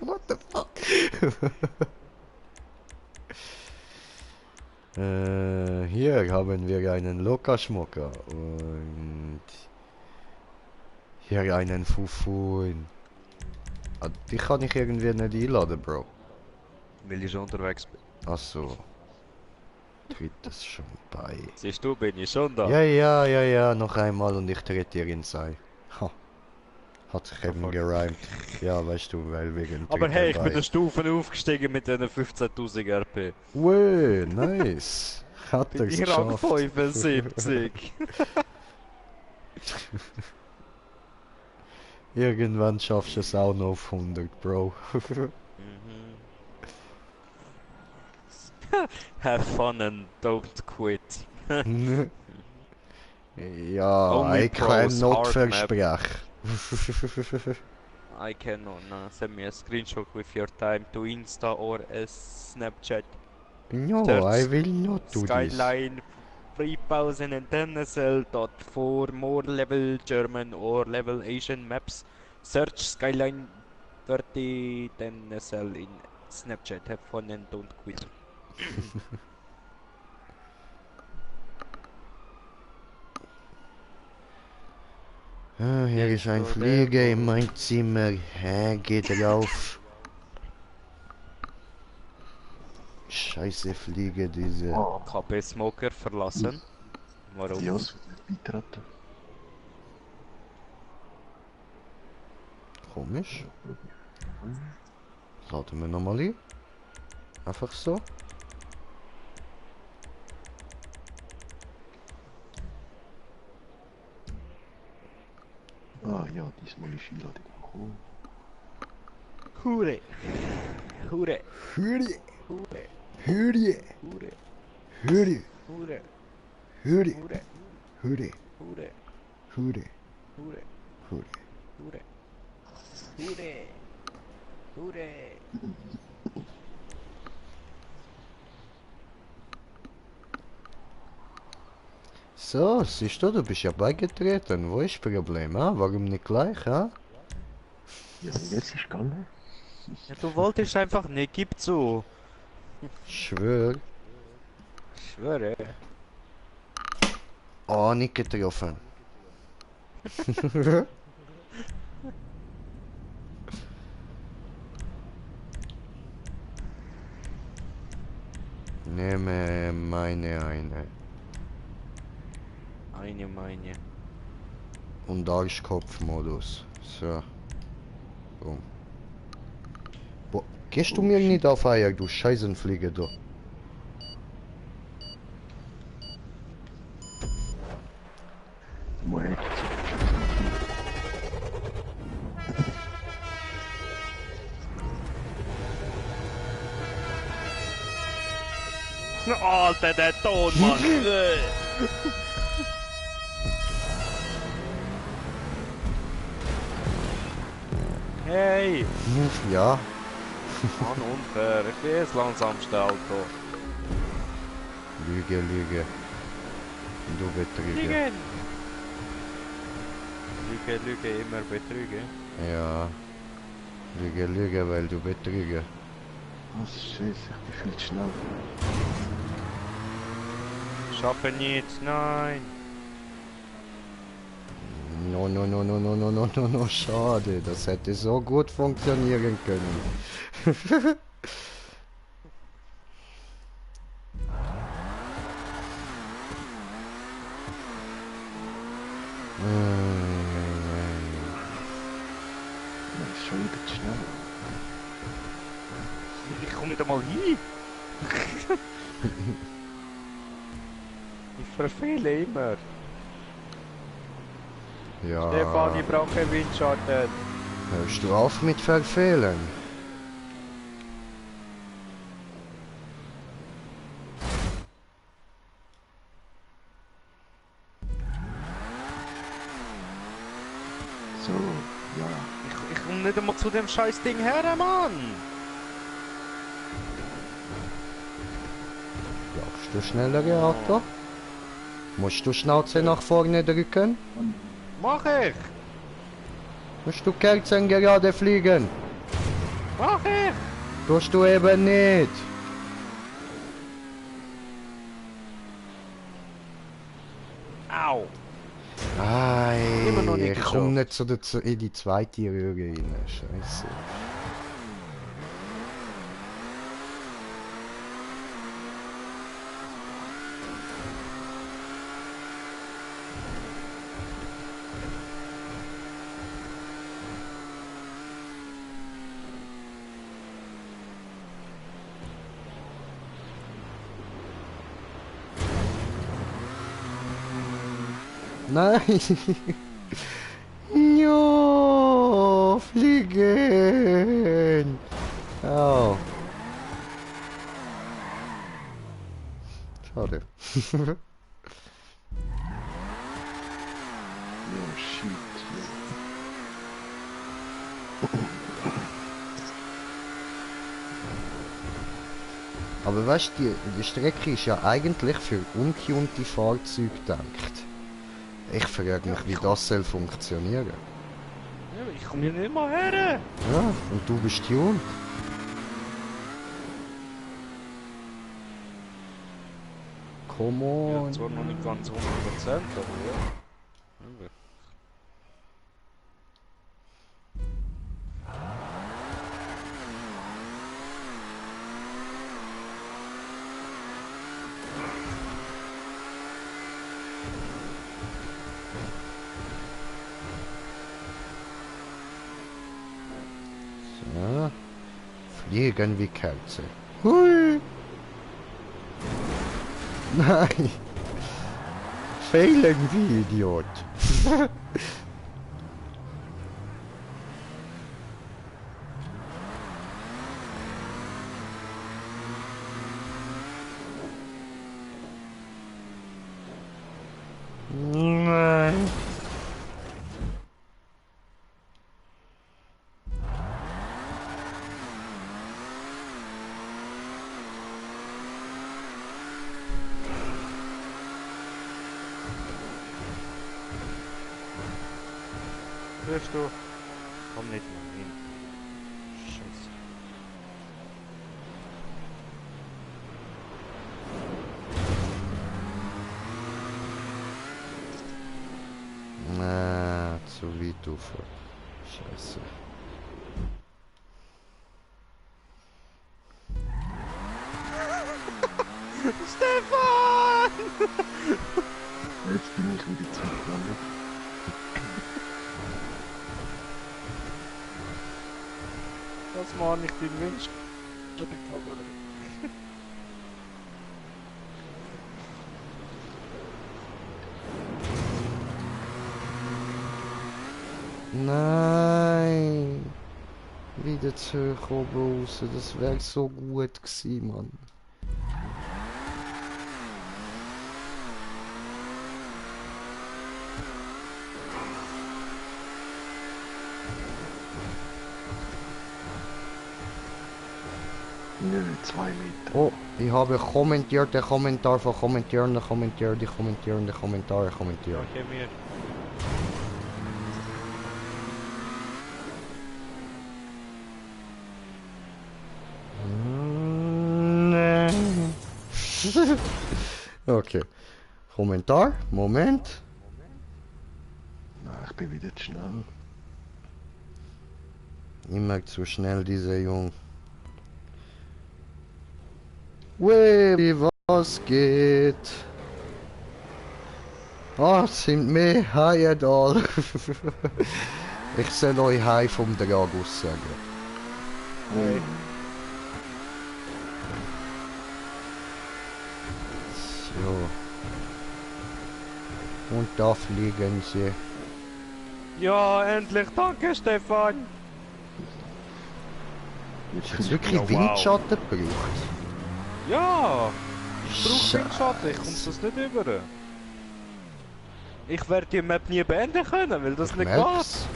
What the fuck? Hier haben wir einen Lokaschmucker und hier einen Fufun. Ah, die kann ich irgendwie nicht einladen, Bro. Weil ich schon unterwegs bin. Achso. Tritt das schon bei. Siehst du, bin ich schon da. Ja, noch einmal und ich trete dir ins Ei. Ha. Hat sich eben gereimt. Ja, weißt du, weil wegen Aber hey, ich bei. bin der Stufen aufgestiegen mit diesen 15.000 RP. Ue, nice. Hat er Ich Rang geschafft. 75. Irgendwann schaffst du es auch noch auf 100, Bro. Have fun and don't quit. Ja, Only ich kann pros, not hard map. versprechen. I cannot send me a screenshot with your time to Insta or a Snapchat. No, Search I will not do this. Skyline 3010 SL. For more level German or level Asian maps, search Skyline 3010 SL in Snapchat. Have fun and don't quit. Ah, hier ist ein Flieger in mein Zimmer. Geht rauf. Scheiße Fliege, diese. KP Smoker verlassen. Warum? Ja, es wird nicht beitreten. Komisch. Laden wir nochmal ein. Einfach so. Ah ja, diesmal ist Einladung gekommen. Hure. Hure. Hurry, Hure. hurry, Hure. hurry, Hure. hurry, Hure. hurry, Hure. hurry, Hure. hurry. Hure. Hure. Hure. So, siehst du bist ja beigetreten. Wo ist das Problem, ha? Warum nicht gleich, ha? Ja, jetzt ist gegangen. Ja, du wolltest einfach nicht, gib zu. Schwör. Ich schwöre. Oh, nicht getroffen. Nehme meine eine. Meine. Und Arschkopfmodus. So. Boom. Boah, gehst du mir nicht auf Eier, du Scheißenflieger da. Moment. Alter, der Ton, Mann. Hey! Ja, Mann, unfair. Ich bin das langsamste Auto. Lüge. Du Betrüger. Lüge, immer betrügen. Ja. Lüge, weil du Betrüger. Was scheiße, ich bin viel zu schnell. Schaffen nicht, nein. no, no, no, no, no, no, no, no, no, schade. Das hätte so gut funktionieren können. Das ist schon wieder zu schnell. Ich komme nicht einmal hin. Ich verfehle immer. Ja. Stefan, ich brauche keinen Windschatten. Hörst du auf mit Verfehlen? So, ja. Ich komme nicht einmal zu dem scheiß Ding her, Mann. Brauchst du schnellere Auto? Musst du Schnauze nach vorne drücken? Mach ich. Musst du Kerzen gerade fliegen? Mach ich. Tust du eben nicht. Au. Ei, Immer noch nicht ich komm geschafft. nicht in die zweite Röhre rein. Scheiße. Nein! Jo, fliegen! Oh. Schade. Ja, shit. Aber weißt du, die Strecke ist ja eigentlich für ungetunte Fahrzeuge gedacht. Ich frage mich, wie das soll funktionieren. Ja, ich komme hier nicht mal her. Ja, und du bist tuned. Come Ja, on. zwar noch nicht ganz 100%, aber ja. So. Fliegen wie Kerze. Hui. Nein. Fehlen wie Idiot. Nein. Hörst du? Komm nicht mal hin. Scheiße. Na, zu weit rauf. Scheiße. Stefan! Jetzt bin ich wieder zurückgelandet. Das mache ich den Wünsch. Nein. Wieder zurück oben raus. Das wäre so gut gewesen, Mann. Nö, 2 Meter. Oh, ich habe kommentiert, der Kommentar von Kommentieren, der Kommentar, die Kommentieren, der Kommentar, kommentiert. Okay, mir. Nein. Okay. Kommentar, Moment. Nein. Ich bin wieder zu schnell. Immer zu schnell, dieser Jung. Weh, was geht? Ah, sind wir Haie da? Ich soll euch Hai vom Dragus sagen. Hey. So. Und da fliegen sie. Ja, endlich, danke Stefan! Ist jetzt wirklich Ja, wow. Windschatten gebraucht? Ja! Ich brauche Scheiße. Windschatten, ich komme das nicht über. Ich werde die Map nie beenden können, weil das Ich nicht merk's.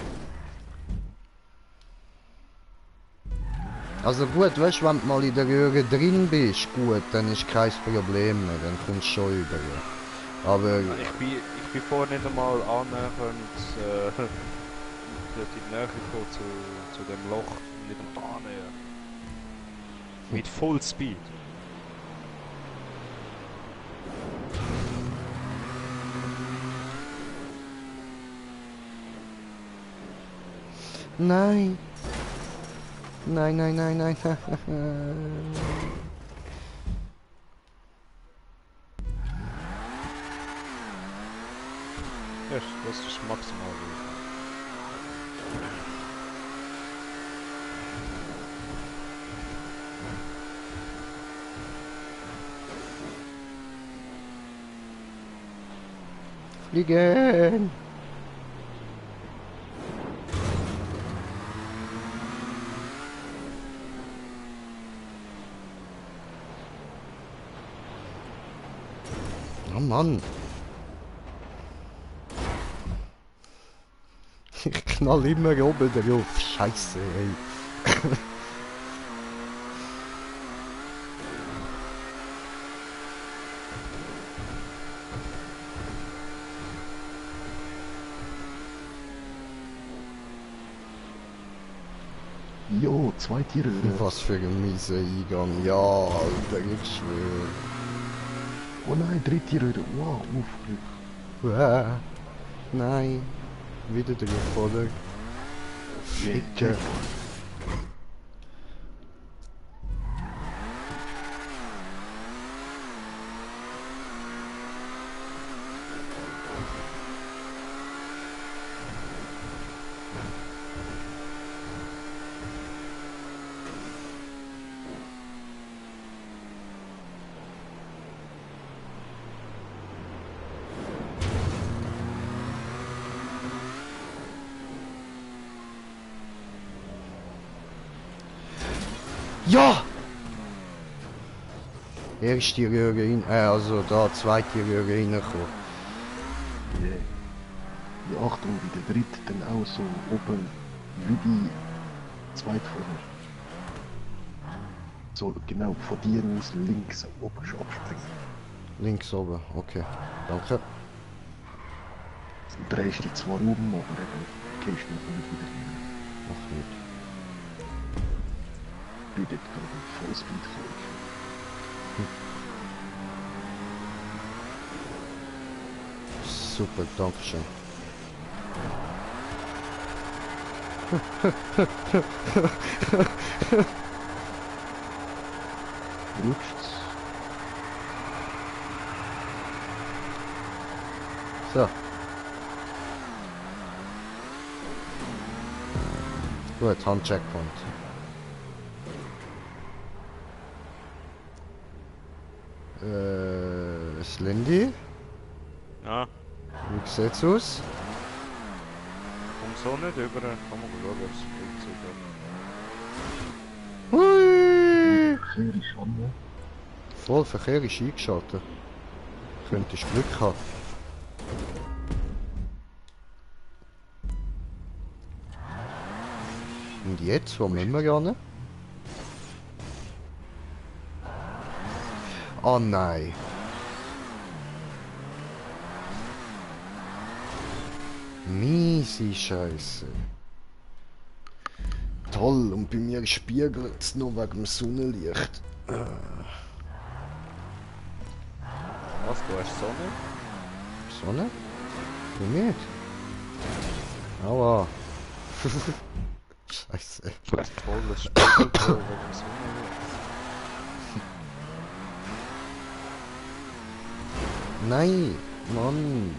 Also gut, weißt du, wenn du mal in der Röhre drin bist, gut, dann ist kein Problem mehr, dann kommst du schon über. Aber geht. Ich bin vorher nicht einmal annähernd in die Nähe gekommen zu dem Loch mit dem Bahnen. Mit Full Speed. nein. Nein, nein, nein, nein. Ja, das ist maximal gut. Fliegen. Oh Mann. Ich knall immer oben drauf. Scheiße, ey. Jo, zweite Röhre. Was für ein mieser Eingang. Ja, Alter, ich schwöre. Oh nein, dritte Röhre. Wow, Glück. Nein. Wieder drauf, oder? Ficker. Ja! Erste Röhre rein, also da zweite Röhre reinkommen. Yeah. Ja, Achtung, wie der dritte dann auch so oben wie die zweite vorher. So genau von dir aus links oben abspringen. Links oben, okay. Danke. Du drehst dich zwar oben, aber dann gehst du nicht wieder rein. Mach nicht. Ich bin dort gerade im Vollspeed gekommen. Super, danke schön. Rutscht's? So. Gut, Handcheckpoint. Slendy, Ja, wie sieht's aus? komm so nicht über. Kann man schauen, ob es funktioniert. Hui! Verkehr ist an, ne? Voll Verkehr ist eingeschaltet. Könntest Glück haben. Und jetzt, wo müssen wir ran? Oh nein. Miese Scheiße. Toll, und bei mir spiegelt es nur wegen dem Sonnenlicht. Was, du hast Sonne? Sonne? Bei mir nicht. Aua. Scheiße. Vielleicht volles Spiegelbro, wenn man so Nein, Mann.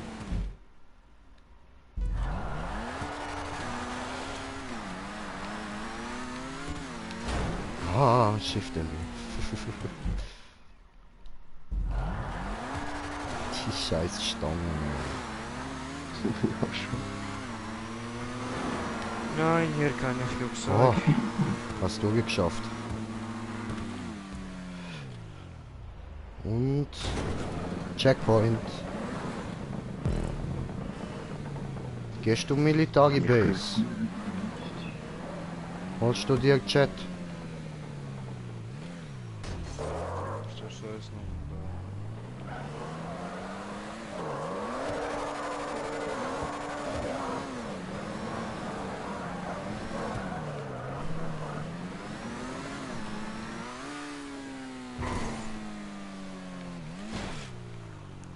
Ah, Shift L. Die scheiß Stangen. Ja, schon. Nein, hier keine Oh, Flugzeug. hast du geschafft. Und Checkpoint. Gehst du Military Base? Holst du dir Chat? Das ist noch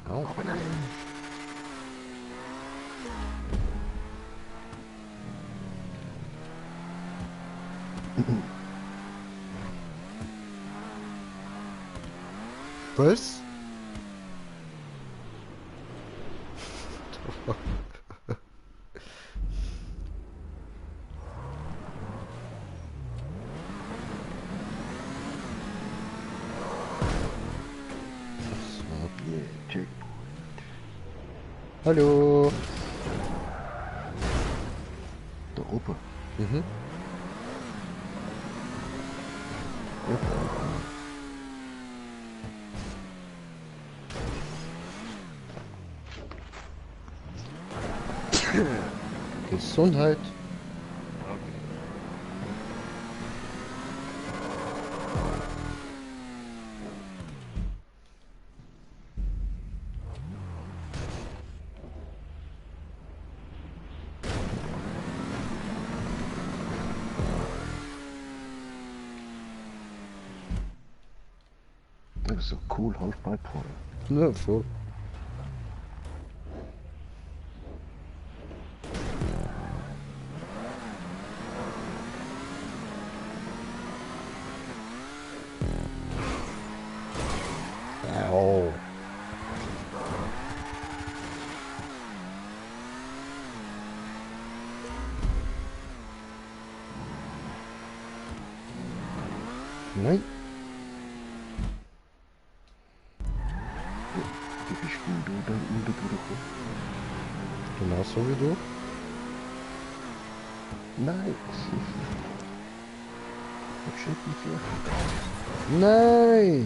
Au. Was? Yeah, check. Hallo. Da oben. Mhm. Gesundheit. Das ist so cool, Half-Pipe-Feuer. Ja, voll. Au. Nein. Du bist gut unten durchgekommen. Genauso wie du. Nein. Ich schütte mich hier. Nein.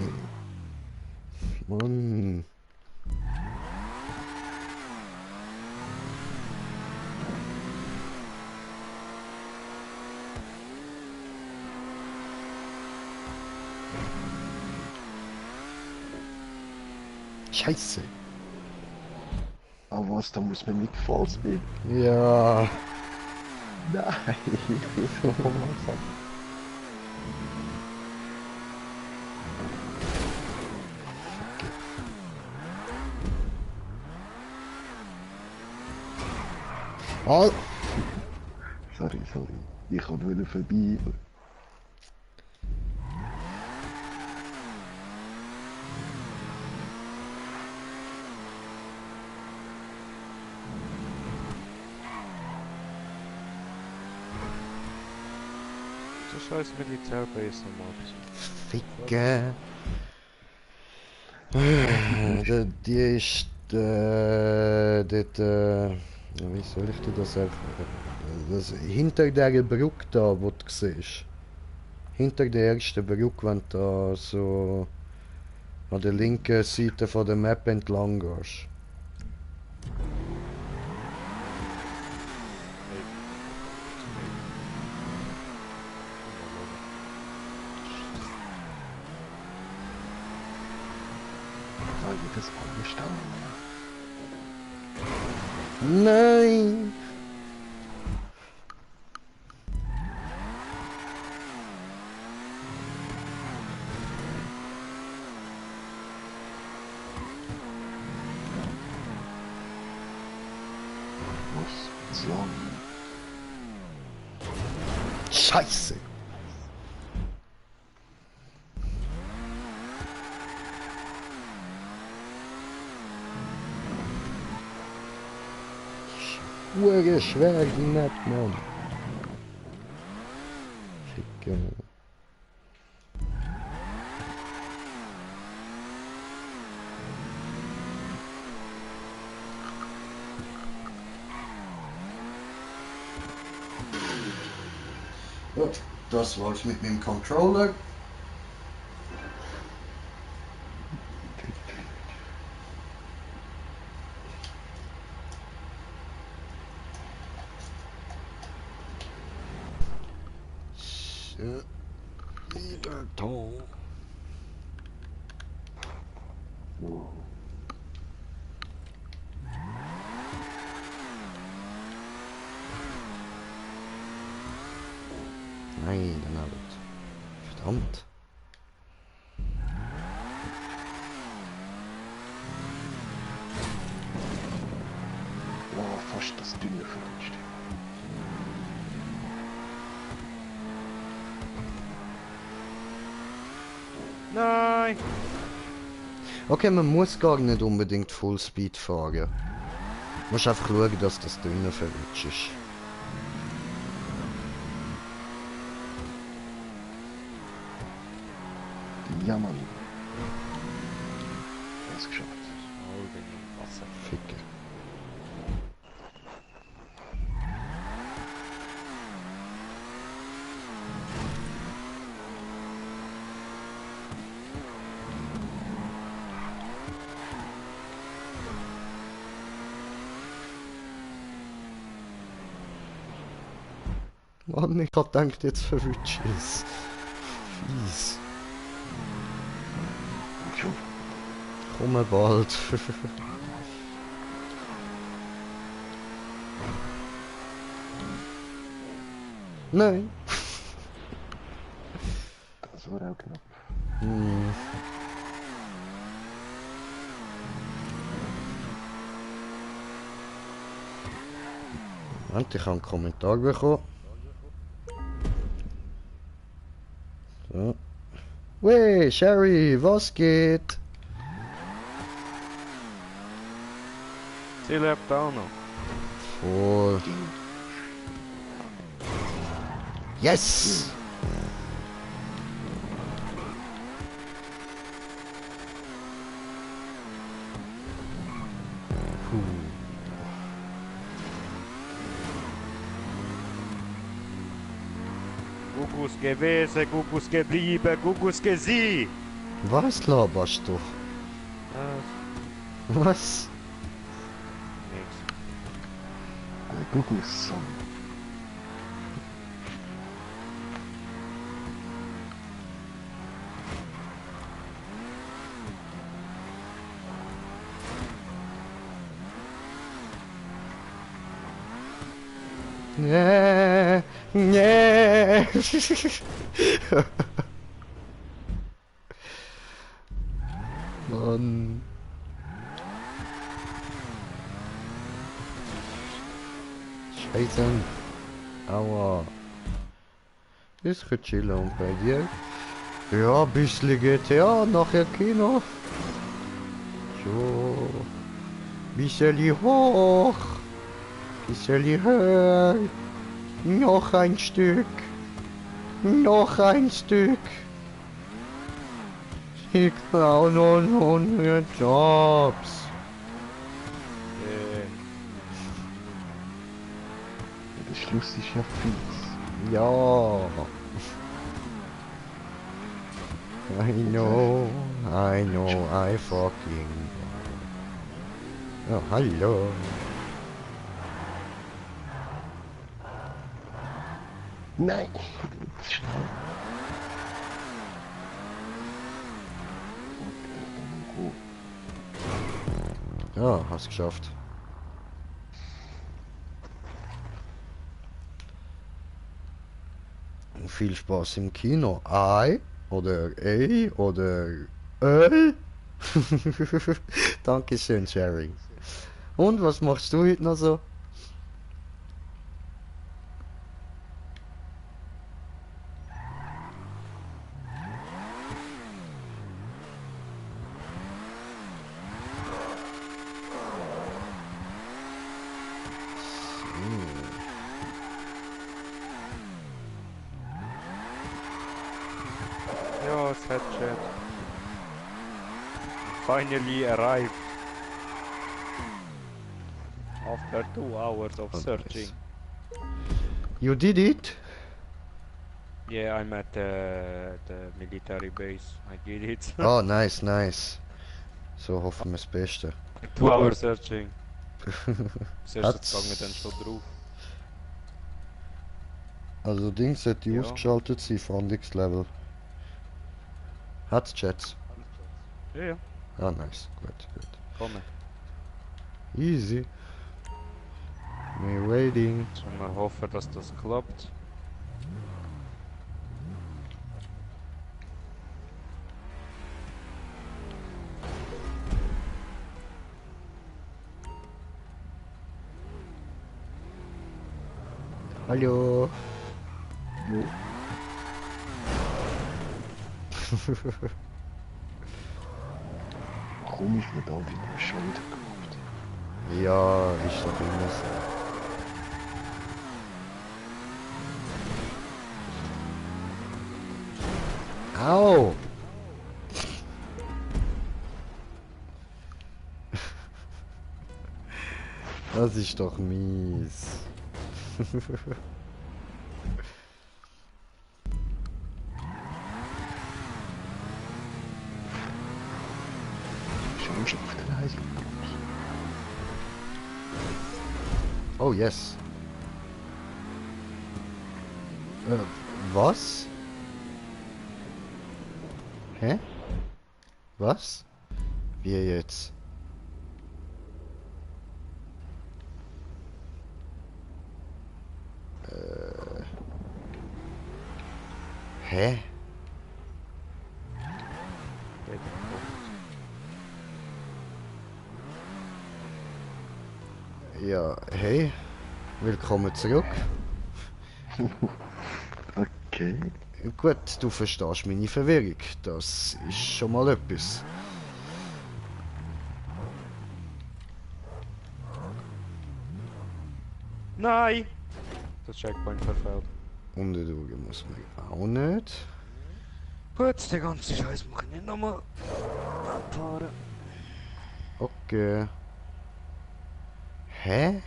Mann. Scheiße. Aber was, da muss man nicht falsch spielen. Ja. Nein, ich bin so langsam. Ah. Sorry. Ich wollte vorbei. so scheiß Militärbase nochmal. Ficken. Die ist dort, wie soll ich dir das sagen? Das, hinter der Brücke da, wo du siehst. Hinter der ersten Brücke, wenn du da so an der linken Seite von der Map entlang gehst. Weil wir das angestanden. Nein! Was? Zu lang. Scheiße. Hure schwer, die nicht, Mann. Ficke. Gut, das war's mit meinem Controller. So, wieder da. Nein, dann habe ich. Verdammt. Oh, fast das dünne verrutscht. Nein! Okay, man muss gar nicht unbedingt Fullspeed fahren. Du musst einfach schauen, dass das dünne verrutscht ist. Ja, Mann. Hast geschafft. Oh, bin ich im Wasser. Ficke. Mann, ich hab gedacht, jetzt verrutscht es. Fies. Schon. Komm bald. Nein. Das war auch knapp. Hm. Moment, ich habe einen Kommentar bekommen. So. Wey, Sherry, was geht? Sie lebt auch noch. Voll. Yes! Kuckuck gewesen, Kuckuck geblieben, Kuckuck sie. Was laberst du? Was? Nix. Google Song. Nee, nee. Mann. Scheiße. Aua. Ist chillen und bei dir? Ja, bisschen GTA, nachher Kino. So. Bisschen hoch. Bisschen höher. Noch ein Stück. Noch ein Stück. Ich brauche noch 100 Jobs. Der Schluss ist ja fies. Ja. I know, I fucking know. Oh, hallo. Nein! Schnell. Ja, hast geschafft. Viel Spaß im Kino. Ei oder ey oder Dankeschön, Sherry. Und, was machst du heute noch so? finally arrived. After 2 hours of searching. You did it? Yeah, I'm at the military base. I did it. Oh, nice, nice. So hoffen wir das Beste. 2 hours searching. Zuerst Hat's- gegangen, dann schon drauf. Also Dings sollte Ja. ausgeschaltet sein, Fahndungslevel. Hat's Chats? Ja, ja. Ah, nice. Gut, gut. Komm. Easy. We're waiting. Sollen wir hoffen, dass das klappt. Hallo. Warum ist mir da wieder schon wieder gehabt? Ja, ist doch immer so. Au! Das ist doch mies. Schon schon auf der Reise. Oh, yes. Was? Hä? Was? Wie jetzt? Hä? Ja, hey. Willkommen zurück. Okay. Gut, du verstehst meine Verwirrung. Das ist schon mal etwas. Nein! Das Checkpoint verfehlt. Unter der Augen muss man auch nicht. Gut, den ganzen Scheiß muss ich nicht nochmal abfahren. Okay. Hä?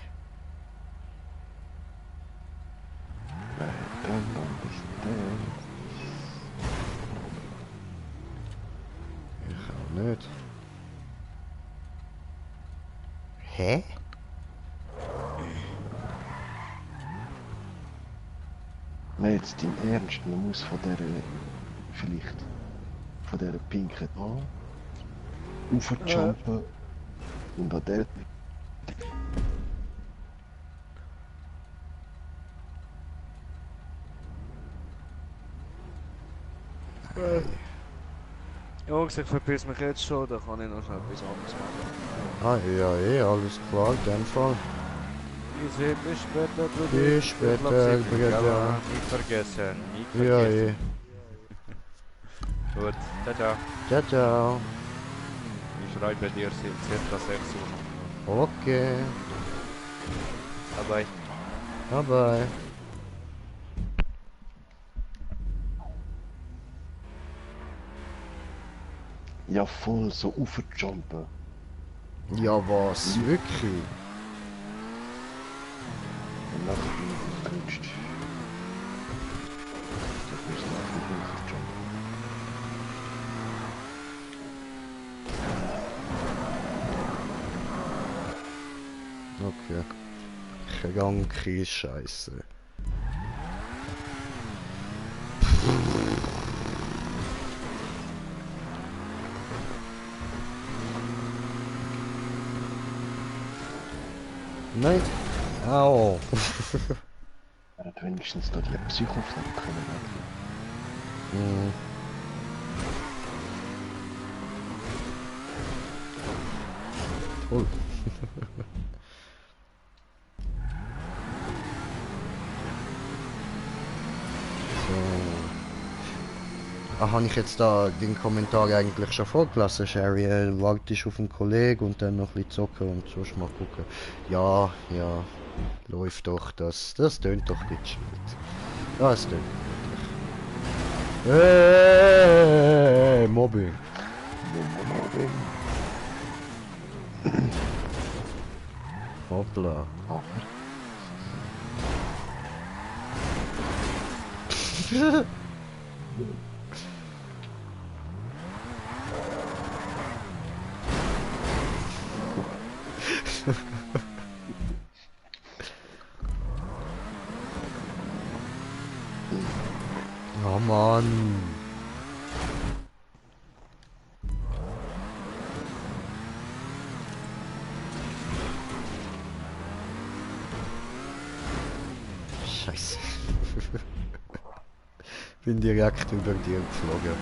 Dann bis dann. Ich auch nicht. Hä? Nein, jetzt im Ernst, man muss von der vielleicht von der pinken an raufjumpen und an der Jungs, ich verpiss mich jetzt schon, da kann ich noch schnell etwas anderes machen. Ah, ja, alles klar, in dem Fall. Easy, bis später, Bruder. Bis später, Bruder. Nicht vergessen, nicht Ja, vergessen. Gut, ciao, ciao. Ciao, ciao. Ich schreibe dir in circa 6 Uhr. Okay. Bye bye. Bye bye. ja voll so raufjumpen. Ja, was? Wirklich? Und dann bin ich gerutscht. Das müssen wir einfach raufjumpen. Okay. Kranke Scheiße. Nein. Au. Er hat wenigstens da die Psychoflip können wegnehmen. Hm. Toll. So. Ah, habe ich jetzt da den Kommentar eigentlich schon vorgelassen, Sherry? Wartest auf einen Kollegen und dann noch ein bisschen zocken und sonst mal gucken. Ja, ja, läuft doch, das tönt doch gechillt. Ja, es tönt gemütlich. Mobbing. Mobbing. Hoppla. Aber Ja, Mann. Scheiße. Bin direkt über dir geflogen.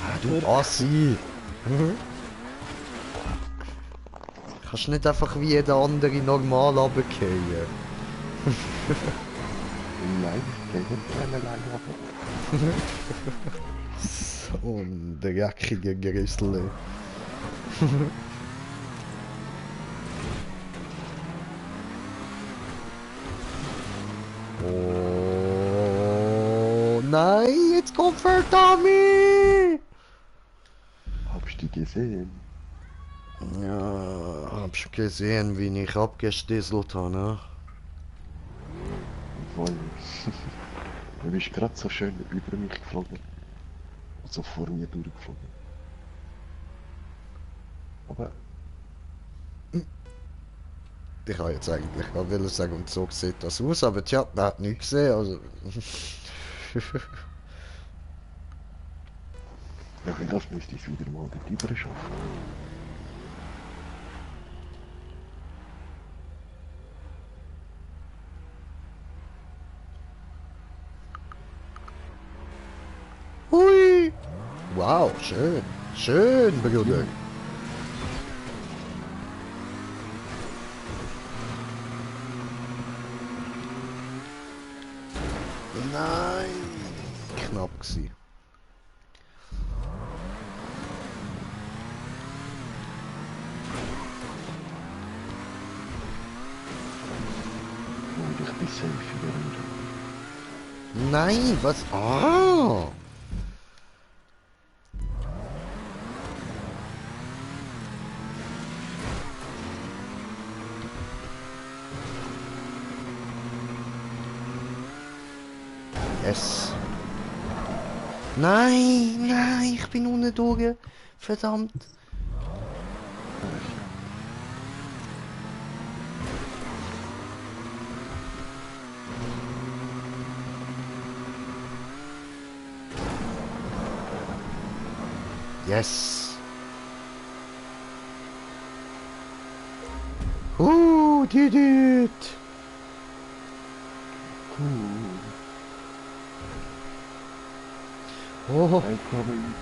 Ah, du Assi! Kannst nicht einfach wie jeder andere normal runterfallen. nein, der wird keine Leine So ein dreckiger Grüssel. Oh nein, jetzt kommt Tommy! Hab ich die gesehen? Ja, hab schon gesehen, wie ich abgestisselt habe, ne? Voll. Du bist gerade so schön über mich geflogen. Also vor mir durchgeflogen. Aber Ich habe jetzt eigentlich gerade wollen sagen, und so sieht das aus, aber tja, man hat nichts gesehen, also... ja, für das müsste ich es wieder mal dort drüber schaffen. Hui! Wow, schön. Schön, Bruder. Nein! Knapp gewesen. Und ich bin safe in der Runde. Nein, was? Ah! Yes. Nein, nein, ich bin unten durch. Verdammt. Yes. Did it. Oh, I'm coming.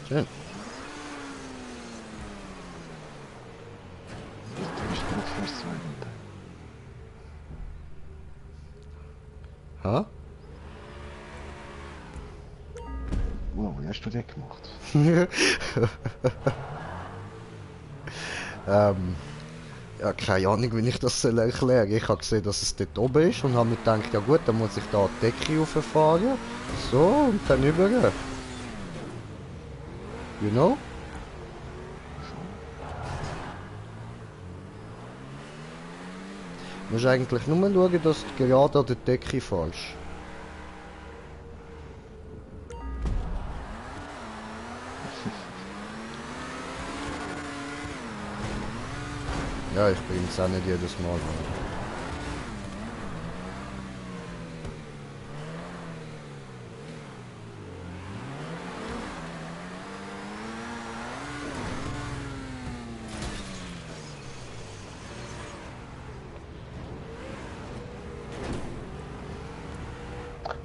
schön. Du bist gerade fast 2 Minuten. Ha? Wow, wie hast du das gemacht? Ja, keine Ahnung, wie ich das erklären soll. Ich habe gesehen, dass es dort oben ist und habe mir gedacht, ja gut, dann muss ich da die Decke rauffahren. So, und dann über. You know? Du musst eigentlich nur schauen, dass du gerade an der Decke fällst. Ja, ich bringe es auch nicht jedes Mal.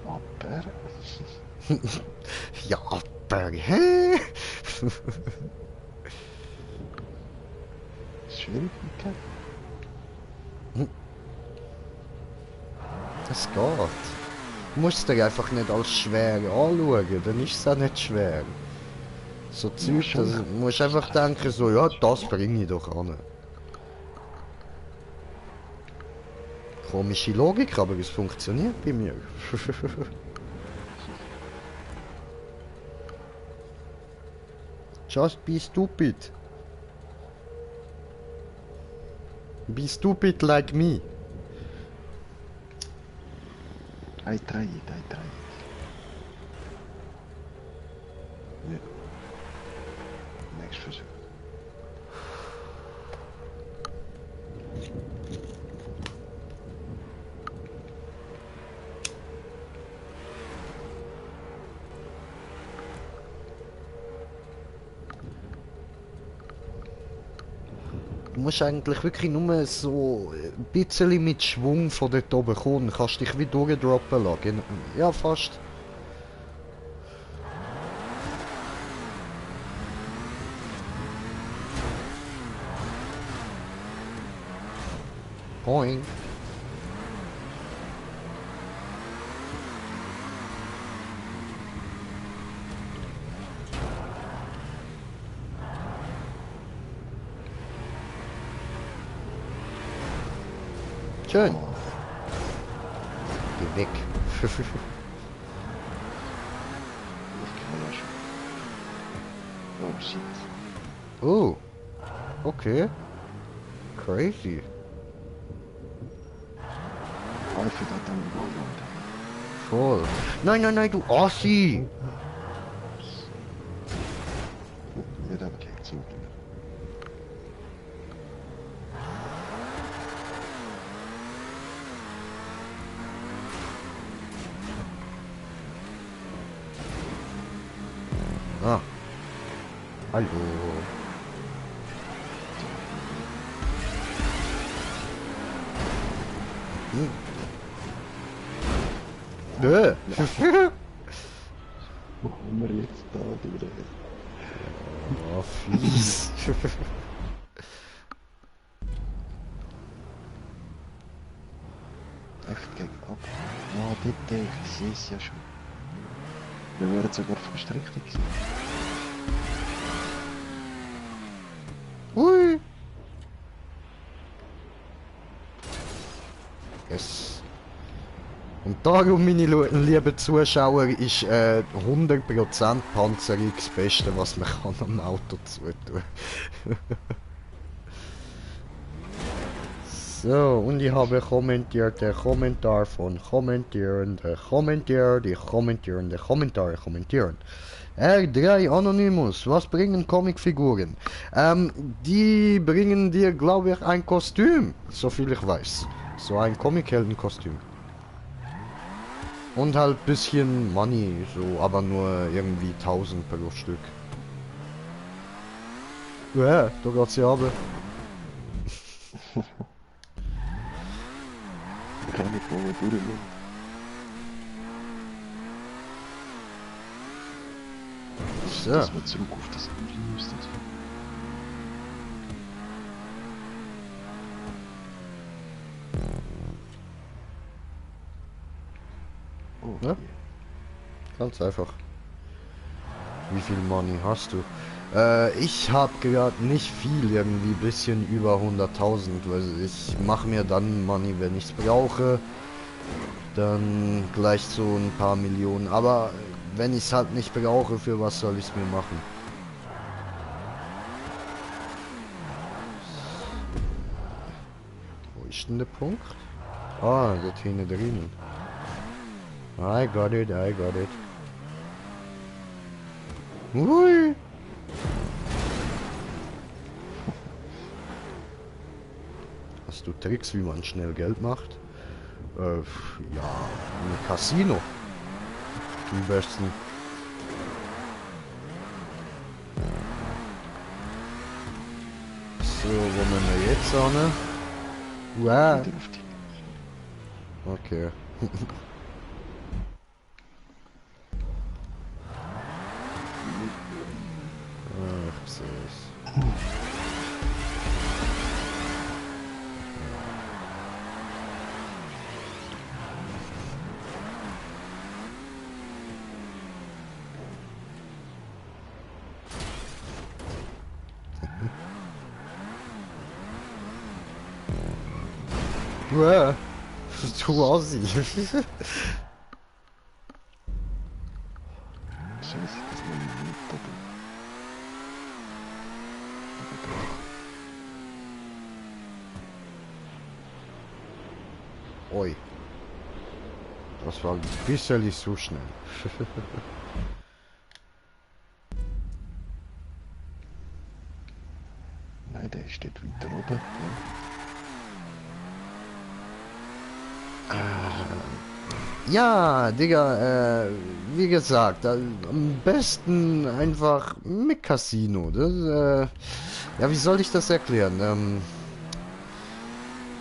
Aber Ja, aber hä? es ist Schwierigkeit. Es geht. Du musst dir einfach nicht als schwer anschauen, dann ist es auch nicht schwer. So Zeug, schon. das musst einfach denken, so, ja, das bringe ich doch an. Komische Logik, aber es funktioniert bei mir. Just be stupid. Be stupid like me. I tried. Ja. Nächster Versuch. Du musst eigentlich wirklich nur so ein bisschen mit Schwung von dort oben kommen. Kannst dich wie durchdroppen lassen. Ja, fast. Boing. Schön. Geh weg. Ich kann ja schon. Oh shit. Oh. Okay. Crazy. Alfred hat dann gewonnen. Voll. Nein, du Ossi! Wird aber gleich zu. Ah. Hallo. Hm. Wo haben wir jetzt da durch? Oh, fies. Echt gegen ab. Ja, bitte, ich sehe es ja schon. Wir wären sogar fast richtig gewesen. Hui. Yes. Und darum, meine lieben Zuschauer, ist 100% Panzerung das Beste, was man kann am Auto zutun. So, und ich habe kommentiert, der Kommentar von Kommentierende Kommentier, die kommentierende Kommentare kommentieren. R3 Anonymous, was bringen Comicfiguren? Die bringen dir, glaube ich, ein Kostüm, soviel ich weiß. So ein Comicheldenkostüm. Und halt bisschen Money, so, aber nur irgendwie 1000 pro Stück. Ja, da geht's ja aber. Kann ich wo wir durchgehen. So. Dass wir zurück auf das andere müssten. Oh, Ja? Ganz einfach. Wie viel Money hast du? Ich habe gerade nicht viel, irgendwie ein bisschen über 100.000, weil ich mache mir dann Money, wenn ich es brauche. Dann gleich so ein paar Millionen. Aber wenn ich es halt nicht brauche, für was soll ich es mir machen? Wo ist denn der Punkt? Ah, dort hinten drin. I got it. Ui. Hast du Tricks, wie man schnell Geld macht? Ja, ein Casino. Am besten. So, wo müssen wir jetzt hin? Wow. Wieder auf die. Okay. Ich sehe es. Uah, du Assi. Scheiße, das war nicht doppelt. Oi. Das war ein bisschen zu schnell. Nein, der steht weiter oben. Ja, Digga, wie gesagt, am besten einfach mit Casino. Das, ja, wie soll ich das erklären?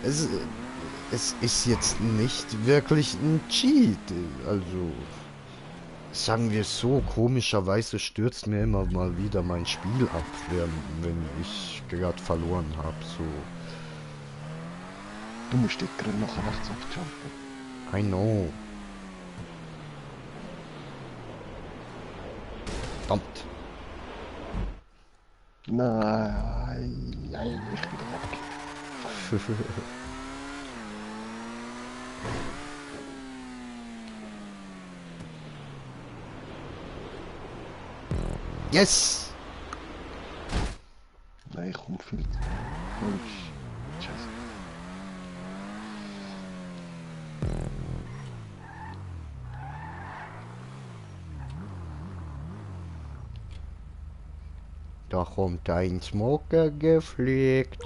Es, es ist jetzt nicht wirklich ein Cheat. Also, sagen wir es so, komischerweise stürzt mir immer mal wieder mein Spiel ab, wenn ich gerade verloren habe. So, Du musst dich gerade nach rechts abjumpen. I know. Verdammt. Nein, nein, ich bin weg. Yes! Nein, ich komm viel. Falsch. Scheiße. Da kommt ein Smoker gefliegt.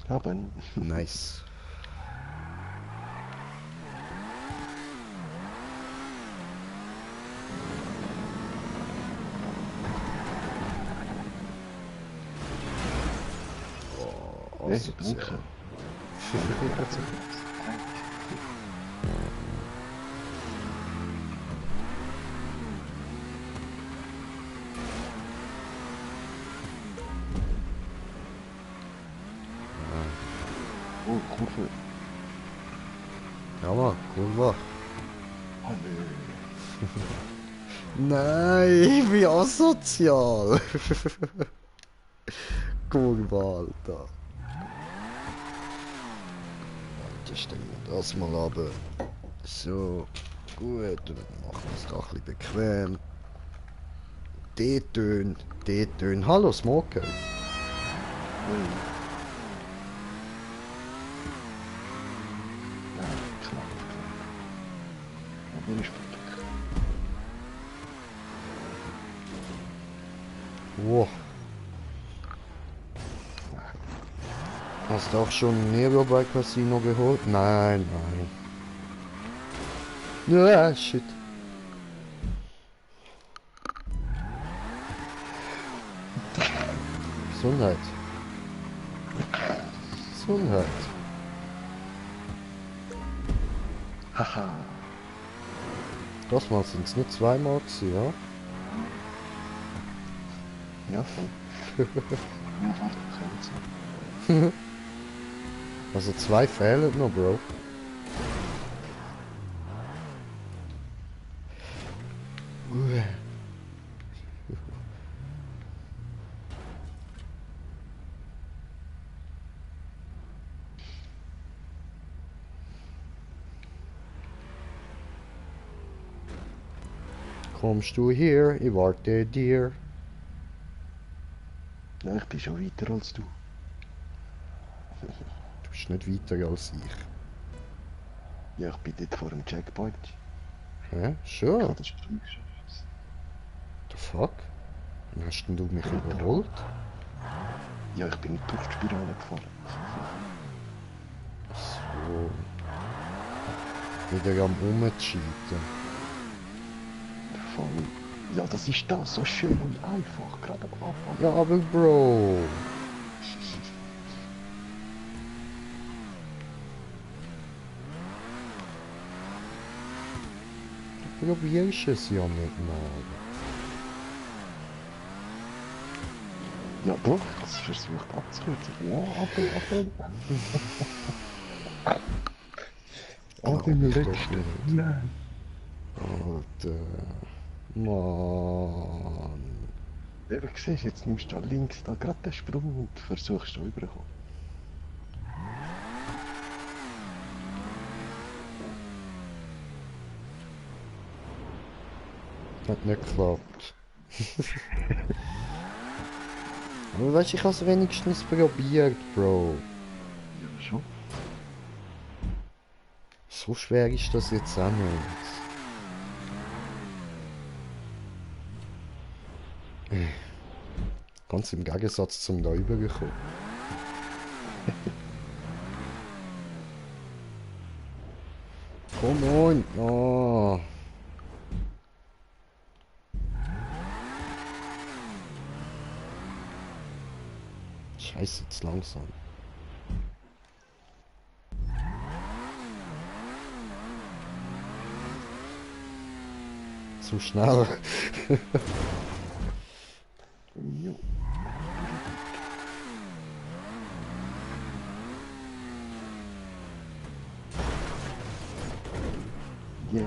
Aber Nice. Oh, nee, asozial. danke. Oh, Kurve. Ja, Mann, cool war. Hallo. Nein, wie asozial. Cool war, Alter. Alter, stellen wir das mal ab. So, gut, und dann machen wir es auch ein bisschen bequem. D-Tön, D-Tön. Hallo, Smoker. Nein, knapp. Aber ich bin weg. Wow. Hast du auch schon Nero bei Casino geholt? Nein, nein. Ja, shit. Gesundheit. Gesundheit. Haha. Das mal sind es nur zweimal gewesen, ja? Ja, voll. Ja, warte, Grenze. Also zwei fehlen noch, Bro. Kommst du hier? Ich warte dir. Nein, ich bin schon weiter als du. Du bist nicht weiter als ich. Ja, ich bin dort vor dem Checkpoint. Hä? Ich Schon? habe das Sprung geschafft. The fuck? Wann hast denn du mich überholt? Ja, ich bin in die Luftspirale gefahren. So. Wieder am Umcheaten. Voll. Ja, das ist das, so schön und einfach, gerade am Anfang. Ja, aber Bro. Du probierst es ja nicht mal. Ja, doch, ich habe es versucht abzukürzen. Ja, aber im letzten. Nein. Alter. Mann. Eben, siehst du, jetzt nimmst du da links da gerade den Sprung und versuchst da rüberzukommen. Hat nicht geklappt. Aber weißt du, ich habe es wenigstens probiert, Bro. Ja, schon. So schwer ist das jetzt auch nicht. Ganz im Gegensatz zum da rübergekommen. Come on! Oh. Scheiße, jetzt langsam. Zu schnell. Jo. Yeah.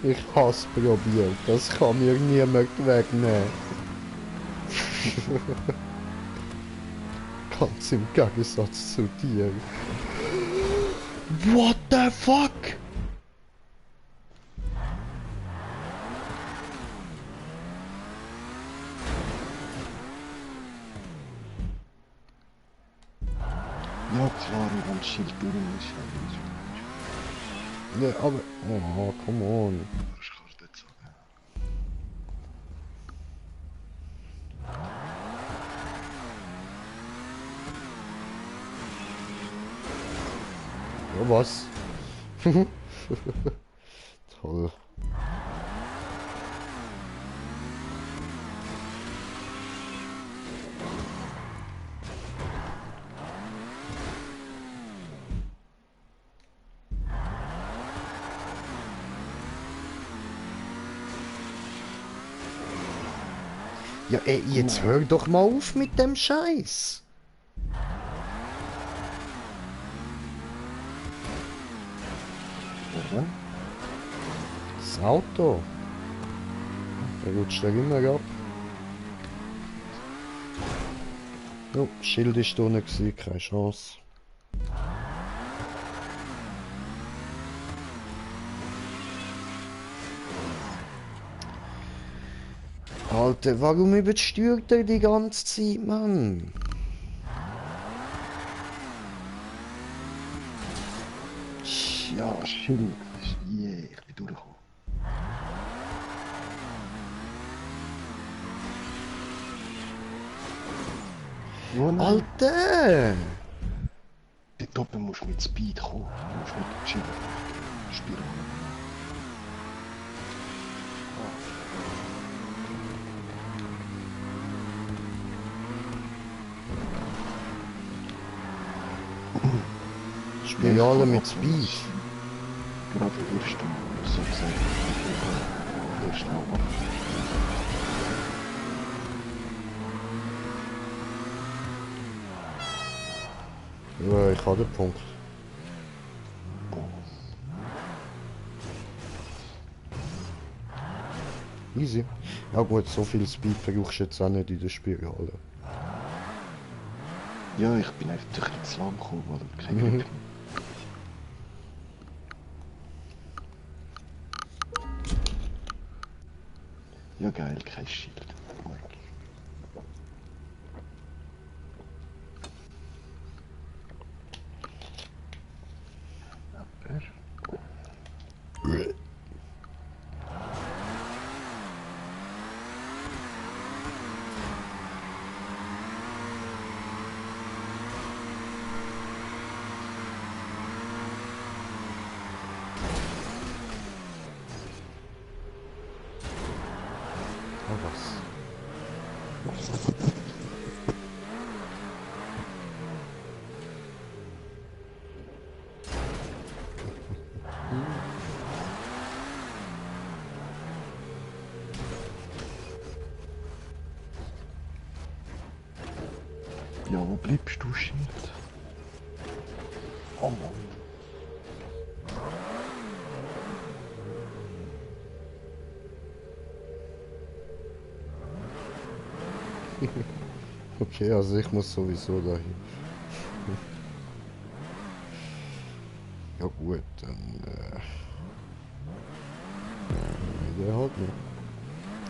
Ich hab's probiert, das kann mir niemand wegnehmen. Ganz im Gegensatz zu dir. What the fuck? Ja, klar, wir haben das Schild durch ist Ja, aber... Oh, come on. das kannst du nicht sagen. Ja, was? Toll. Ja, ey, jetzt hör doch mal auf mit dem Scheiß. Ja, Das Auto. Der rutscht da immer ab. Jo, das Schild ist da nicht gewesen, keine Chance. Alter, warum übersteuert er die ganze Zeit, Mann? ja, Schild. Yeah, ich bin durchgekommen. Ja, nein. Alter! Dort oben musst du mit Speed kommen. Du musst nicht chillen. Spielen. Spielen alle mit Speed. Gerade der erste, so gesagt. Der erste Mal. Ja, ich habe den Punkt. Easy. Ja gut, so viel Speed brauchst du jetzt auch nicht in der Spirale. Ja, ich bin einfach durch den Slam gekommen, weil kein Glück mehr. Ja geil, kein Schild. Aber... Oh, was? Ja, wo bleibst du, Schild? Oh Mann. Okay, also ich muss sowieso dahin. Ja gut, dann der halt nicht.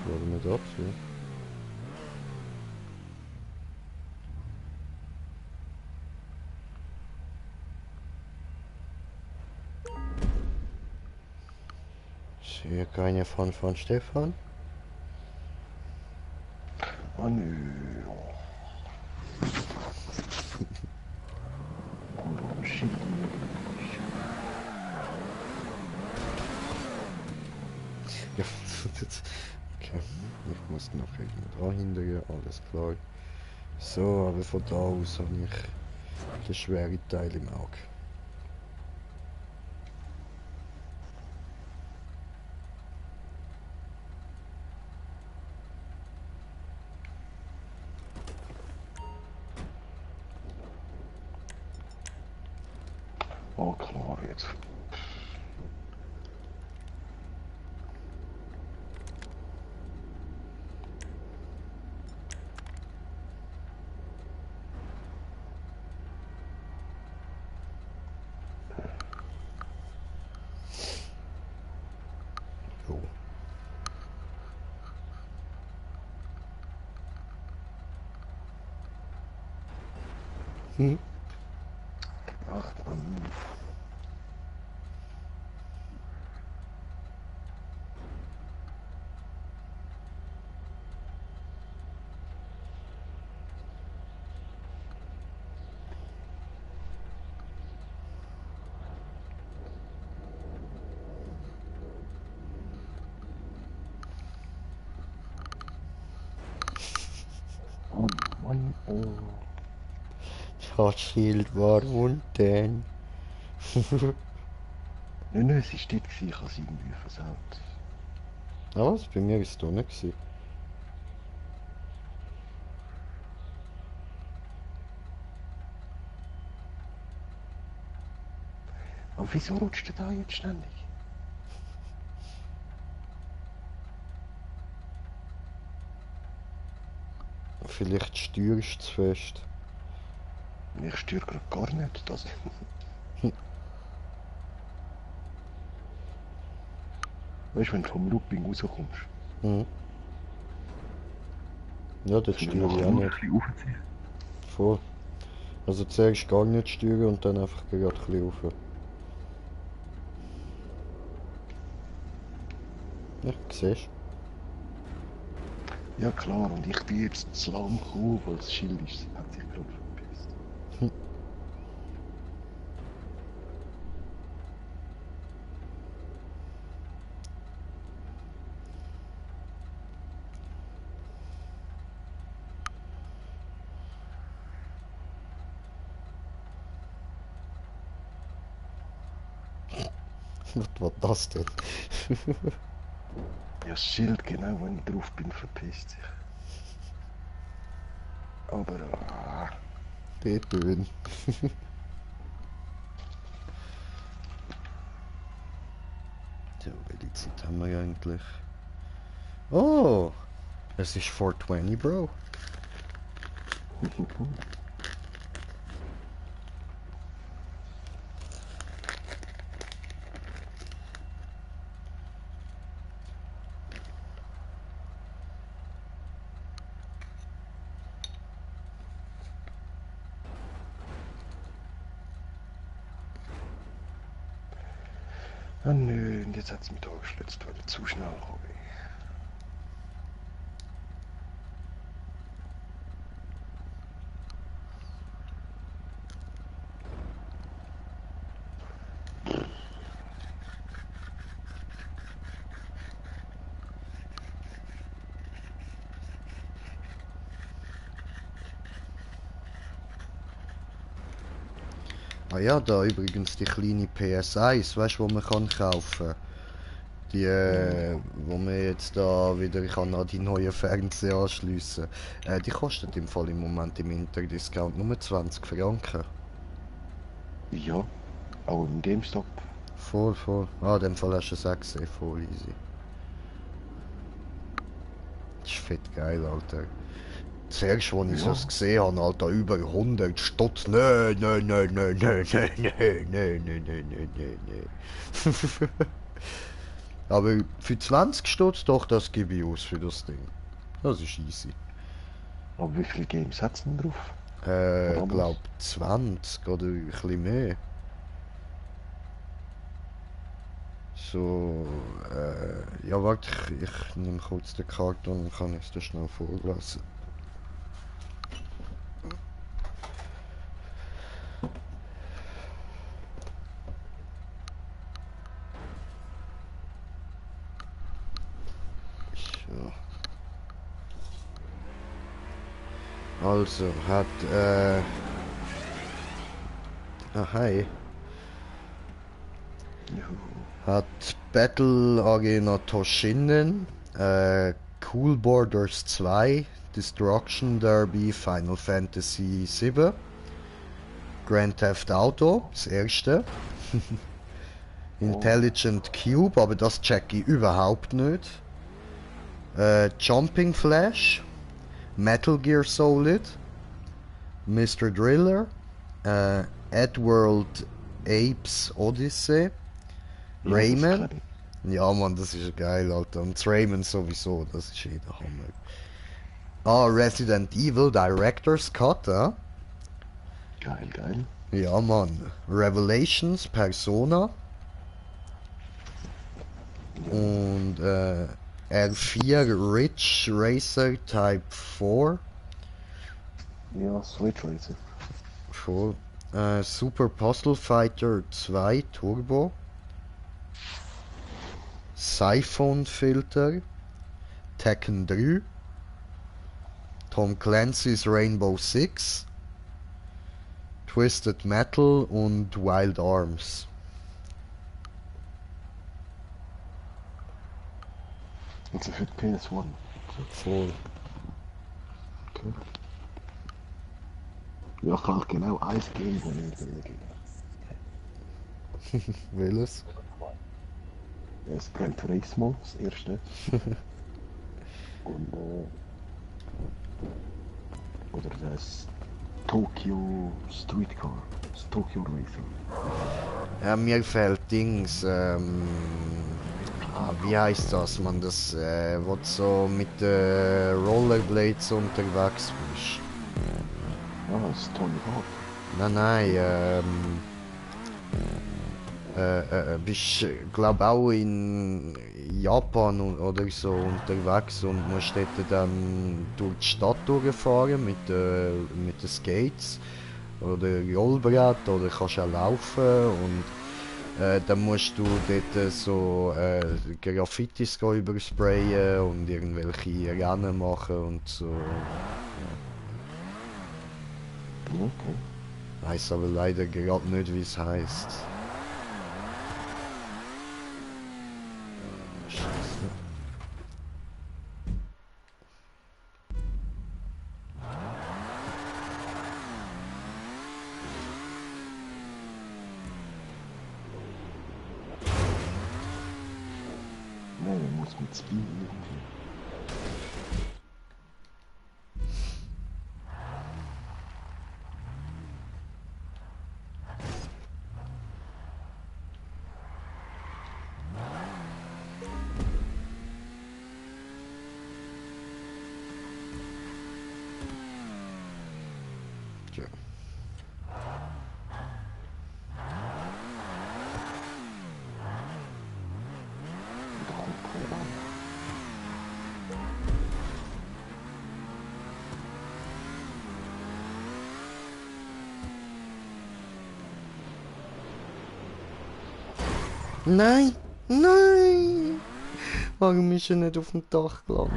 Warten wir ab, so. Ich sehe keine von Stefan. Oh nö. Oh, Schild. Ja, okay. Ich muss noch irgendwo dran hindern, alles klar. So, aber von da aus habe ich den schweren Teil im Auge. Oh klar, jetzt. Jo. Hm. Ach Mann. Oh Mann, oh. Das Schild war unten. Nein, nein, es ist dort gewesen, ich habe es irgendwie versaut. Ah, was? Bei mir ist es da nicht gewesen. Aber wieso rutscht er da jetzt ständig? Vielleicht steuerst du zu fest. Ich steuere gerade gar nicht. Das. Weißt du, wenn du vom Looping rauskommst, Mhm. Ja, das dann steuere ich nachher auch nur nicht. ein bisschen aufziehen. Voll. Also zuerst gar nicht steuern und dann einfach gerade ein bisschen rauf. Ja, siehst Ja klar, und ich bin jetzt zu lang gekommen, weil das Schild ist, hat sich gerade verpisst. Was war das denn? Ja, das Schild, genau, wenn ich drauf bin, verpisst sich. Aber, Beethoven. So, welche Zeit haben wir eigentlich? Oh! Es ist 420, Bro. ah nö, und jetzt hat es mich da geschlitzt, weil ich zu schnell gekommen bin. Ah ja, da übrigens die kleine PS1, weißt du, wo man kann kaufen. Die, wo wir jetzt da wieder kann an die neuen Fernseher anschliessen. Die kostet im Fall im Moment im Interdiscount nur 20 Franken. Ja, auch im GameStop. Voll, voll. Ah, in dem Fall hast du es auch gesehen, voll easy. Das ist fett geil, Alter. Zuerst, als ich Ja. das gesehen habe, Alter, über 100 Stutz. Nein, nein, nein, nein, nein, nein, nein, nein, nein, nein, nein, nein, nein. Aber für 20 Stutz doch, das gebe ich aus für das Ding. Das ist easy. Aber wie viele Games hat's denn drauf? Verdammt. Glaub 20 oder ein bisschen mehr. So, ja warte, ich nehme kurz den Karton und kann es dir schnell vorlesen. So. Also, hat, hi. Hat Battle Arena Toshinden, Cool Borders 2, Destruction Derby, Final Fantasy 7, Grand Theft Auto, das erste, Intelligent Cube, aber das check ich überhaupt nicht, Jumping Flash, Metal Gear Solid, Mr. Driller, Edworld Apes Odyssey, Ja, Rayman. das kenn Ja, Mann, das ist geil, Alter. Und das Rayman sowieso, das ist jeder Hammer. Ah, Resident Evil Director's Cut, ja? ich. Geil, geil. Ja, Mann. Revelations, Persona. Und R4 Ridge Racer Type 4. Ja, Switch Racer. Voll. Super Puzzle Fighter 2 Turbo. Siphon Filter. Tekken 3. Tom Clancy's Rainbow Six. Twisted Metal und Wild Arms. Also für die PS1. Voll. Okay. Ja, fällt genau ein Game, das ich überlege. Welches? Das Gran Turismo, das erste. Und, oder das Tokyo Streetcar, das Tokyo Racing. Ja, mir fehlt Dings, wie heißt das, man, das, wo du so mit Rollerblades unterwegs bist. Ja, das ist Tony Hawk. Nein, bist, glaub auch in Japan oder so unterwegs und musst dort dann durch die Stadt durchfahren mit den Skates oder Rollbrett oder kannst auch laufen und dann musst du dort so Graffitis übersprayen und irgendwelche Rennen machen und so. Okay. Weiß aber leider gerade nicht, wie es heißt. Scheiße. Nein, man muss mit Speed irgendwie. Tja. Da kommt keiner an. Nein! Nein! Warum ist er nicht auf dem Dach gelandet?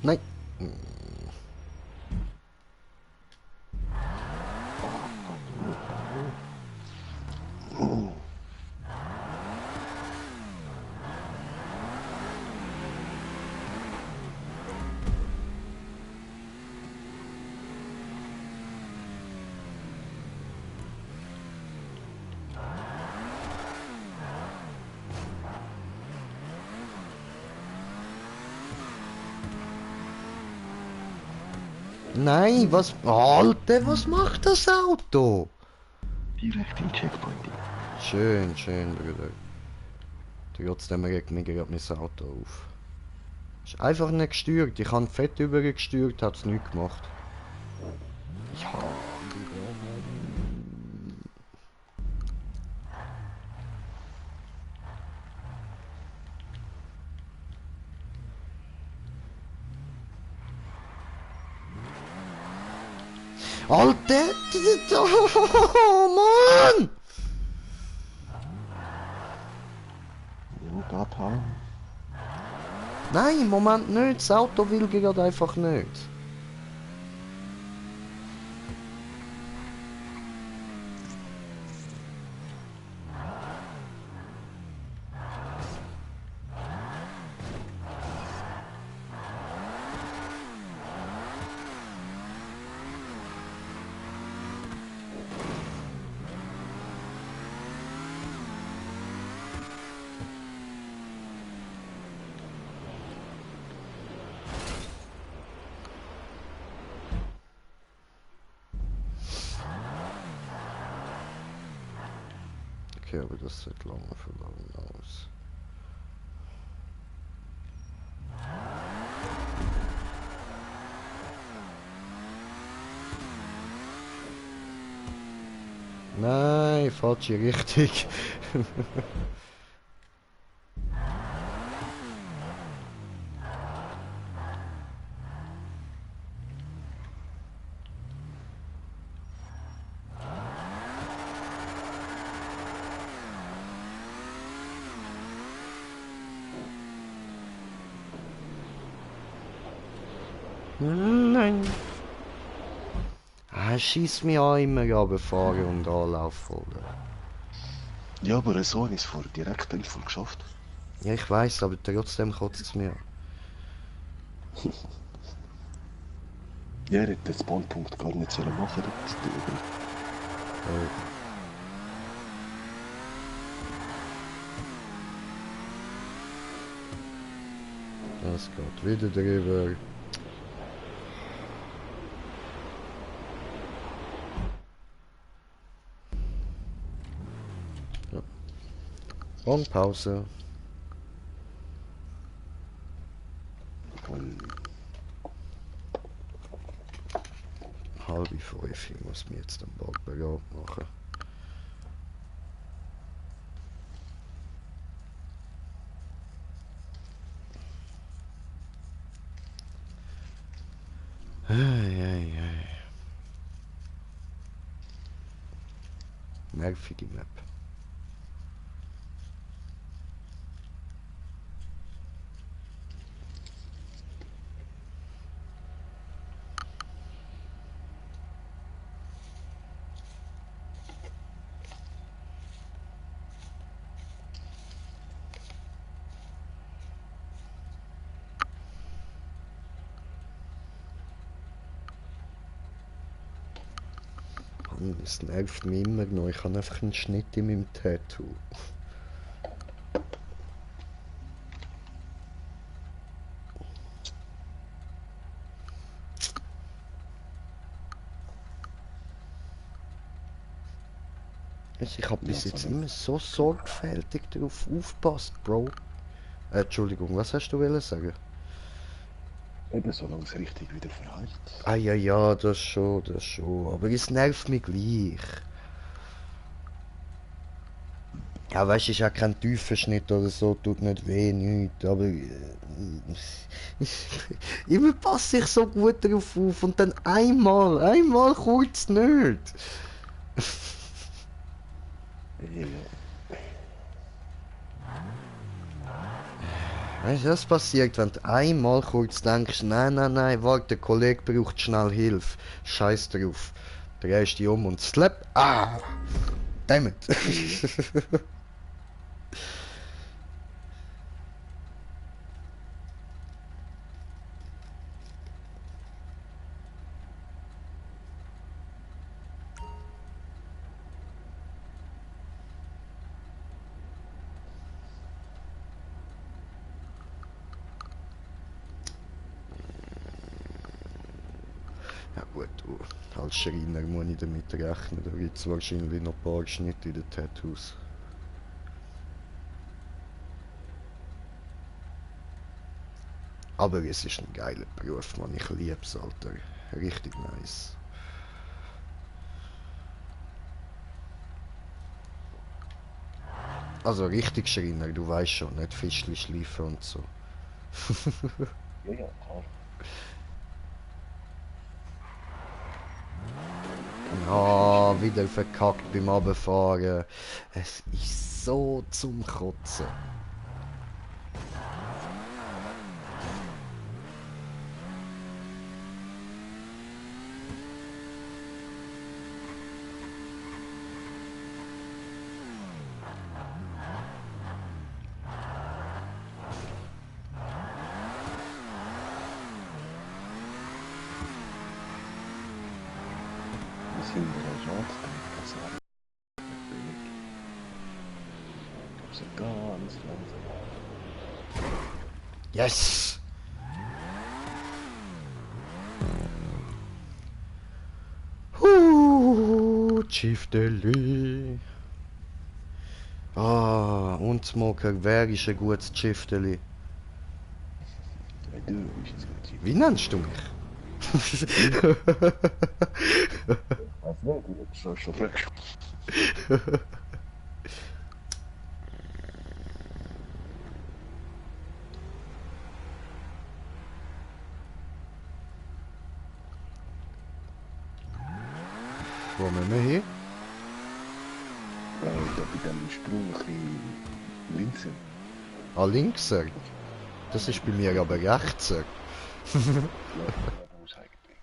Nein! Nein, was... Alter, was macht das Auto? Direkt im Checkpoint. Schön, schön, Bruder. Trotzdem regt mich gerade mein Auto auf. Ist einfach nicht gesteuert. Ich habe fett übergesteuert, hat's nichts gemacht. Ja, Alter! Oh Mann! ja, geht haben. Nein, im Moment nicht. Das Auto will gerade einfach nicht. Okay, aber das sieht lange verloren aus. Nein, falsche Richtung. Nein. Ah, schießt mich auch immer runterfahren und Anlauf folgen. Ja, aber so habe ich es vor direkt voll geschafft. Ja, ich weiß, aber trotzdem kotzt es mir an. Ja, er hätte den Spawnpunkt gar nicht sollen machen sollen. Das geht wieder drüber. Ja. Und Pause. Und Halb fünf. Ich muss mir jetzt den Bad bereit machen. Ei. Nervige Map. Mann, es nervt mich immer noch. Ich habe einfach einen Schnitt in meinem Tattoo. Ich habe bis Ja, jetzt sorry. immer so sorgfältig darauf aufgepasst, Bro. Entschuldigung, was hast du wollen sagen? eben solange es richtig wieder verheilt. Ah ja, das schon. Aber es nervt mich gleich. Ja, weißt du, ist ja kein tiefer Schnitt oder so, tut nicht weh, nichts. Aber immer passe ich so gut darauf auf und dann einmal kurz nicht. Ja. Weißt du, was passiert, wenn du einmal kurz denkst, nein, warte, der Kollege braucht schnell Hilfe. Scheiß drauf. Drehst dich um und slap. Ah! Dammit. Ja gut, du, als Schreiner muss ich damit rechnen, da gibt es wahrscheinlich noch ein paar Schnitte in den Tattoos. Aber es ist ein geiler Beruf, man, ich lieb's, Alter. Richtig nice. Also richtig Schreiner, du weißt schon, nicht Fischli schleifen und so. Ja, ja, klar. Ah, wieder verkackt beim Runterfahren. Es ist so zum Kotzen. Wir sind in der Chance, das war so ganz langsam. Yes! Schifteli. Ah, und Smoker, wer ist ein gutes Schifteli? Du bist jetzt gut. Wie nennst du mich? Was nicht, du hast schon fragst. Wo müssen wir hin? Da bei dem Sprung ein bisschen links. Ah, linkser. Das ist bei mir aber rechtser. Ja, wo es eigentlich.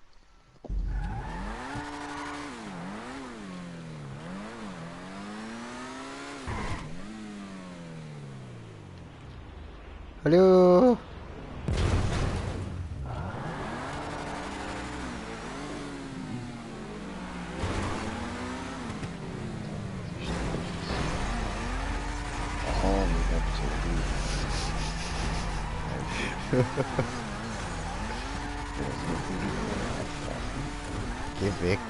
Hallo? Aha, wir haben so Geh weg.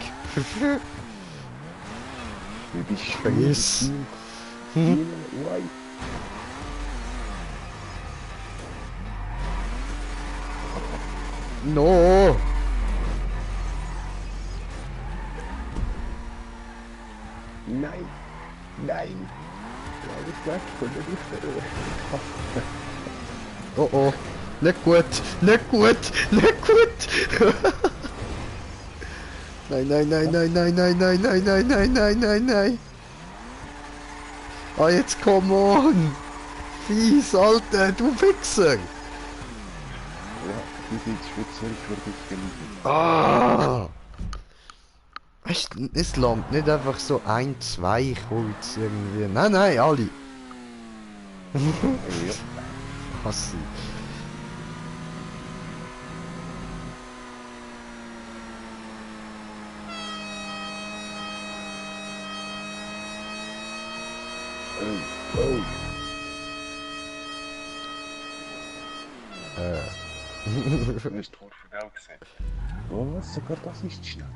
Wie bist du? Vergiss. Why? No! Nein! Nein! Bleib weg von der Luft. Oh oh. Nicht gut. Nicht gut. Nicht gut. Nein, nein, nein, nein, nein, nein, nein, nein, nein, nein, nein, nein, nein. Ah, jetzt come on. Fies, Alter, du Wichser. Ja, du siehst speziell für dich geliebt. Ah. Weißt du, es langt nicht einfach so ein, zwei kurz irgendwie. Nein, nein, alle. Ja. Hasse. Oh. Du hast Tor genau gesehen. Was? Sogar das ist schnell.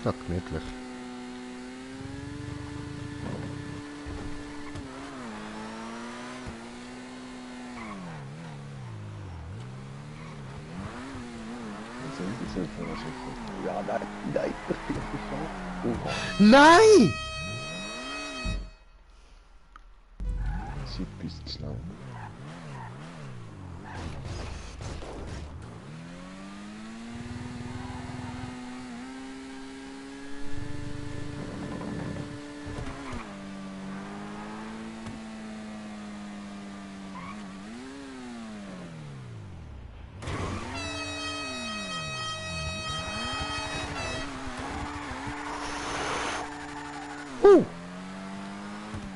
Ja, gemütlich. Ja, nein, nein, ich bin nicht so. Nein! Sieht bis zu lang.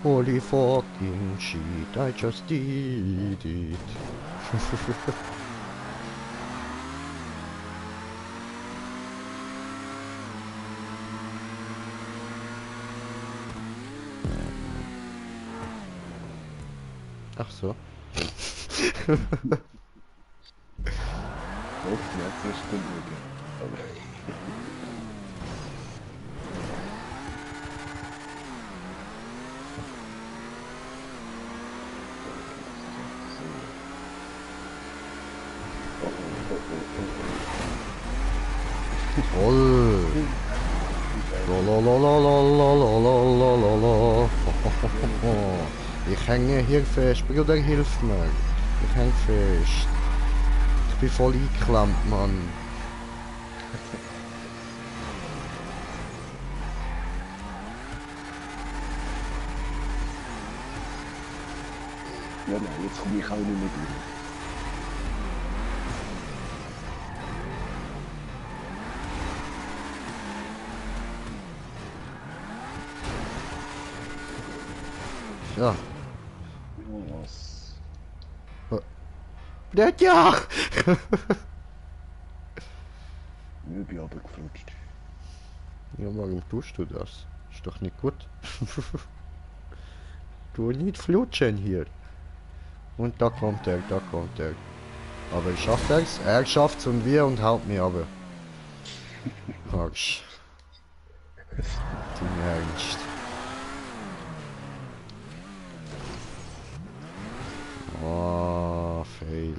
Holy fucking shit, I just did it. Ach so. Doch, ja, zuerst schauen. Aber... Toll. Lalalalalalalalalala. Ich hänge hier fest. Bruder, hilf mir. Ich häng fest. Ich bin voll eingeklemmt, Mann. Ja, nein, jetzt komme ich auch nicht mehr durch. Ja. Was? Nicht ja! Ich bin aber geflutscht. Ja, warum tust du das? Ist doch nicht gut. Du nicht flutschen hier. Und da kommt er, da kommt er. Aber schafft er's? Er schafft's und wir und haut mich aber. Arsch. Im Ernst. Oh, fail.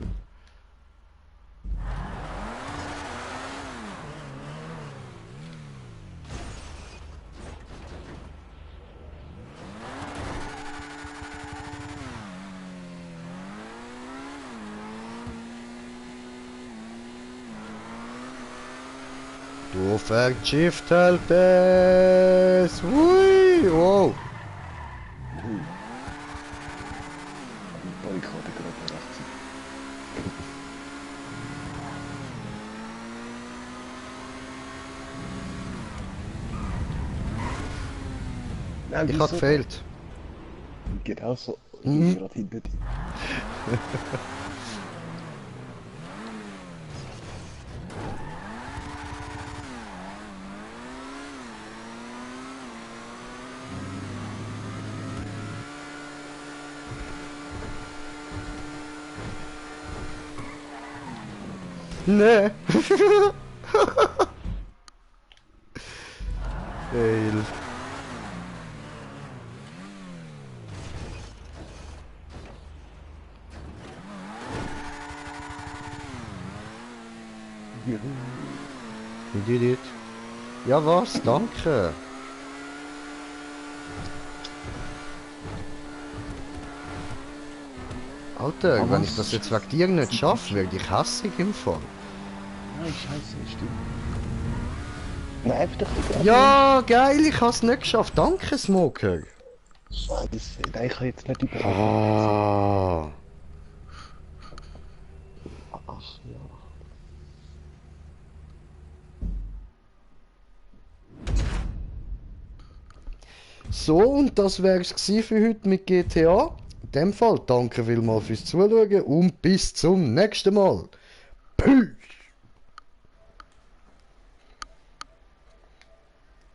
Du vergifteltes! Ui! Wow! Die Barrikade gerade rechts. Nein, Ich wieso? hab gefehlt. Geht auch so. Mhm. Gerade hinter dir. Nee. Fail. You did it. Ja was? Danke. Alter, Aber wenn was? ich das jetzt wegen dir nicht schaffe, werde ich hassig im Fall. Nein, scheiße, stimmt. Nein, einfach doch nicht. Ja, geil, ich hab's nicht geschafft. Danke, Smoker. Scheiße, nein, ich kann jetzt nicht über. Ah. Ach ja. So, und das wär's gsi für heute mit GTA. In dem Fall, danke vielmals fürs Zuschauen und bis zum nächsten Mal. Peace!